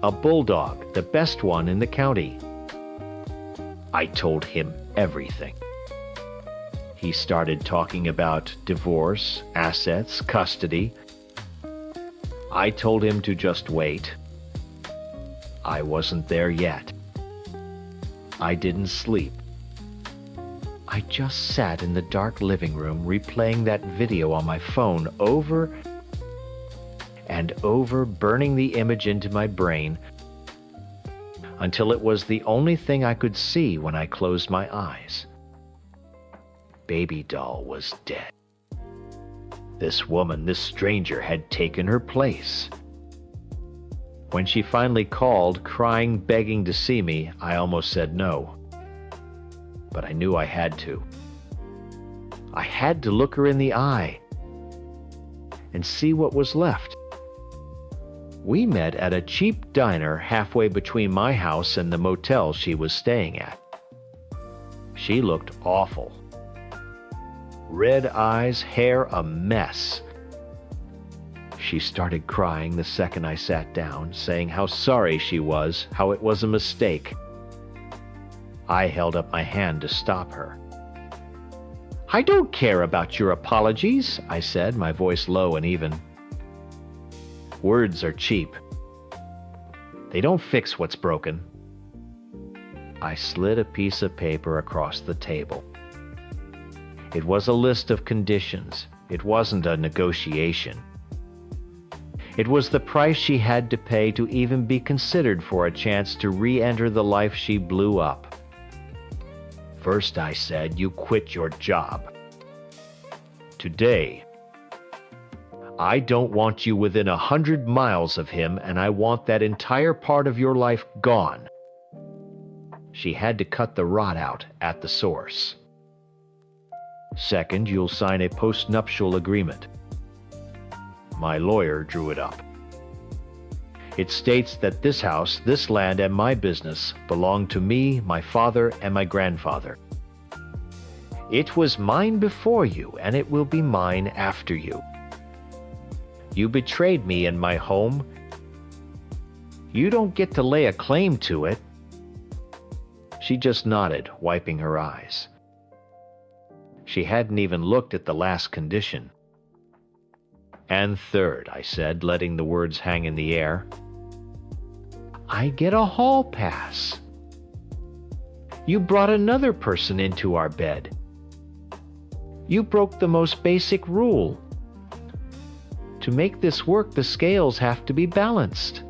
A bulldog, the best one in the county. I told him everything. He started talking about divorce, assets, custody. I told him to just wait. I wasn't there yet. I didn't sleep. I just sat in the dark living room replaying that video on my phone over and over, burning the image into my brain until it was the only thing I could see when I closed my eyes. Baby doll was dead. This woman, this stranger, had taken her place. When she finally called, crying, begging to see me, I almost said no. But I knew I had to. I had to look her in the eye and see what was left. We met at a cheap diner halfway between my house and the motel she was staying at. She looked awful. Red eyes, hair a mess. She started crying the second I sat down, saying how sorry she was, how it was a mistake. I held up my hand to stop her. "I don't care about your apologies," I said, my voice low and even. Words are cheap. They don't fix what's broken. I slid a piece of paper across the table. It was a list of conditions. It wasn't a negotiation. It was the price she had to pay to even be considered for a chance to re-enter the life she blew up. First, I said, you quit your job. Today, I don't want you within 100 miles of him, and I want that entire part of your life gone. She had to cut the rot out at the source. Second, you'll sign a postnuptial agreement. My lawyer drew it up. It states that this house, this land, and my business belong to me, my father, and my grandfather. It was mine before you, and it will be mine after you. You betrayed me in my home. You don't get to lay a claim to it. She just nodded, wiping her eyes. She hadn't even looked at the last condition. And third, I said, letting the words hang in the air, I get a hall pass. You brought another person into our bed. You broke the most basic rule. To make this work, the scales have to be balanced.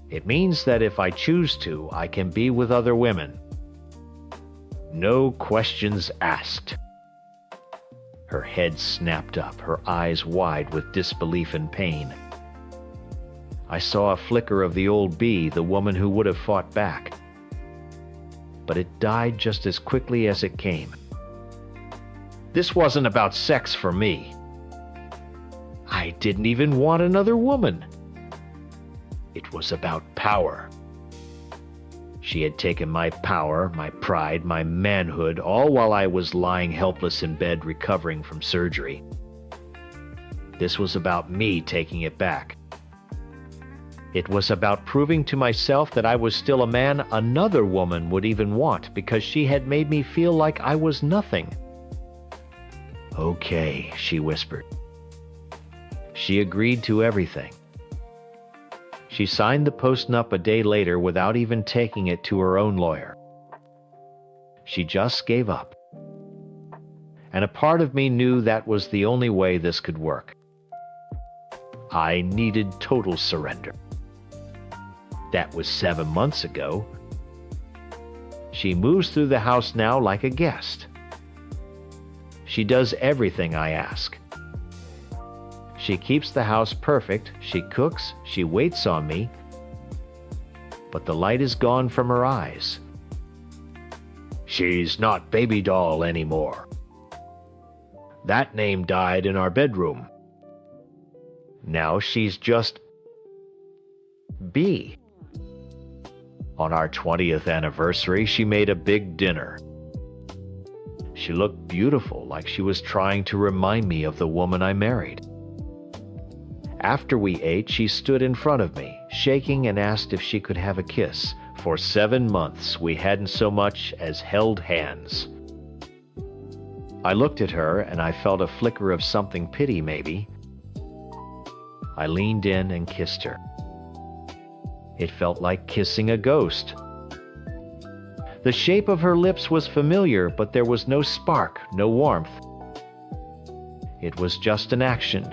It means that if I choose to, I can be with other women. No questions asked. Her head snapped up, her eyes wide with disbelief and pain. I saw a flicker of the old bee, the woman who would have fought back. But it died just as quickly as it came. This wasn't about sex for me. I didn't even want another woman. It was about power. She had taken my power, my pride, my manhood, all while I was lying helpless in bed recovering from surgery. This was about me taking it back. It was about proving to myself that I was still a man another woman would even want because she had made me feel like I was nothing. Okay, she whispered. She agreed to everything. She signed the postnup a day later without even taking it to her own lawyer. She just gave up. And a part of me knew that was the only way this could work. I needed total surrender. That was 7 months ago. She moves through the house now like a guest. She does everything I ask. She keeps the house perfect, she cooks, she waits on me, but the light is gone from her eyes. She's not baby doll anymore. That name died in our bedroom. Now she's just B. On our 20th anniversary, she made a big dinner. She looked beautiful, like she was trying to remind me of the woman I married. After we ate, she stood in front of me, shaking, and asked if she could have a kiss. For 7 months, we hadn't so much as held hands. I looked at her, and I felt a flicker of something pity, maybe. I leaned in and kissed her. It felt like kissing a ghost. The shape of her lips was familiar, but there was no spark, no warmth. It was just an action.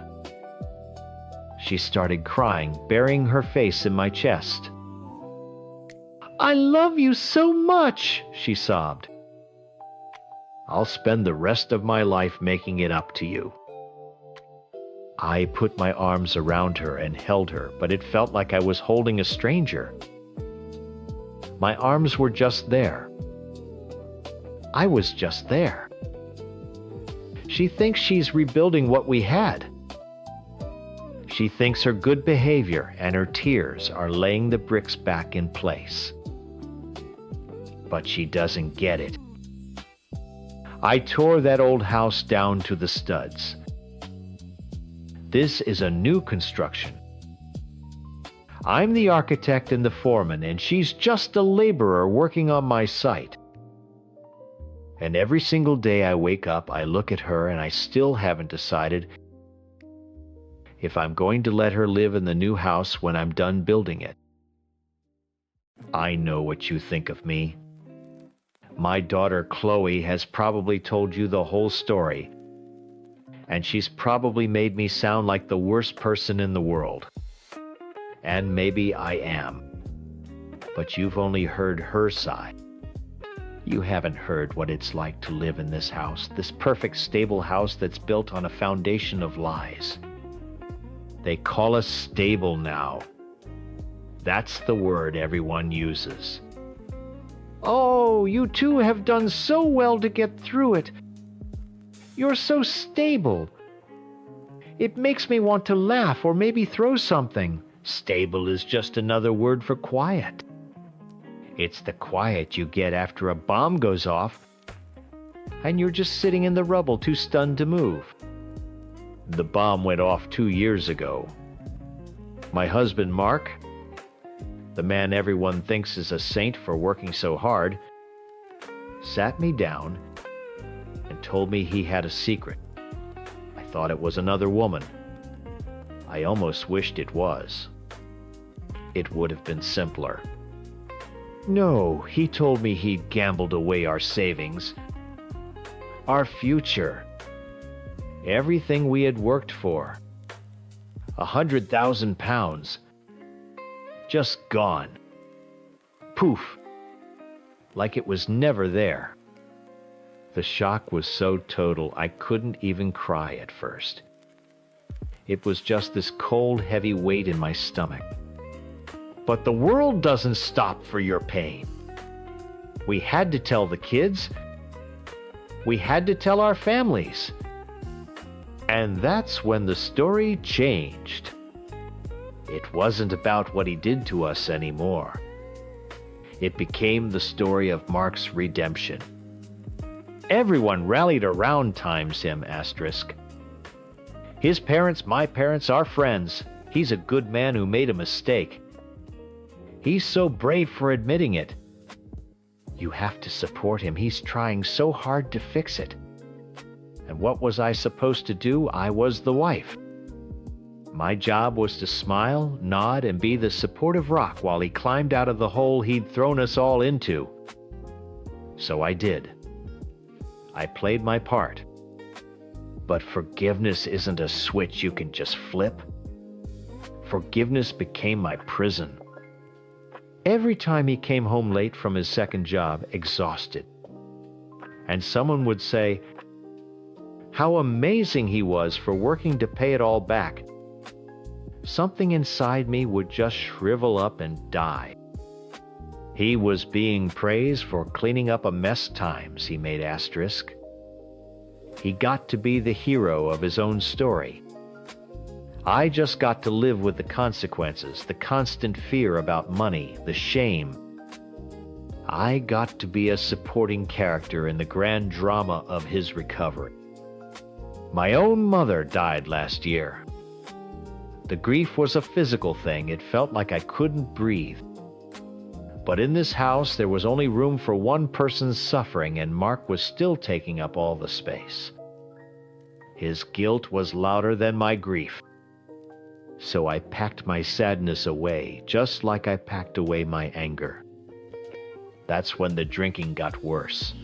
She started crying, burying her face in my chest. I love you so much, she sobbed. I'll spend the rest of my life making it up to you. I put my arms around her and held her, but it felt like I was holding a stranger. My arms were just there. I was just there. She thinks she's rebuilding what we had. She thinks her good behavior and her tears are laying the bricks back in place. But she doesn't get it. I tore that old house down to the studs. This is a new construction. I'm the architect and the foreman, and she's just a laborer working on my site. And every single day I wake up, I look at her, and I still haven't decided if I'm going to let her live in the new house when I'm done building it. I know what you think of me. My daughter Chloe has probably told you the whole story, and she's probably made me sound like the worst person in the world. And maybe I am. But you've only heard her side. You haven't heard what it's like to live in this house, this perfect, stable house that's built on a foundation of lies. They call us stable now. That's the word everyone uses. Oh, you two have done so well to get through it. You're so stable. It makes me want to laugh or maybe throw something. Stable is just another word for quiet. It's the quiet you get after a bomb goes off and you're just sitting in the rubble too stunned to move. The bomb went off 2 years ago. My husband, Mark, the man everyone thinks is a saint for working so hard, sat me down and told me he had a secret. I thought it was another woman. I almost wished it was. It would have been simpler. No, he told me he'd gambled away our savings, our future, everything we had worked for. 100,000 pounds. Just gone. Poof. Like it was never there. The shock was so total I couldn't even cry at first. It was just this cold, heavy weight in my stomach. But the world doesn't stop for your pain. We had to tell the kids. We had to tell our families. And that's when the story changed. It wasn't about what he did to us anymore. It became the story of Mark's redemption. Everyone rallied around Times him, asterisk. His parents, my parents, our friends. He's a good man who made a mistake. He's so brave for admitting it. You have to support him. He's trying so hard to fix it. And what was I supposed to do? I was the wife. My job was to smile, nod, and be the supportive rock while he climbed out of the hole he'd thrown us all into. So I did. I played my part. But forgiveness isn't a switch you can just flip. Forgiveness became my prison. Every time he came home late from his second job, exhausted, and someone would say how amazing he was for working to pay it all back, something inside me would just shrivel up and die. He was being praised for cleaning up a mess times he made, asterisk. He got to be the hero of his own story. I just got to live with the consequences, the constant fear about money, the shame. I got to be a supporting character in the grand drama of his recovery. My own mother died last year. The grief was a physical thing. It felt like I couldn't breathe. But in this house, there was only room for one person's suffering, and Mark was still taking up all the space. His guilt was louder than my grief. So I packed my sadness away, just like I packed away my anger. That's when the drinking got worse.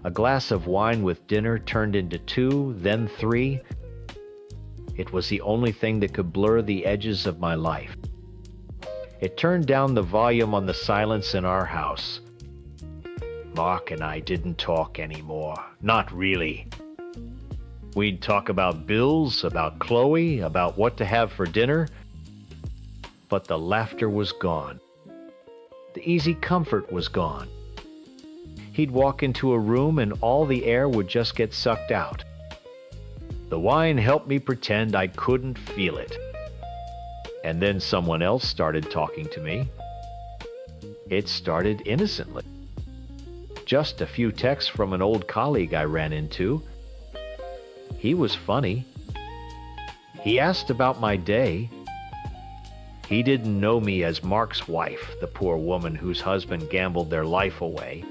A glass of wine with dinner turned into 2, then 3. It was the only thing that could blur the edges of my life. It turned down the volume on the silence in our house. Mark and I didn't talk anymore. Not really. We'd talk about bills, about Chloe, about what to have for dinner. But the laughter was gone. The easy comfort was gone. He'd walk into a room and all the air would just get sucked out. The wine helped me pretend I couldn't feel it. And then someone else started talking to me. It started innocently. Just a few texts from an old colleague I ran into. He was funny. He asked about my day. He didn't know me as Mark's wife, the poor woman whose husband gambled their life away.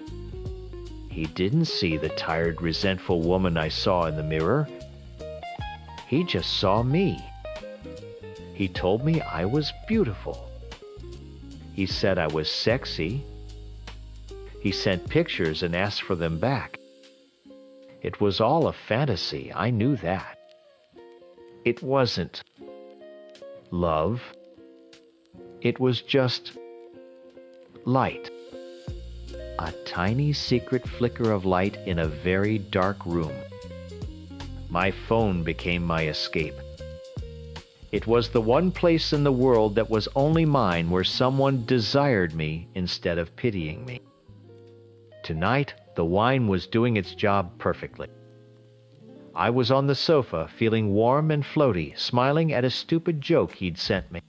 He didn't see the tired, resentful woman I saw in the mirror. He just saw me. He told me I was beautiful. He said I was sexy. He sent pictures and asked for them back. It was all a fantasy, I knew that. It wasn't love. It was just light. A tiny secret flicker of light in a very dark room. My phone became my escape. It was the one place in the world that was only mine where someone desired me instead of pitying me. Tonight, the wine was doing its job perfectly. I was on the sofa, feeling warm and floaty, smiling at a stupid joke he'd sent me.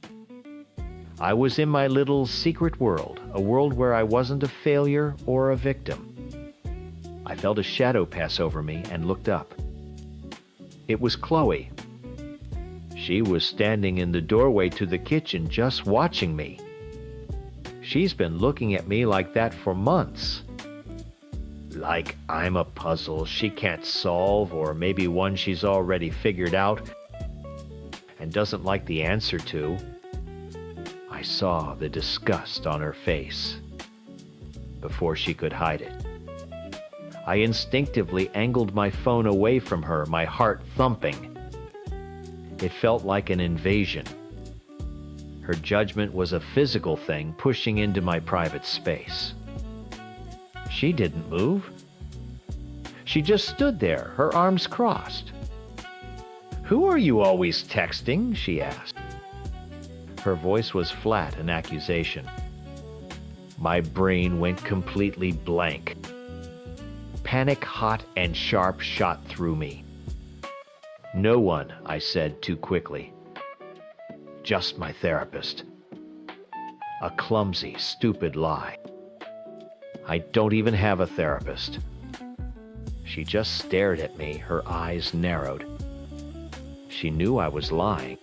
I was in my little secret world, a world where I wasn't a failure or a victim. I felt a shadow pass over me and looked up. It was Chloe. She was standing in the doorway to the kitchen just watching me. She's been looking at me like that for months. Like I'm a puzzle she can't solve, or maybe one she's already figured out and doesn't like the answer to. I saw the disgust on her face before she could hide it. I instinctively angled my phone away from her, my heart thumping. It felt like an invasion. Her judgment was a physical thing pushing into my private space. She didn't move. She just stood there, her arms crossed. "Who are you always texting?" she asked. Her voice was flat in accusation. My brain went completely blank. Panic, hot and sharp, shot through me. "No one," I said too quickly. "Just my therapist." A clumsy, stupid lie. I don't even have a therapist. She just stared at me, her eyes narrowed. She knew I was lying.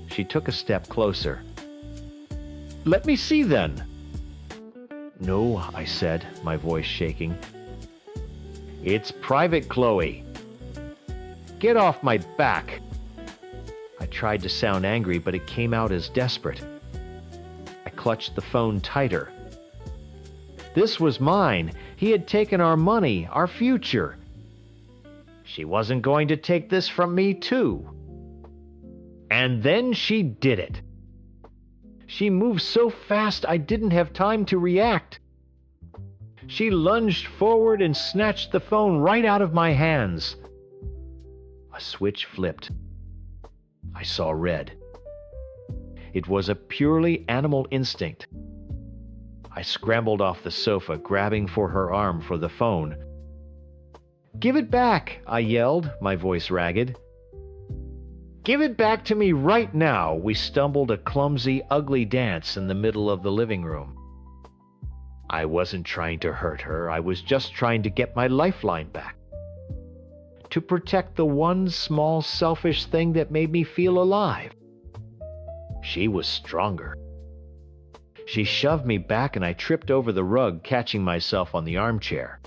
She took a step closer. "Let me see then." "No," I said, my voice shaking. "It's private, Chloe. Get off my back." I tried to sound angry, but it came out as desperate. I clutched the phone tighter. This was mine. He had taken our money, our future. She wasn't going to take this from me, too. And then she did it. She moved so fast I didn't have time to react. She lunged forward and snatched the phone right out of my hands. A switch flipped. I saw red. It was a purely animal instinct. I scrambled off the sofa, grabbing for her arm for the phone. "Give it back," I yelled, my voice ragged. "Give it back to me right now." We stumbled a clumsy, ugly dance in the middle of the living room. I wasn't trying to hurt her. I was just trying to get my lifeline back. To protect the one small, selfish thing that made me feel alive. She was stronger. She shoved me back and I tripped over the rug, catching myself on the armchair.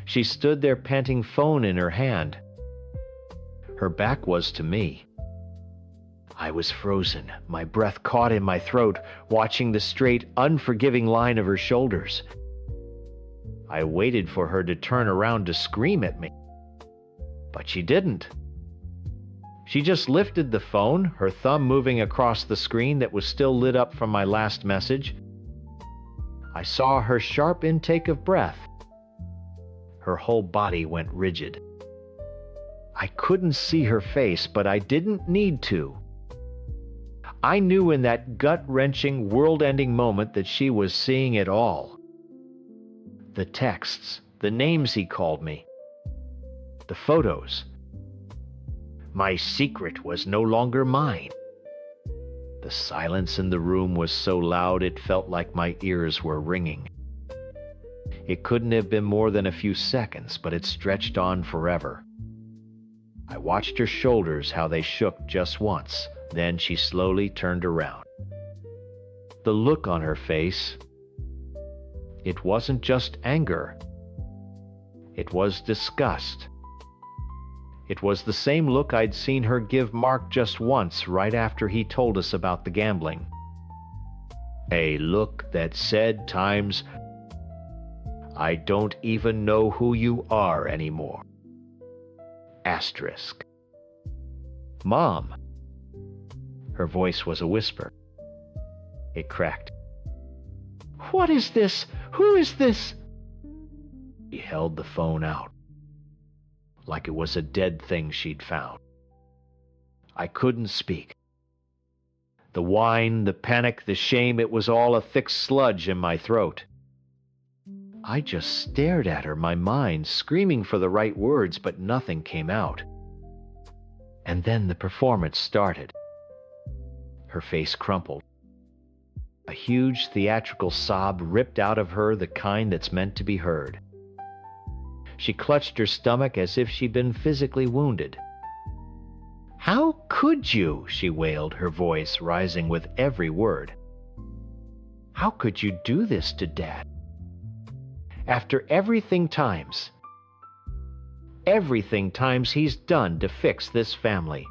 She stood there, panting, phone in her hand. Her back was to me. I was frozen, my breath caught in my throat, watching the straight, unforgiving line of her shoulders. I waited for her to turn around to scream at me. But she didn't. She just lifted the phone, her thumb moving across the screen that was still lit up from my last message. I saw her sharp intake of breath. Her whole body went rigid. I couldn't see her face, but I didn't need to. I knew in that gut-wrenching, world-ending moment that she was seeing it all. The texts, the names he called me, the photos. My secret was no longer mine. The silence in the room was so loud it felt like my ears were ringing. It couldn't have been more than a few seconds, but it stretched on forever. I watched her shoulders, how they shook just once. Then she slowly turned around. The look on her face, it wasn't just anger. It was disgust. It was the same look I'd seen her give Mark just once, right after he told us about the gambling. A look that said times, "I don't even know who you are anymore." Asterisk. "Mom." Her voice was a whisper. It cracked. "What is this? Who is this?" She held the phone out, like it was a dead thing she'd found. I couldn't speak. The whine, the panic, the shame, it was all a thick sludge in my throat. I just stared at her, my mind screaming for the right words, but nothing came out. And then the performance started. Her face crumpled. A huge theatrical sob ripped out of her, the kind that's meant to be heard. She clutched her stomach as if she'd been physically wounded. "How could you?" she wailed, her voice rising with every word. "How could you do this to Dad? After everything times he's done to fix this family."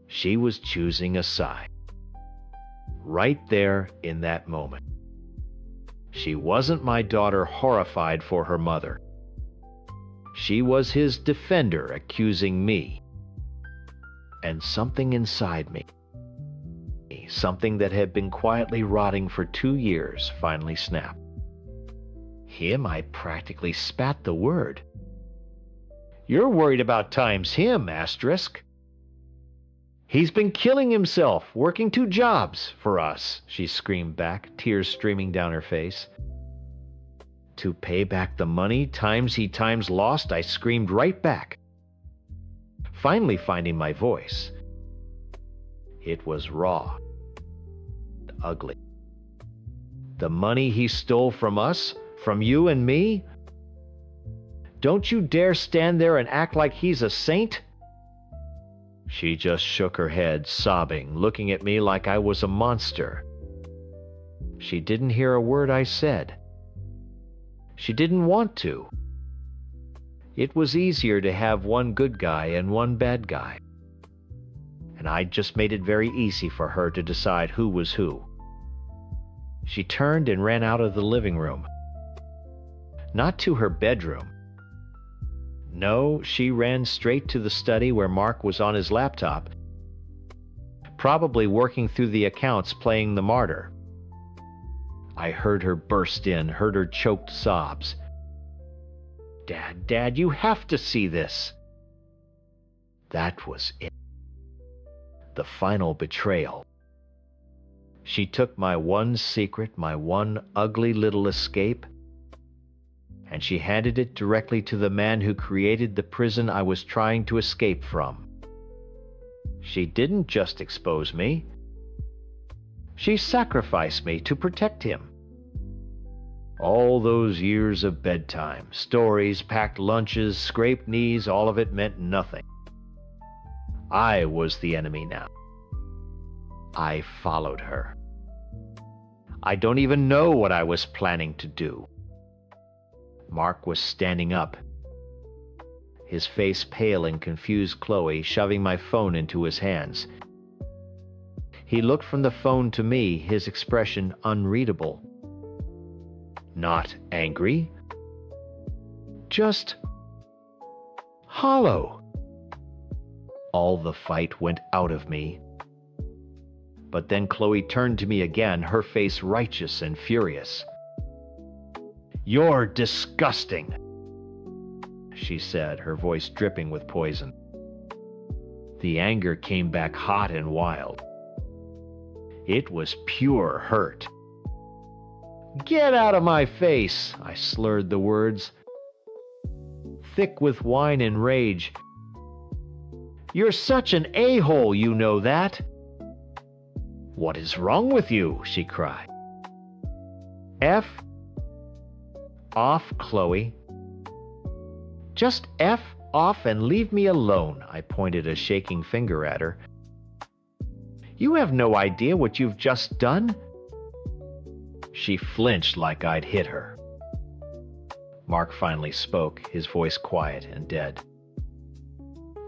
She was choosing a side. Right there in that moment. She wasn't my daughter horrified for her mother. She was his defender accusing me. And something inside me, something that had been quietly rotting for 2 years, finally snapped. Him, I practically spat the word. "You're worried about times him, asterisk. He's been killing himself, working 2 jobs for us," she screamed back, tears streaming down her face. "To pay back the money he times lost," I screamed right back, finally finding my voice. It was raw, ugly. "The money he stole from us, from you and me? Don't you dare stand there and act like he's a saint." She just shook her head, sobbing, looking at me like I was a monster. She didn't hear a word I said. She didn't want to. It was easier to have one good guy and one bad guy. And I just made it very easy for her to decide who was who. She turned and ran out of the living room. Not to her bedroom. No, she ran straight to the study where Mark was on his laptop, probably working through the accounts playing the martyr. I heard her burst in, heard her choked sobs. Dad, you have to see this." That was it. The final betrayal. She took my one secret, my one ugly little escape, and she handed it directly to the man who created the prison I was trying to escape from. She didn't just expose me. She sacrificed me to protect him. All those years of bedtime, stories, packed lunches, scraped knees, all of it meant nothing. I was the enemy now. I followed her. I don't even know what I was planning to do. Mark was standing up, his face pale and confused Chloe, shoving my phone into his hands. He looked from the phone to me, his expression unreadable. Not angry, just hollow. All the fight went out of me. But then Chloe turned to me again, her face righteous and furious. "You're disgusting," she said, her voice dripping with poison. The anger came back hot and wild. It was pure hurt. "Get out of my face," I slurred the words, thick with wine and rage. "You're such an a-hole, you know that." "What is wrong with you?" she cried. F off, Chloe. Just F off and leave me alone, I pointed a shaking finger at her. You have no idea what you've just done? She flinched like I'd hit her. Mark finally spoke, his voice quiet and dead.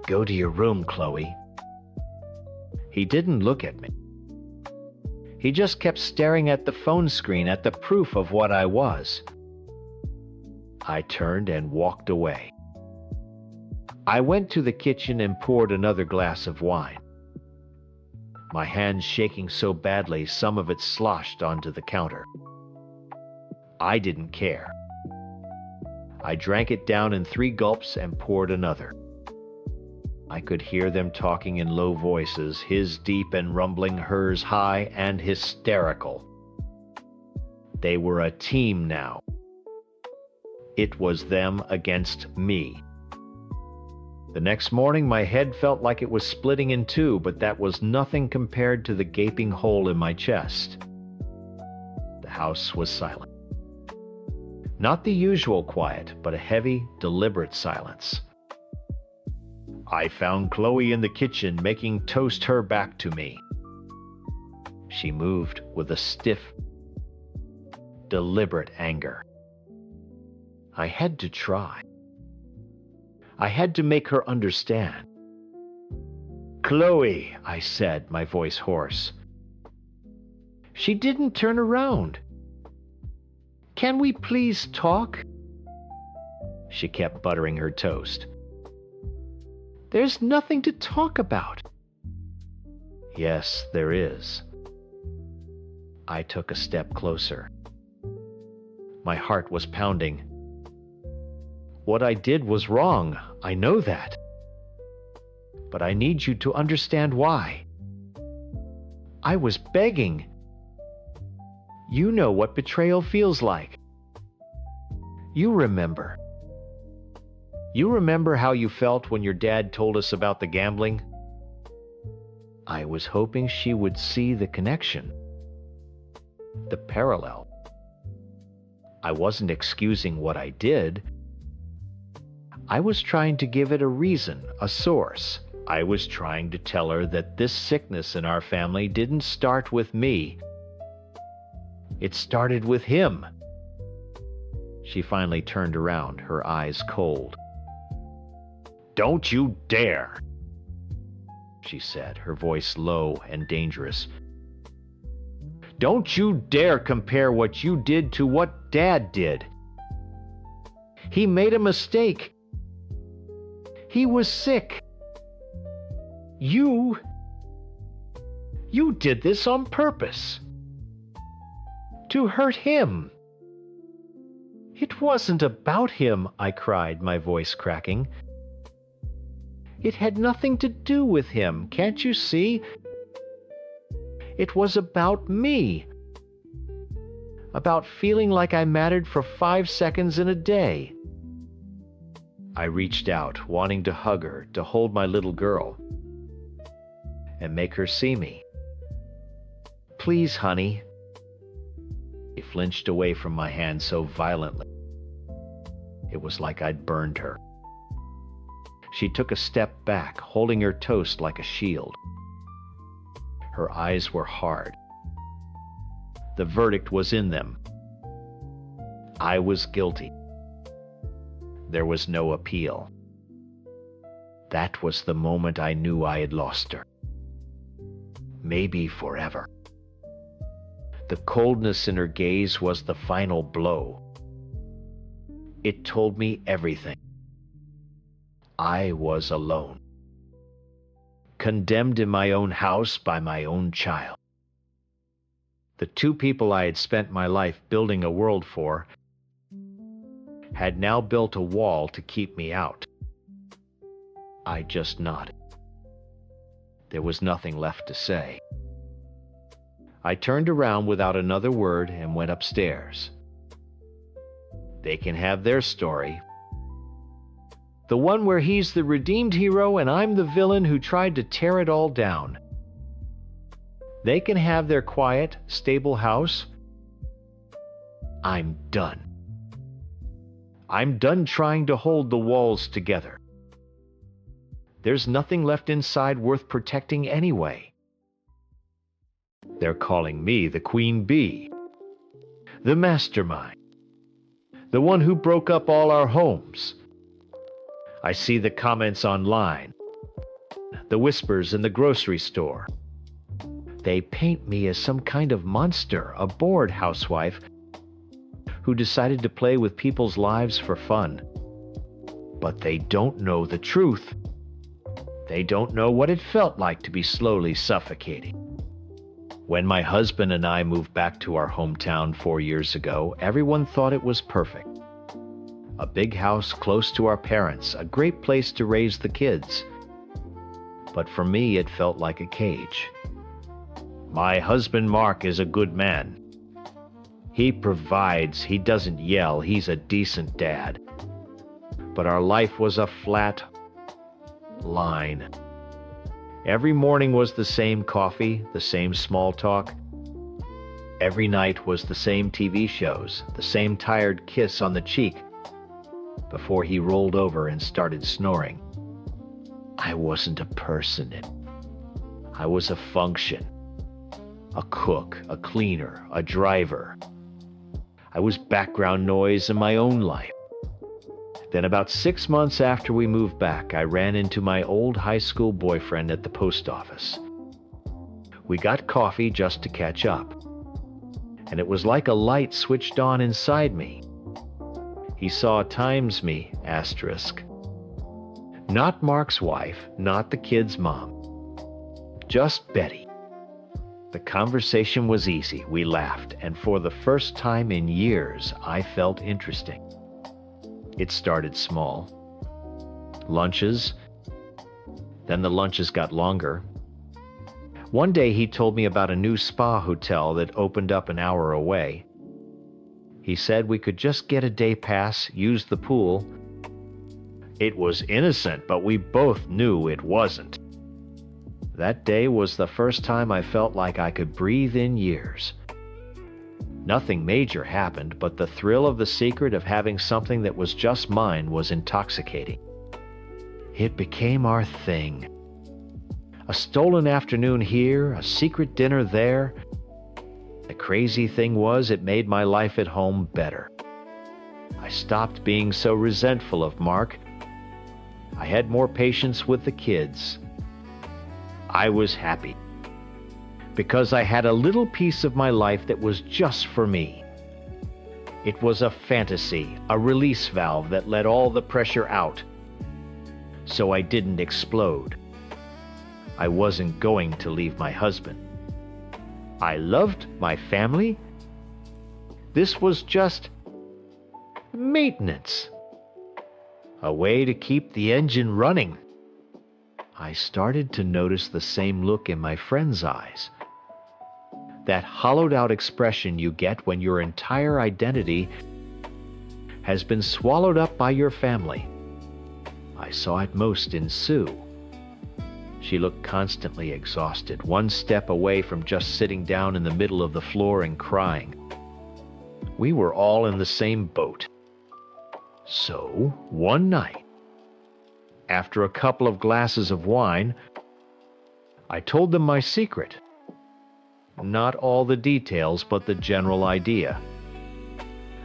Go to your room, Chloe. He didn't look at me. He just kept staring at the phone screen, at the proof of what I was. I turned and walked away. I went to the kitchen and poured another glass of wine. My hands shaking so badly, some of it sloshed onto the counter. I didn't care. I drank it down in 3 gulps and poured another. I could hear them talking in low voices, his deep and rumbling, hers high and hysterical. They were a team now, It was them against me. The next morning, my head felt like it was splitting in two, but that was nothing compared to the gaping hole in my chest. The house was silent. Not the usual quiet, but a heavy, deliberate silence. I found Chloe in the kitchen making toast her back to me. She moved with a stiff, deliberate anger. I had to try. I had to make her understand. "Chloe," I said, my voice hoarse. She didn't turn around. "Can we please talk?" She kept buttering her toast. "There's nothing to talk about." "Yes, there is." I took a step closer. My heart was pounding. What I did was wrong, I know that. But I need you to understand why. I was begging. You know what betrayal feels like. You remember. You remember how you felt when your dad told us about the gambling? I was hoping she would see the connection, the parallel. I wasn't excusing what I did. I was trying to give it a reason, a source. I was trying to tell her that this sickness in our family didn't start with me. It started with him. She finally turned around, her eyes cold. "Don't you dare," she said, her voice low and dangerous. "Don't you dare compare what you did to what Dad did. He made a mistake. He was sick. You did this on purpose. To hurt him." "It wasn't about him," I cried, my voice cracking. "It had nothing to do with him, can't you see? It was about me. About feeling like I mattered for 5 seconds in a day." I reached out, wanting to hug her, to hold my little girl, and make her see me. "Please, honey." She flinched away from my hand so violently. It was like I'd burned her. She took a step back, holding her toast like a shield. Her eyes were hard. The verdict was in them. I was guilty. There was no appeal. That was the moment I knew I had lost her. Maybe forever. The coldness in her gaze was the final blow. It told me everything. I was alone. Condemned in my own house by my own child. The two people I had spent my life building a world for had now built a wall to keep me out. I just nodded. There was nothing left to say. I turned around without another word and went upstairs. They can have their story. The one where he's the redeemed hero and I'm the villain who tried to tear it all down. They can have their quiet, stable house. I'm done. I'm done trying to hold the walls together. There's nothing left inside worth protecting anyway. They're calling me the Queen Bee, the mastermind, the one who broke up all our homes. I see the comments online, the whispers in the grocery store. They paint me as some kind of monster, a bored housewife who decided to play with people's lives for fun. But they don't know the truth. They don't know what it felt like to be slowly suffocating. When my husband and I moved back to our hometown 4 years ago, everyone thought it was perfect. A big house close to our parents, a great place to raise the kids. But for me, it felt like a cage. My husband Mark is a good man. He provides, he doesn't yell, he's a decent dad. But our life was a flat line. Every morning was the same coffee, the same small talk. Every night was the same TV shows, the same tired kiss on the cheek before he rolled over and started snoring. I wasn't a person. I was a function. A cook, a cleaner, a driver. I was background noise in my own life. Then about 6 months after we moved back, I ran into my old high school boyfriend at the post office. We got coffee just to catch up, and it was like a light switched on inside me. He saw times me, asterisk. Not Mark's wife, not the kid's mom. Just Betty. The conversation was easy, we laughed, and for the first time in years, I felt interesting. It started small. Lunches. Then the lunches got longer. One day he told me about a new spa hotel that opened up an hour away. He said we could just get a day pass, use the pool. It was innocent, but we both knew it wasn't. That day was the first time I felt like I could breathe in years. Nothing major happened, but the thrill of the secret of having something that was just mine was intoxicating. It became our thing. A stolen afternoon here, a secret dinner there. The crazy thing was, it made my life at home better. I stopped being so resentful of Mark. I had more patience with the kids. I was happy, because I had a little piece of my life that was just for me. It was a fantasy, a release valve that let all the pressure out, so I didn't explode. I wasn't going to leave my husband. I loved my family. This was just maintenance, a way to keep the engine running. I started to notice the same look in my friends' eyes. That hollowed-out expression you get when your entire identity has been swallowed up by your family. I saw it most in Sue. She looked constantly exhausted, one step away from just sitting down in the middle of the floor and crying. We were all in the same boat. So, one night, after a couple of glasses of wine, I told them my secret. Not all the details, but the general idea.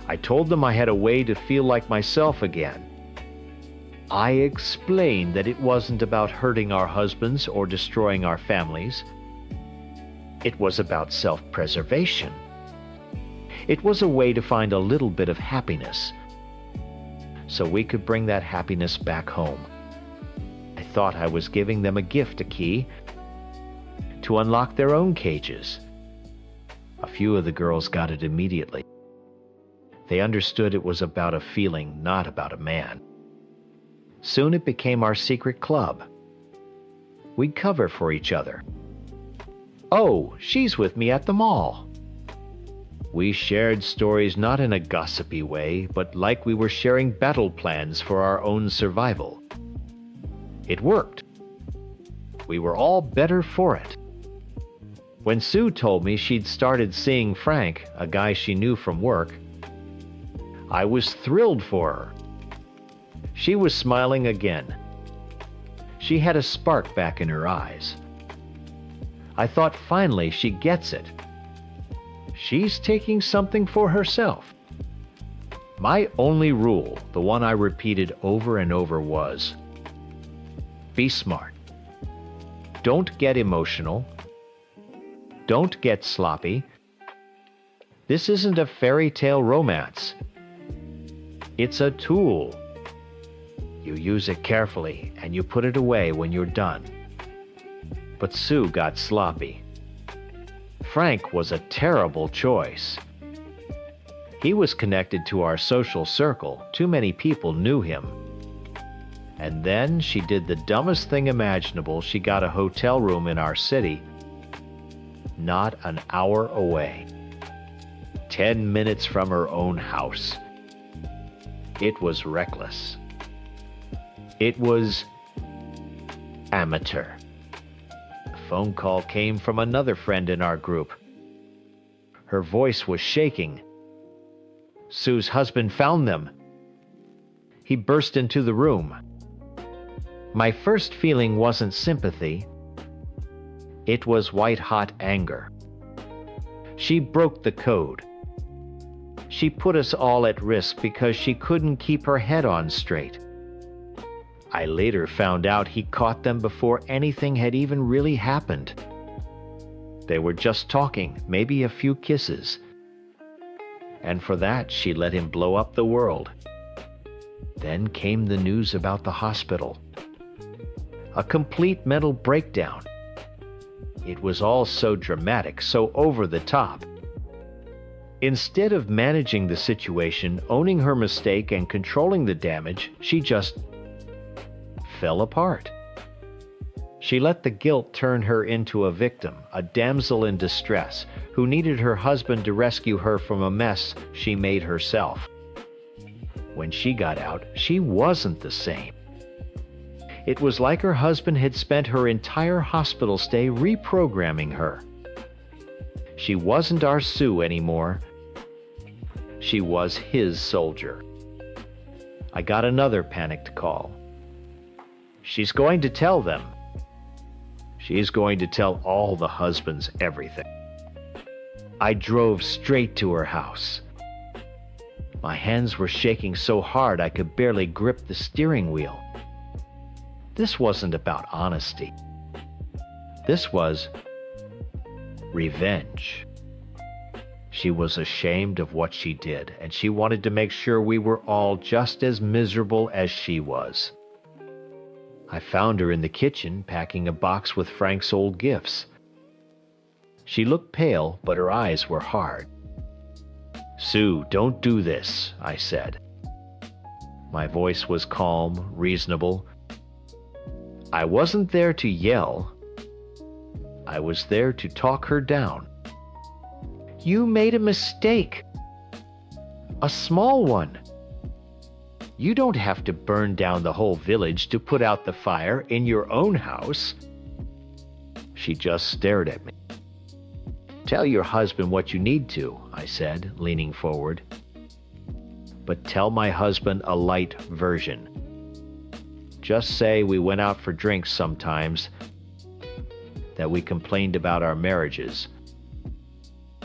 I told them I had a way to feel like myself again. I explained that it wasn't about hurting our husbands or destroying our families. It was about self-preservation. It was a way to find a little bit of happiness, so we could bring that happiness back home. I thought I was giving them a gift, a key, to unlock their own cages. A few of the girls got it immediately. They understood it was about a feeling, not about a man. Soon it became our secret club. We'd cover for each other. Oh, she's with me at the mall. We shared stories not in a gossipy way, but like we were sharing battle plans for our own survival. It worked. We were all better for it. When Sue told me she'd started seeing Frank, a guy she knew from work, I was thrilled for her. She was smiling again. She had a spark back in her eyes. I thought finally she gets it. She's taking something for herself. My only rule, the one I repeated over and over, was, be smart. Don't get emotional. Don't get sloppy. This isn't a fairy tale romance. It's a tool. You use it carefully, and you put it away when you're done. But Sue got sloppy. Frank was a terrible choice. He was connected to our social circle. Too many people knew him. And then she did the dumbest thing imaginable. She got a hotel room in our city, not an hour away. 10 minutes from her own house. It was reckless. It was amateur. The phone call came from another friend in our group. Her voice was shaking. Sue's husband found them. He burst into the room. My first feeling wasn't sympathy. It was white-hot anger. She broke the code. She put us all at risk because she couldn't keep her head on straight. I later found out he caught them before anything had even really happened. They were just talking, maybe a few kisses. And for that, she let him blow up the world. Then came the news about the hospital. A complete mental breakdown. It was all so dramatic, so over the top. Instead of managing the situation, owning her mistake, and controlling the damage, she just fell apart. She let the guilt turn her into a victim, a damsel in distress, who needed her husband to rescue her from a mess she made herself. When she got out, she wasn't the same. It was like her husband had spent her entire hospital stay reprogramming her. She wasn't our Sue anymore. She was his soldier. I got another panicked call. She's going to tell them. She's going to tell all the husbands everything. I drove straight to her house. My hands were shaking so hard I could barely grip the steering wheel. This wasn't about honesty. This was revenge. She was ashamed of what she did, and she wanted to make sure we were all just as miserable as she was. I found her in the kitchen packing a box with Frank's old gifts. She looked pale, but her eyes were hard. "Sue, don't do this," I said. My voice was calm, reasonable. I wasn't there to yell. I was there to talk her down. You made a mistake. A small one. You don't have to burn down the whole village to put out the fire in your own house. She just stared at me. Tell your husband what you need to, I said, leaning forward. But tell my husband a light version. Just say we went out for drinks sometimes, that we complained about our marriages.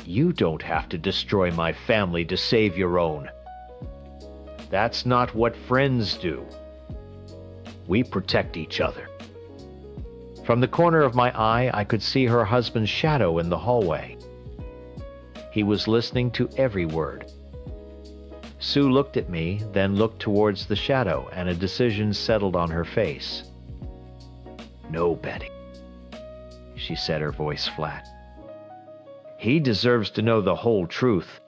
You don't have to destroy my family to save your own. That's not what friends do. We protect each other. From the corner of my eye, I could see her husband's shadow in the hallway. He was listening to every word. Sue looked at me, then looked towards the shadow, and a decision settled on her face. No, Betty, she said, her voice flat. He deserves to know the whole truth.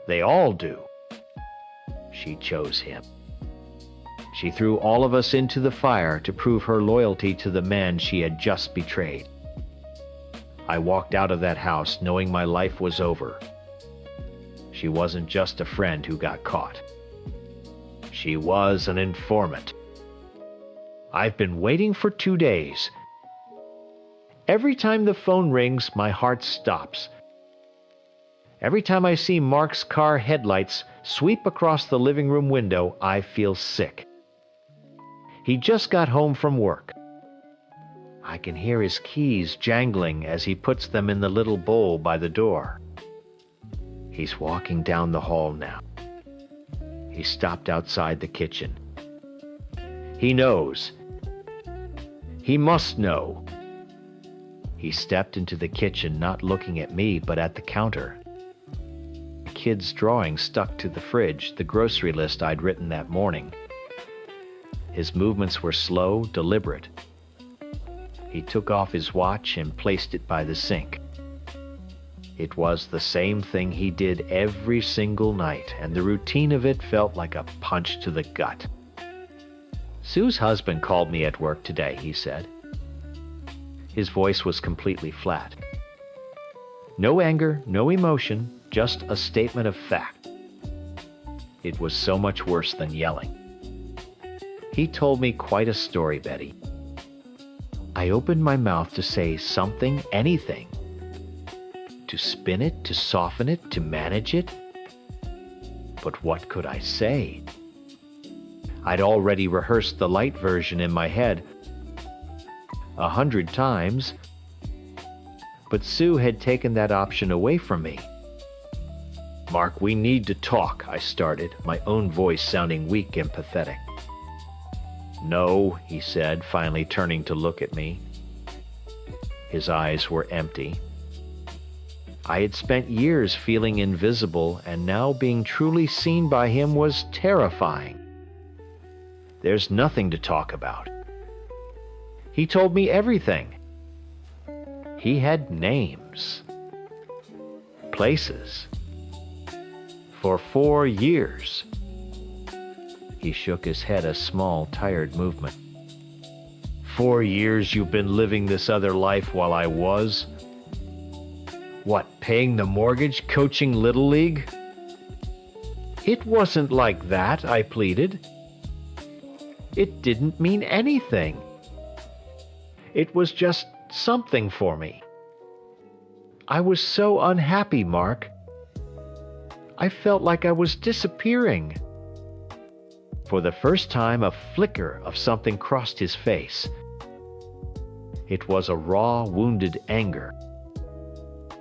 They all do. She chose him. She threw all of us into the fire to prove her loyalty to the man she had just betrayed. I walked out of that house knowing my life was over. She wasn't just a friend who got caught. She was an informant. I've been waiting for 2 days. Every time the phone rings, my heart stops. Every time I see Mark's car headlights sweep across the living room window, I feel sick. He just got home from work. I can hear his keys jangling as he puts them in the little bowl by the door. He's walking down the hall now. He stopped outside the kitchen. He knows. He must know. He stepped into the kitchen, not looking at me, but at the counter. A kid's drawing stuck to the fridge, the grocery list I'd written that morning. His movements were slow, deliberate. He took off his watch and placed it by the sink. It was the same thing he did every single night, and the routine of it felt like a punch to the gut. Sue's husband called me at work today, he said. His voice was completely flat. No anger, no emotion, just a statement of fact. It was so much worse than yelling. He told me quite a story, Betty. I opened my mouth to say something, anything. To spin it, to soften it, to manage it. But what could I say? I'd already rehearsed the light version in my head 100 times, but Sue had taken that option away from me. Mark, we need to talk, I started, my own voice sounding weak and pathetic. No, he said, finally turning to look at me. His eyes were empty. I had spent years feeling invisible, and now being truly seen by him was terrifying. There's nothing to talk about. He told me everything. He had names, places. For 4 years. He shook his head, a small, tired movement. 4 years you've been living this other life while I was? What, paying the mortgage, coaching Little League? It wasn't like that, I pleaded. It didn't mean anything. It was just something for me. I was so unhappy, Mark. I felt like I was disappearing. For the first time, a flicker of something crossed his face. It was a raw, wounded anger.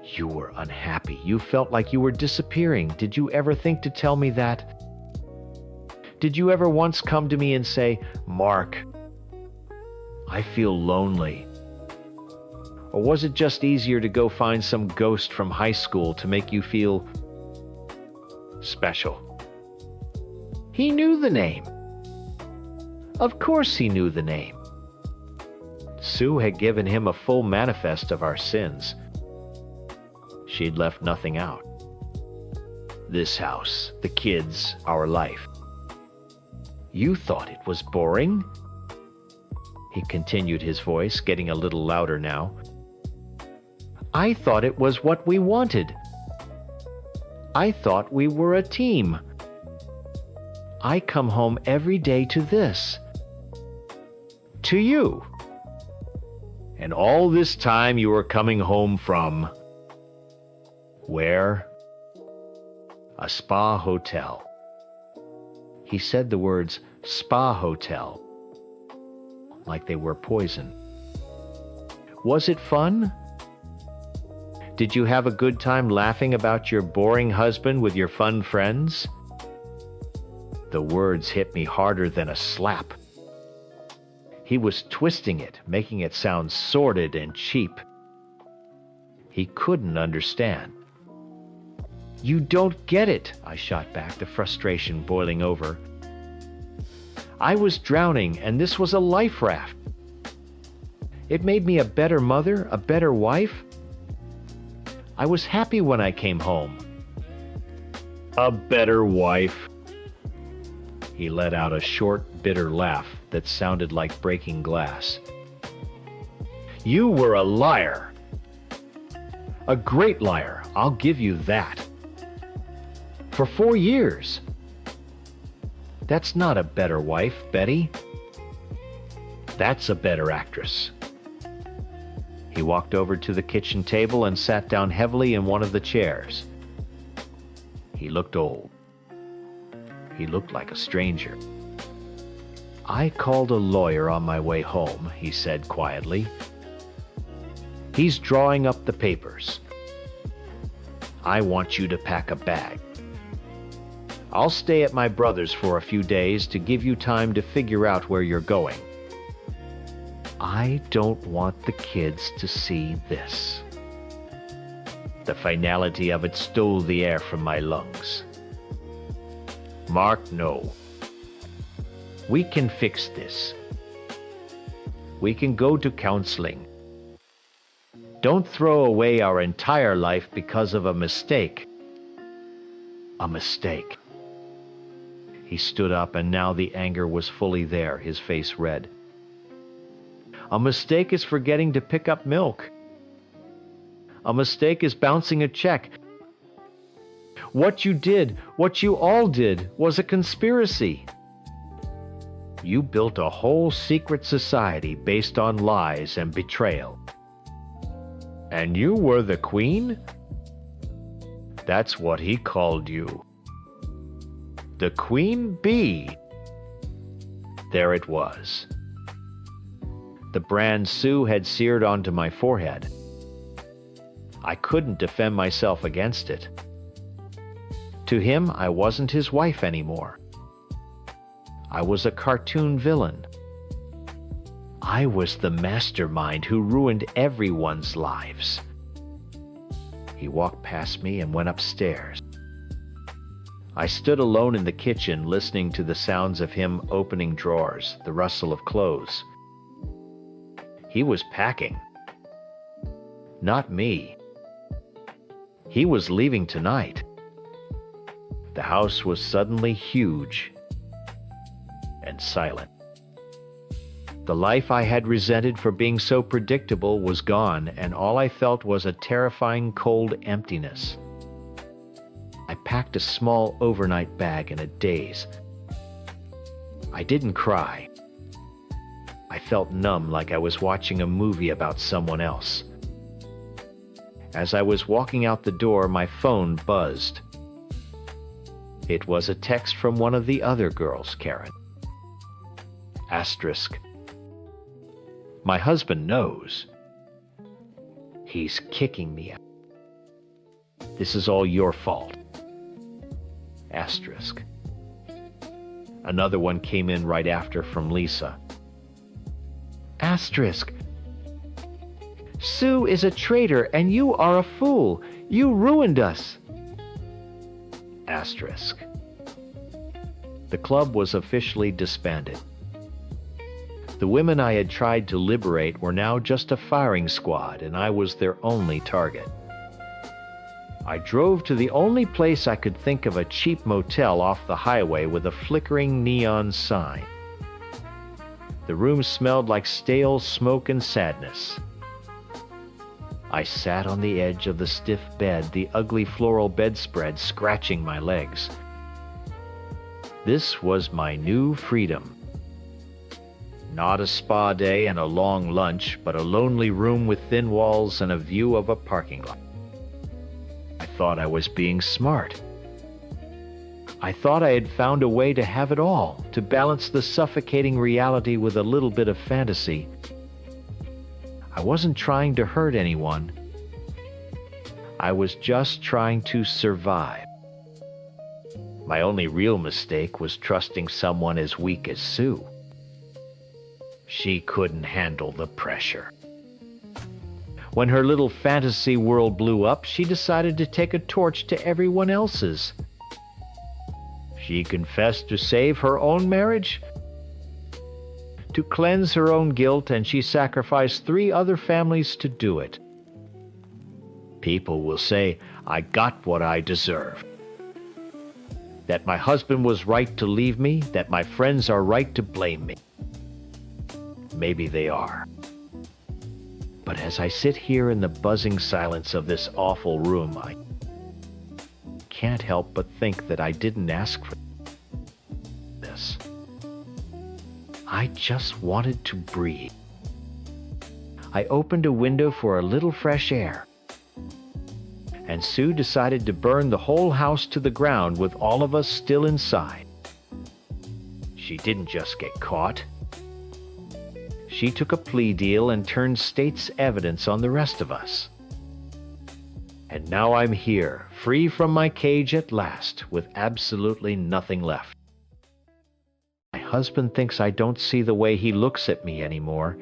You were unhappy. You felt like you were disappearing. Did you ever think to tell me that? Did you ever once come to me and say, Mark, I feel lonely? Or was it just easier to go find some ghost from high school to make you feel special? He knew the name. Of course he knew the name. Sue had given him a full manifest of our sins. She'd left nothing out. This house, the kids, our life. You thought it was boring? He continued, his voice getting a little louder now. I thought it was what we wanted. I thought we were a team. I come home every day to this. To you. And all this time you were coming home from... Where? A spa hotel. He said the words spa hotel like they were poison. Was it fun? Did you have a good time laughing about your boring husband with your fun friends? The words hit me harder than a slap. He was twisting it, making it sound sordid and cheap. He couldn't understand. You don't get it, I shot back, the frustration boiling over. I was drowning, and this was a life raft. It made me a better mother, a better wife. I was happy when I came home. A better wife. He let out a short, bitter laugh that sounded like breaking glass. You were a liar. A great liar, I'll give you that. For 4 years. That's not a better wife, Betty. That's a better actress. He walked over to the kitchen table and sat down heavily in one of the chairs. He looked old. He looked like a stranger. I called a lawyer on my way home, he said quietly. He's drawing up the papers. I want you to pack a bag. I'll stay at my brother's for a few days to give you time to figure out where you're going. I don't want the kids to see this. The finality of it stole the air from my lungs. Mark, no. We can fix this. We can go to counseling. Don't throw away our entire life because of a mistake. A mistake. He stood up, and now the anger was fully there, his face red. A mistake is forgetting to pick up milk. A mistake is bouncing a check. What you did, what you all did, was a conspiracy. You built a whole secret society based on lies and betrayal. And you were the queen? That's what he called you. The queen bee. There it was. The brand Sue had seared onto my forehead. I couldn't defend myself against it. To him, I wasn't his wife anymore. I was a cartoon villain. I was the mastermind who ruined everyone's lives. He walked past me and went upstairs. I stood alone in the kitchen, listening to the sounds of him opening drawers, the rustle of clothes. He was packing. Not me. He was leaving tonight. The house was suddenly huge and silent. The life I had resented for being so predictable was gone, and all I felt was a terrifying cold emptiness. I packed a small overnight bag in a daze. I didn't cry. I felt numb, like I was watching a movie about someone else. As I was walking out the door, my phone buzzed. It was a text from one of the other girls, Karen. Asterisk. My husband knows. He's kicking me out. This is all your fault. Asterisk. Another one came in right after from Lisa. Asterisk. Sue is a traitor and you are a fool. You ruined us. Asterisk. The club was officially disbanded. The women I had tried to liberate were now just a firing squad, and I was their only target. I drove to the only place I could think of, a cheap motel off the highway with a flickering neon sign. The room smelled like stale smoke and sadness. I sat on the edge of the stiff bed, the ugly floral bedspread scratching my legs. This was my new freedom. Not a spa day and a long lunch, but a lonely room with thin walls and a view of a parking lot. I thought I was being smart. I thought I had found a way to have it all, to balance the suffocating reality with a little bit of fantasy. I wasn't trying to hurt anyone. I was just trying to survive. My only real mistake was trusting someone as weak as Sue. She couldn't handle the pressure. When her little fantasy world blew up, she decided to take a torch to everyone else's. She confessed to save her own marriage, to cleanse her own guilt, and she sacrificed 3 other families to do it. People will say I got what I deserved. That my husband was right to leave me, that my friends are right to blame me. Maybe they are. But as I sit here in the buzzing silence of this awful room, I can't help but think that I didn't ask for this. I just wanted to breathe. I opened a window for a little fresh air. And Sue decided to burn the whole house to the ground with all of us still inside. She didn't just get caught. She took a plea deal and turned state's evidence on the rest of us. And now I'm here, free from my cage at last, with absolutely nothing left. My husband thinks I don't see the way he looks at me anymore.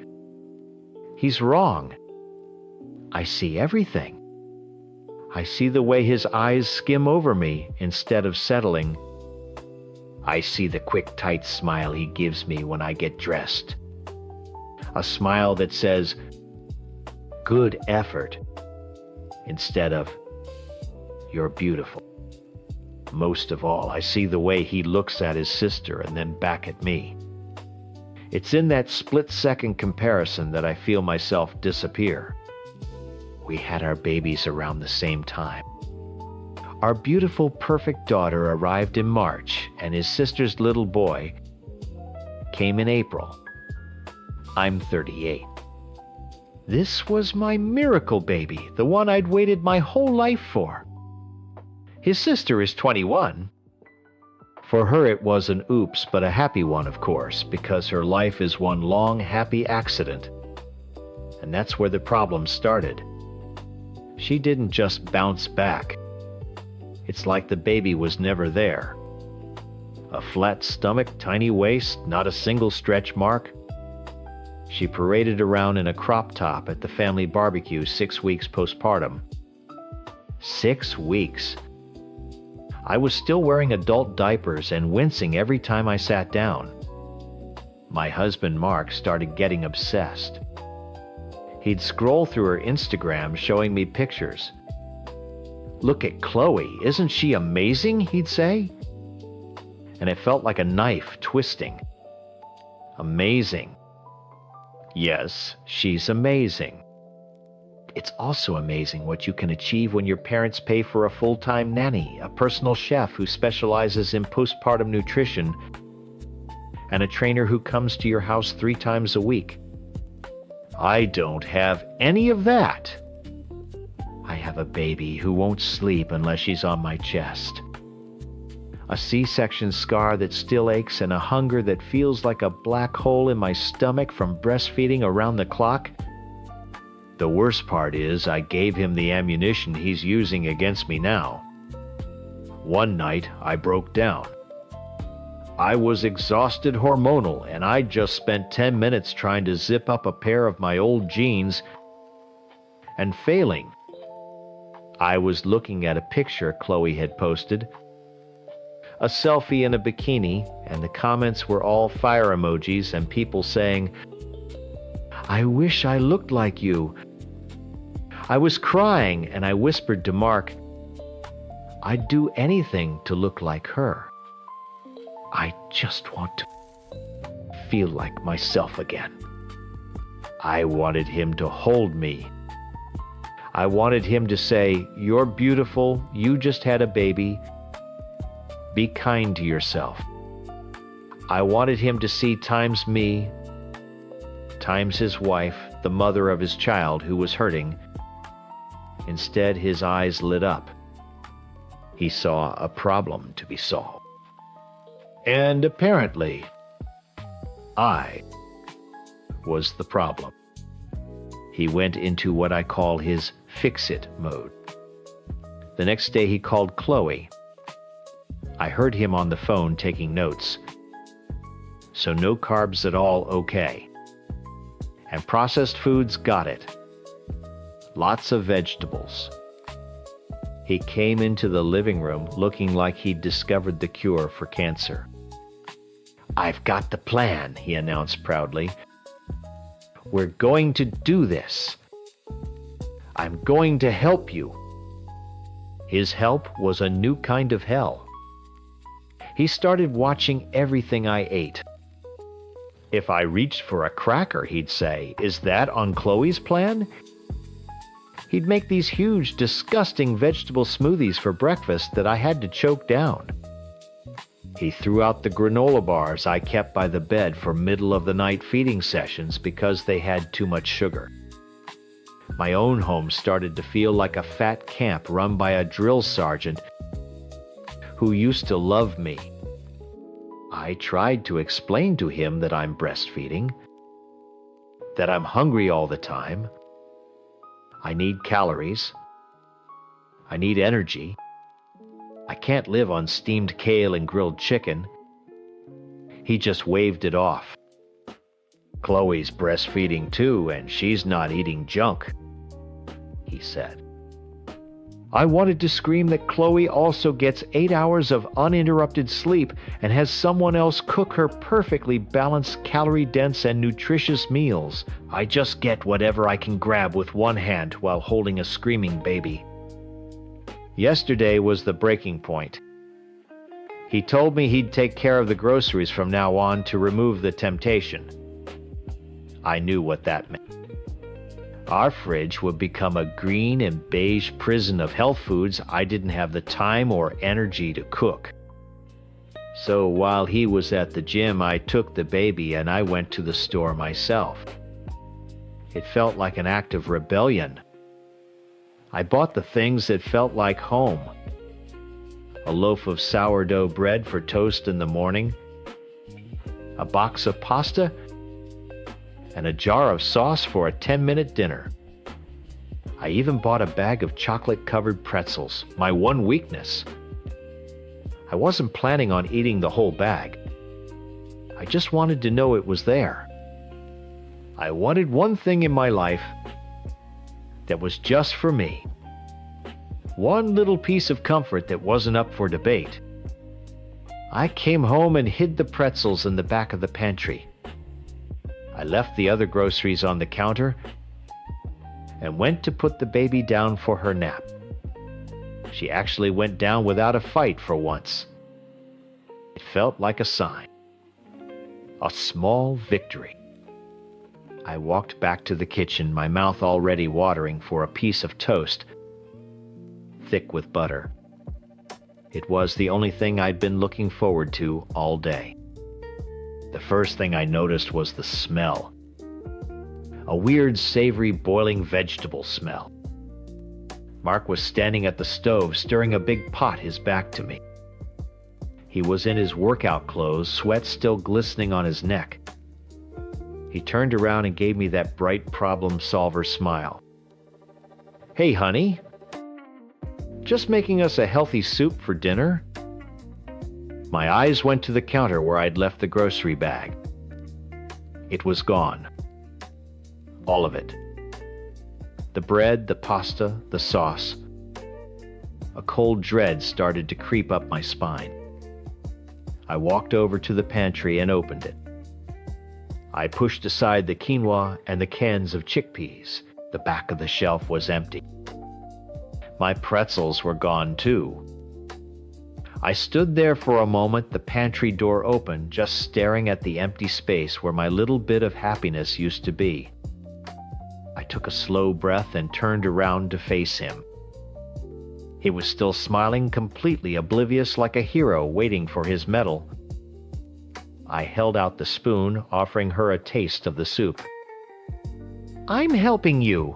He's wrong. I see everything. I see the way his eyes skim over me instead of settling. I see the quick, tight smile he gives me when I get dressed. A smile that says, "Good effort," instead of, "You're beautiful." Most of all, I see the way he looks at his sister and then back at me. It's in that split-second comparison that I feel myself disappear. We had our babies around the same time. Our beautiful, perfect daughter arrived in March, and his sister's little boy came in April. I'm 38. This was my miracle baby, the one I'd waited my whole life for. His sister is 21. For her it was an oops, but a happy one, of course, because her life is one long, happy accident. And that's where the problem started. She didn't just bounce back. It's like the baby was never there. A flat stomach, tiny waist, not a single stretch mark. She paraded around in a crop top at the family barbecue 6 weeks postpartum. 6 weeks. I was still wearing adult diapers and wincing every time I sat down. My husband Mark started getting obsessed. He'd scroll through her Instagram showing me pictures. "Look at Chloe, isn't she amazing?" he'd say. And it felt like a knife twisting. Amazing. Yes, she's amazing. It's also amazing what you can achieve when your parents pay for a full-time nanny, a personal chef who specializes in postpartum nutrition, and a trainer who comes to your house 3 times a week. I don't have any of that. I have a baby who won't sleep unless she's on my chest. A C-section scar that still aches and a hunger that feels like a black hole in my stomach from breastfeeding around the clock. The worst part is I gave him the ammunition he's using against me now. One night I broke down. I was exhausted hormonal, and I just spent 10 minutes trying to zip up a pair of my old jeans and failing. I was looking at a picture Chloe had posted, a selfie in a bikini, and the comments were all fire emojis and people saying, "I wish I looked like you." I was crying, and I whispered to Mark, "I'd do anything to look like her. I just want to feel like myself again." I wanted him to hold me. I wanted him to say, "You're beautiful, you just had a baby. Be kind to yourself." I wanted him to see times me, times his wife, the mother of his child who was hurting. Instead, his eyes lit up. He saw a problem to be solved. And apparently, I was the problem. He went into what I call his fix-it mode. The next day he called Chloe. I heard him on the phone taking notes. So no carbs at all, okay. And processed foods, got it. Lots of vegetables. He came into the living room looking like he'd discovered the cure for cancer. "I've got the plan," he announced proudly. "We're going to do this. I'm going to help you." His help was a new kind of hell. He started watching everything I ate. If I reached for a cracker, he'd say, "Is that on Chloe's plan?" He'd make these huge, disgusting vegetable smoothies for breakfast that I had to choke down. He threw out the granola bars I kept by the bed for middle-of-the-night feeding sessions because they had too much sugar. My own home started to feel like a fat camp run by a drill sergeant who used to love me. I tried to explain to him that I'm breastfeeding, that I'm hungry all the time. I need calories. I need energy. I can't live on steamed kale and grilled chicken. He just waved it off. "Chloe's breastfeeding too, and she's not eating junk," he said. I wanted to scream that Chloe also gets 8 hours of uninterrupted sleep and has someone else cook her perfectly balanced, calorie-dense, and nutritious meals. I just get whatever I can grab with one hand while holding a screaming baby. Yesterday was the breaking point. He told me he'd take care of the groceries from now on to remove the temptation. I knew what that meant. Our fridge would become a green and beige prison of health foods I didn't have the time or energy to cook. So while he was at the gym, I took the baby and I went to the store myself. It felt like an act of rebellion. I bought the things that felt like home. A loaf of sourdough bread for toast in the morning, a box of pasta, and a jar of sauce for a 10-minute dinner. I even bought a bag of chocolate-covered pretzels, my one weakness. I wasn't planning on eating the whole bag. I just wanted to know it was there. I wanted one thing in my life that was just for me. One little piece of comfort that wasn't up for debate. I came home and hid the pretzels in the back of the pantry. I left the other groceries on the counter and went to put the baby down for her nap. She actually went down without a fight for once. It felt like a sign. A small victory. I walked back to the kitchen, my mouth already watering for a piece of toast, thick with butter. It was the only thing I'd been looking forward to all day. The first thing I noticed was the smell. A weird, savory, boiling vegetable smell. Mark was standing at the stove, stirring a big pot, his back to me. He was in his workout clothes, sweat still glistening on his neck. He turned around and gave me that bright problem solver smile. "Hey, honey. Just making us a healthy soup for dinner?" My eyes went to the counter where I'd left the grocery bag. It was gone. All of it. The bread, the pasta, the sauce. A cold dread started to creep up my spine. I walked over to the pantry and opened it. I pushed aside the quinoa and the cans of chickpeas. The back of the shelf was empty. My pretzels were gone too. I stood there for a moment, the pantry door open, just staring at the empty space where my little bit of happiness used to be. I took a slow breath and turned around to face him. He was still smiling, completely oblivious, like a hero waiting for his medal. I held out the spoon, offering her a taste of the soup. "I'm helping you.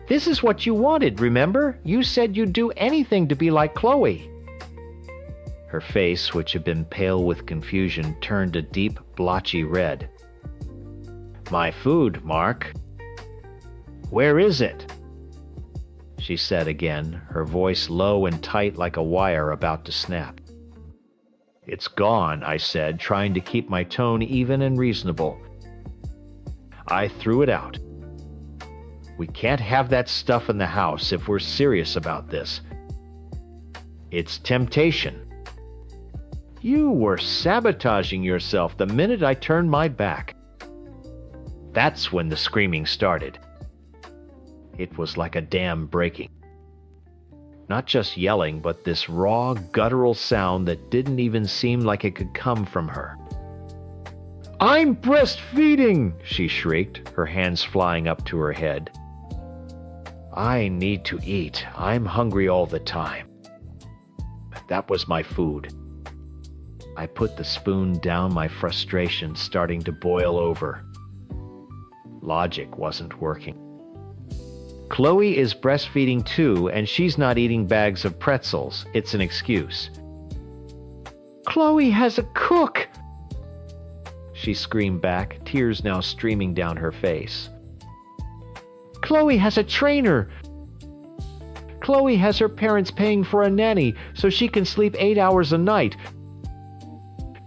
This is what you wanted, remember? You said you'd do anything to be like Chloe." Her face, which had been pale with confusion, turned a deep, blotchy red. "My food, Mark." "Where is it?" she said again, her voice low and tight like a wire about to snap. "It's gone," I said, trying to keep my tone even and reasonable. "I threw it out. We can't have that stuff in the house if we're serious about this. It's temptation." "You were sabotaging yourself the minute I turned my back." That's when the screaming started. It was like a dam breaking. Not just yelling, but this raw, guttural sound that didn't even seem like it could come from her. "I'm breastfeeding!" she shrieked, her hands flying up to her head. "I need to eat. I'm hungry all the time." That was my food. I put the spoon down, my frustration starting to boil over. Logic wasn't working. Chloe is breastfeeding too, and she's not eating bags of pretzels. It's an excuse. "Chloe has a cook!" she screamed back, tears now streaming down her face. "Chloe has a trainer! Chloe has her parents paying for a nanny so she can sleep 8 hours a night.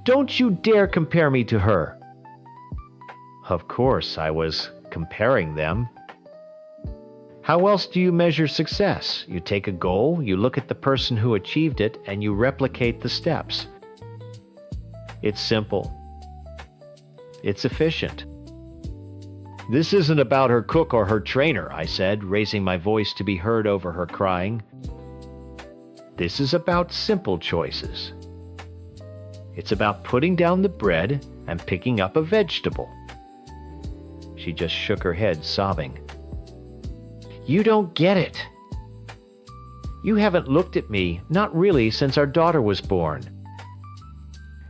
Don't you dare compare me to her." Of course, I was comparing them. How else do you measure success? You take a goal, you look at the person who achieved it, and you replicate the steps. It's simple. It's efficient. "This isn't about her cook or her trainer," I said, raising my voice to be heard over her crying. "This is about simple choices. It's about putting down the bread and picking up a vegetable." She just shook her head, sobbing. "You don't get it. You haven't looked at me, not really, since our daughter was born.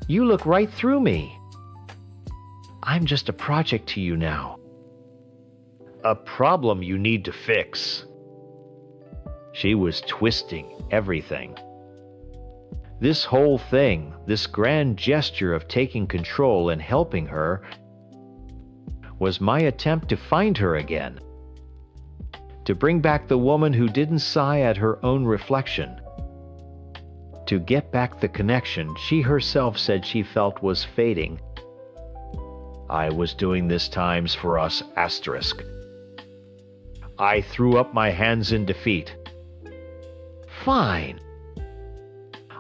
You look right through me. I'm just a project to you now. A problem you need to fix." She was twisting everything. This whole thing, this grand gesture of taking control and helping her, was my attempt to find her again. To bring back the woman who didn't sigh at her own reflection. To get back the connection she herself said she felt was fading. I was doing this times for us asterisk. I threw up my hands in defeat. Fine.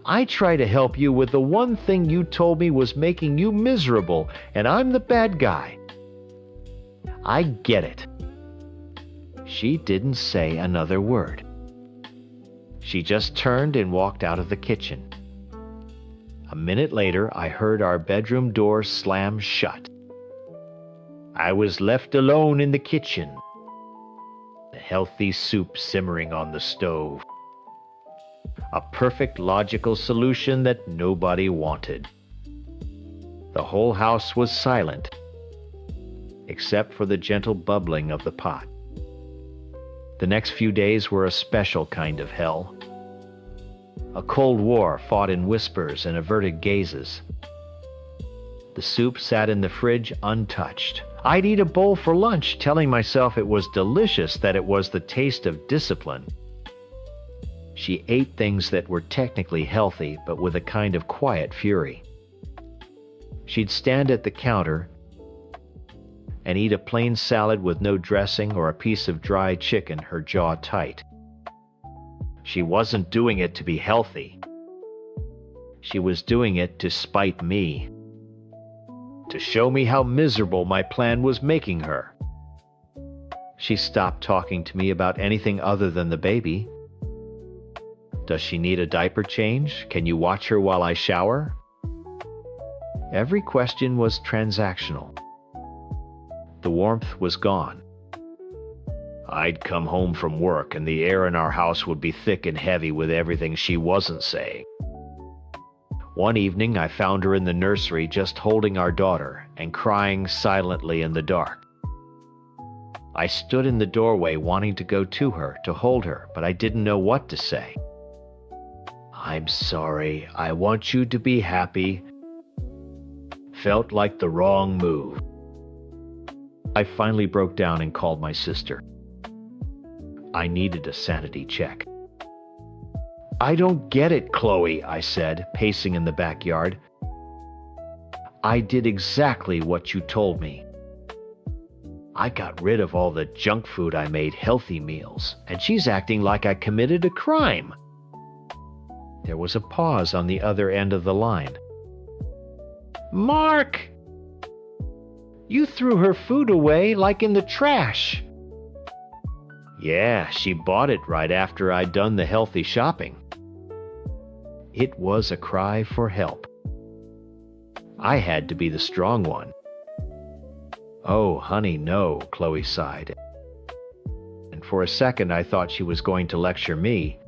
I try to help you with the one thing you told me was making you miserable, and I'm the bad guy. I get it. She didn't say another word. She just turned and walked out of the kitchen. A minute later, I heard our bedroom door slam shut. I was left alone in the kitchen. The healthy soup simmering on the stove. A perfect logical solution that nobody wanted. The whole house was silent, except for the gentle bubbling of the pot. The next few days were a special kind of hell. A cold war fought in whispers and averted gazes. The soup sat in the fridge untouched. I'd eat a bowl for lunch, telling myself it was delicious, that it was the taste of discipline. She ate things that were technically healthy, but with a kind of quiet fury. She'd stand at the counter and eat a plain salad with no dressing or a piece of dry chicken, her jaw tight. She wasn't doing it to be healthy. She was doing it to spite me. To show me how miserable my plan was making her. She stopped talking to me about anything other than the baby. Does she need a diaper change? Can you watch her while I shower? Every question was transactional. The warmth was gone. I'd come home from work and the air in our house would be thick and heavy with everything she wasn't saying. One evening I found her in the nursery just holding our daughter and crying silently in the dark. I stood in the doorway wanting to go to her, to hold her, but I didn't know what to say. "I'm sorry. I want you to be happy." Felt like the wrong move. I finally broke down and called my sister. I needed a sanity check. "I don't get it, Chloe," I said, pacing in the backyard. "I did exactly what you told me. I got rid of all the junk food. I made healthy meals, and she's acting like I committed a crime." There was a pause on the other end of the line. "Mark! You threw her food away like in the trash." "Yeah, she bought it right after I'd done the healthy shopping." It was a cry for help. I had to be the strong one. "Oh, honey, no," Chloe sighed. And for a second I thought she was going to lecture me.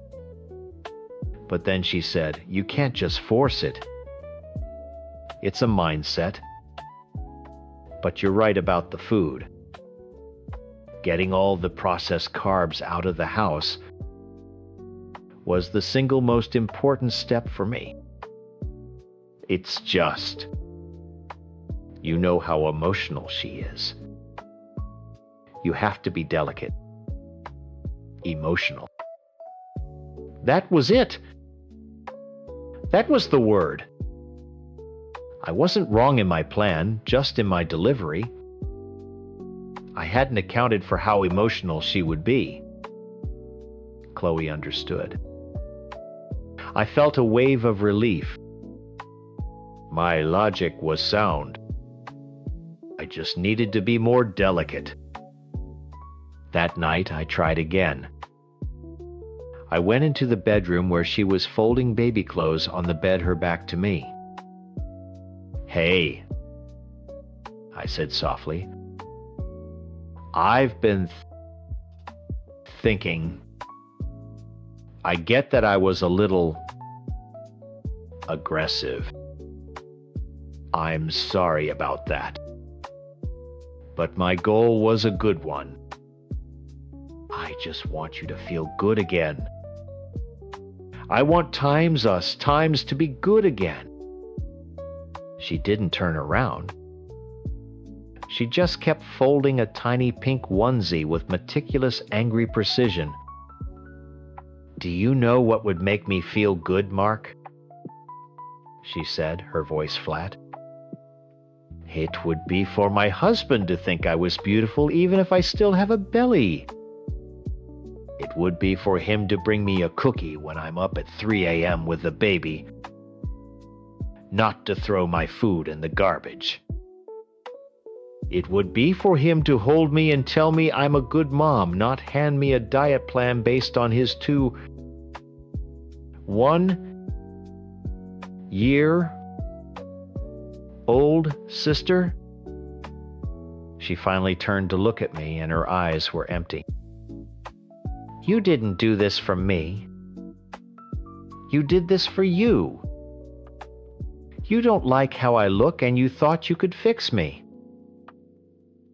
But then she said, "You can't just force it. It's a mindset. But you're right about the food. Getting all the processed carbs out of the house was the single most important step for me. It's just, you know how emotional she is. You have to be delicate. Emotional." That was it. That was the word. I wasn't wrong in my plan, just in my delivery. I hadn't accounted for how emotional she would be. Chloe understood. I felt a wave of relief. My logic was sound. I just needed to be more delicate. That night, I tried again. I went into the bedroom where she was folding baby clothes on the bed, her back to me. "Hey," I said softly. I've been thinking. I get that I was a little aggressive. I'm sorry about that. But my goal was a good one. I just want you to feel good again. I want times to be good again. She didn't turn around. She just kept folding a tiny pink onesie with meticulous, angry precision. Do you know what would make me feel good, Mark? She said, her voice flat. It would be for my husband to think I was beautiful even if I still have a belly. It would be for him to bring me a cookie when I'm up at 3 a.m. with the baby. Not to throw my food in the garbage. It would be for him to hold me and tell me I'm a good mom, not hand me a diet plan based on his 1-year-old sister. She finally turned to look at me, and her eyes were empty. You didn't do this for me. You did this for you. You don't like how I look, and you thought you could fix me.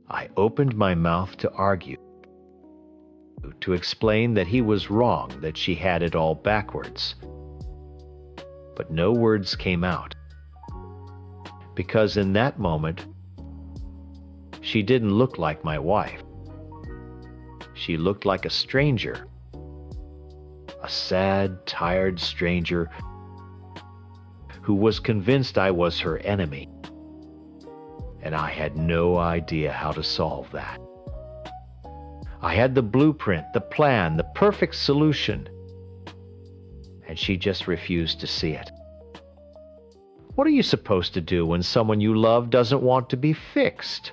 I opened my mouth to argue, to explain that he was wrong, that she had it all backwards. But no words came out, because in that moment, she didn't look like my wife. She looked like a stranger, a sad, tired stranger who was convinced I was her enemy. And I had no idea how to solve that. I had the blueprint, the plan, the perfect solution, and she just refused to see it. What are you supposed to do when someone you love doesn't want to be fixed?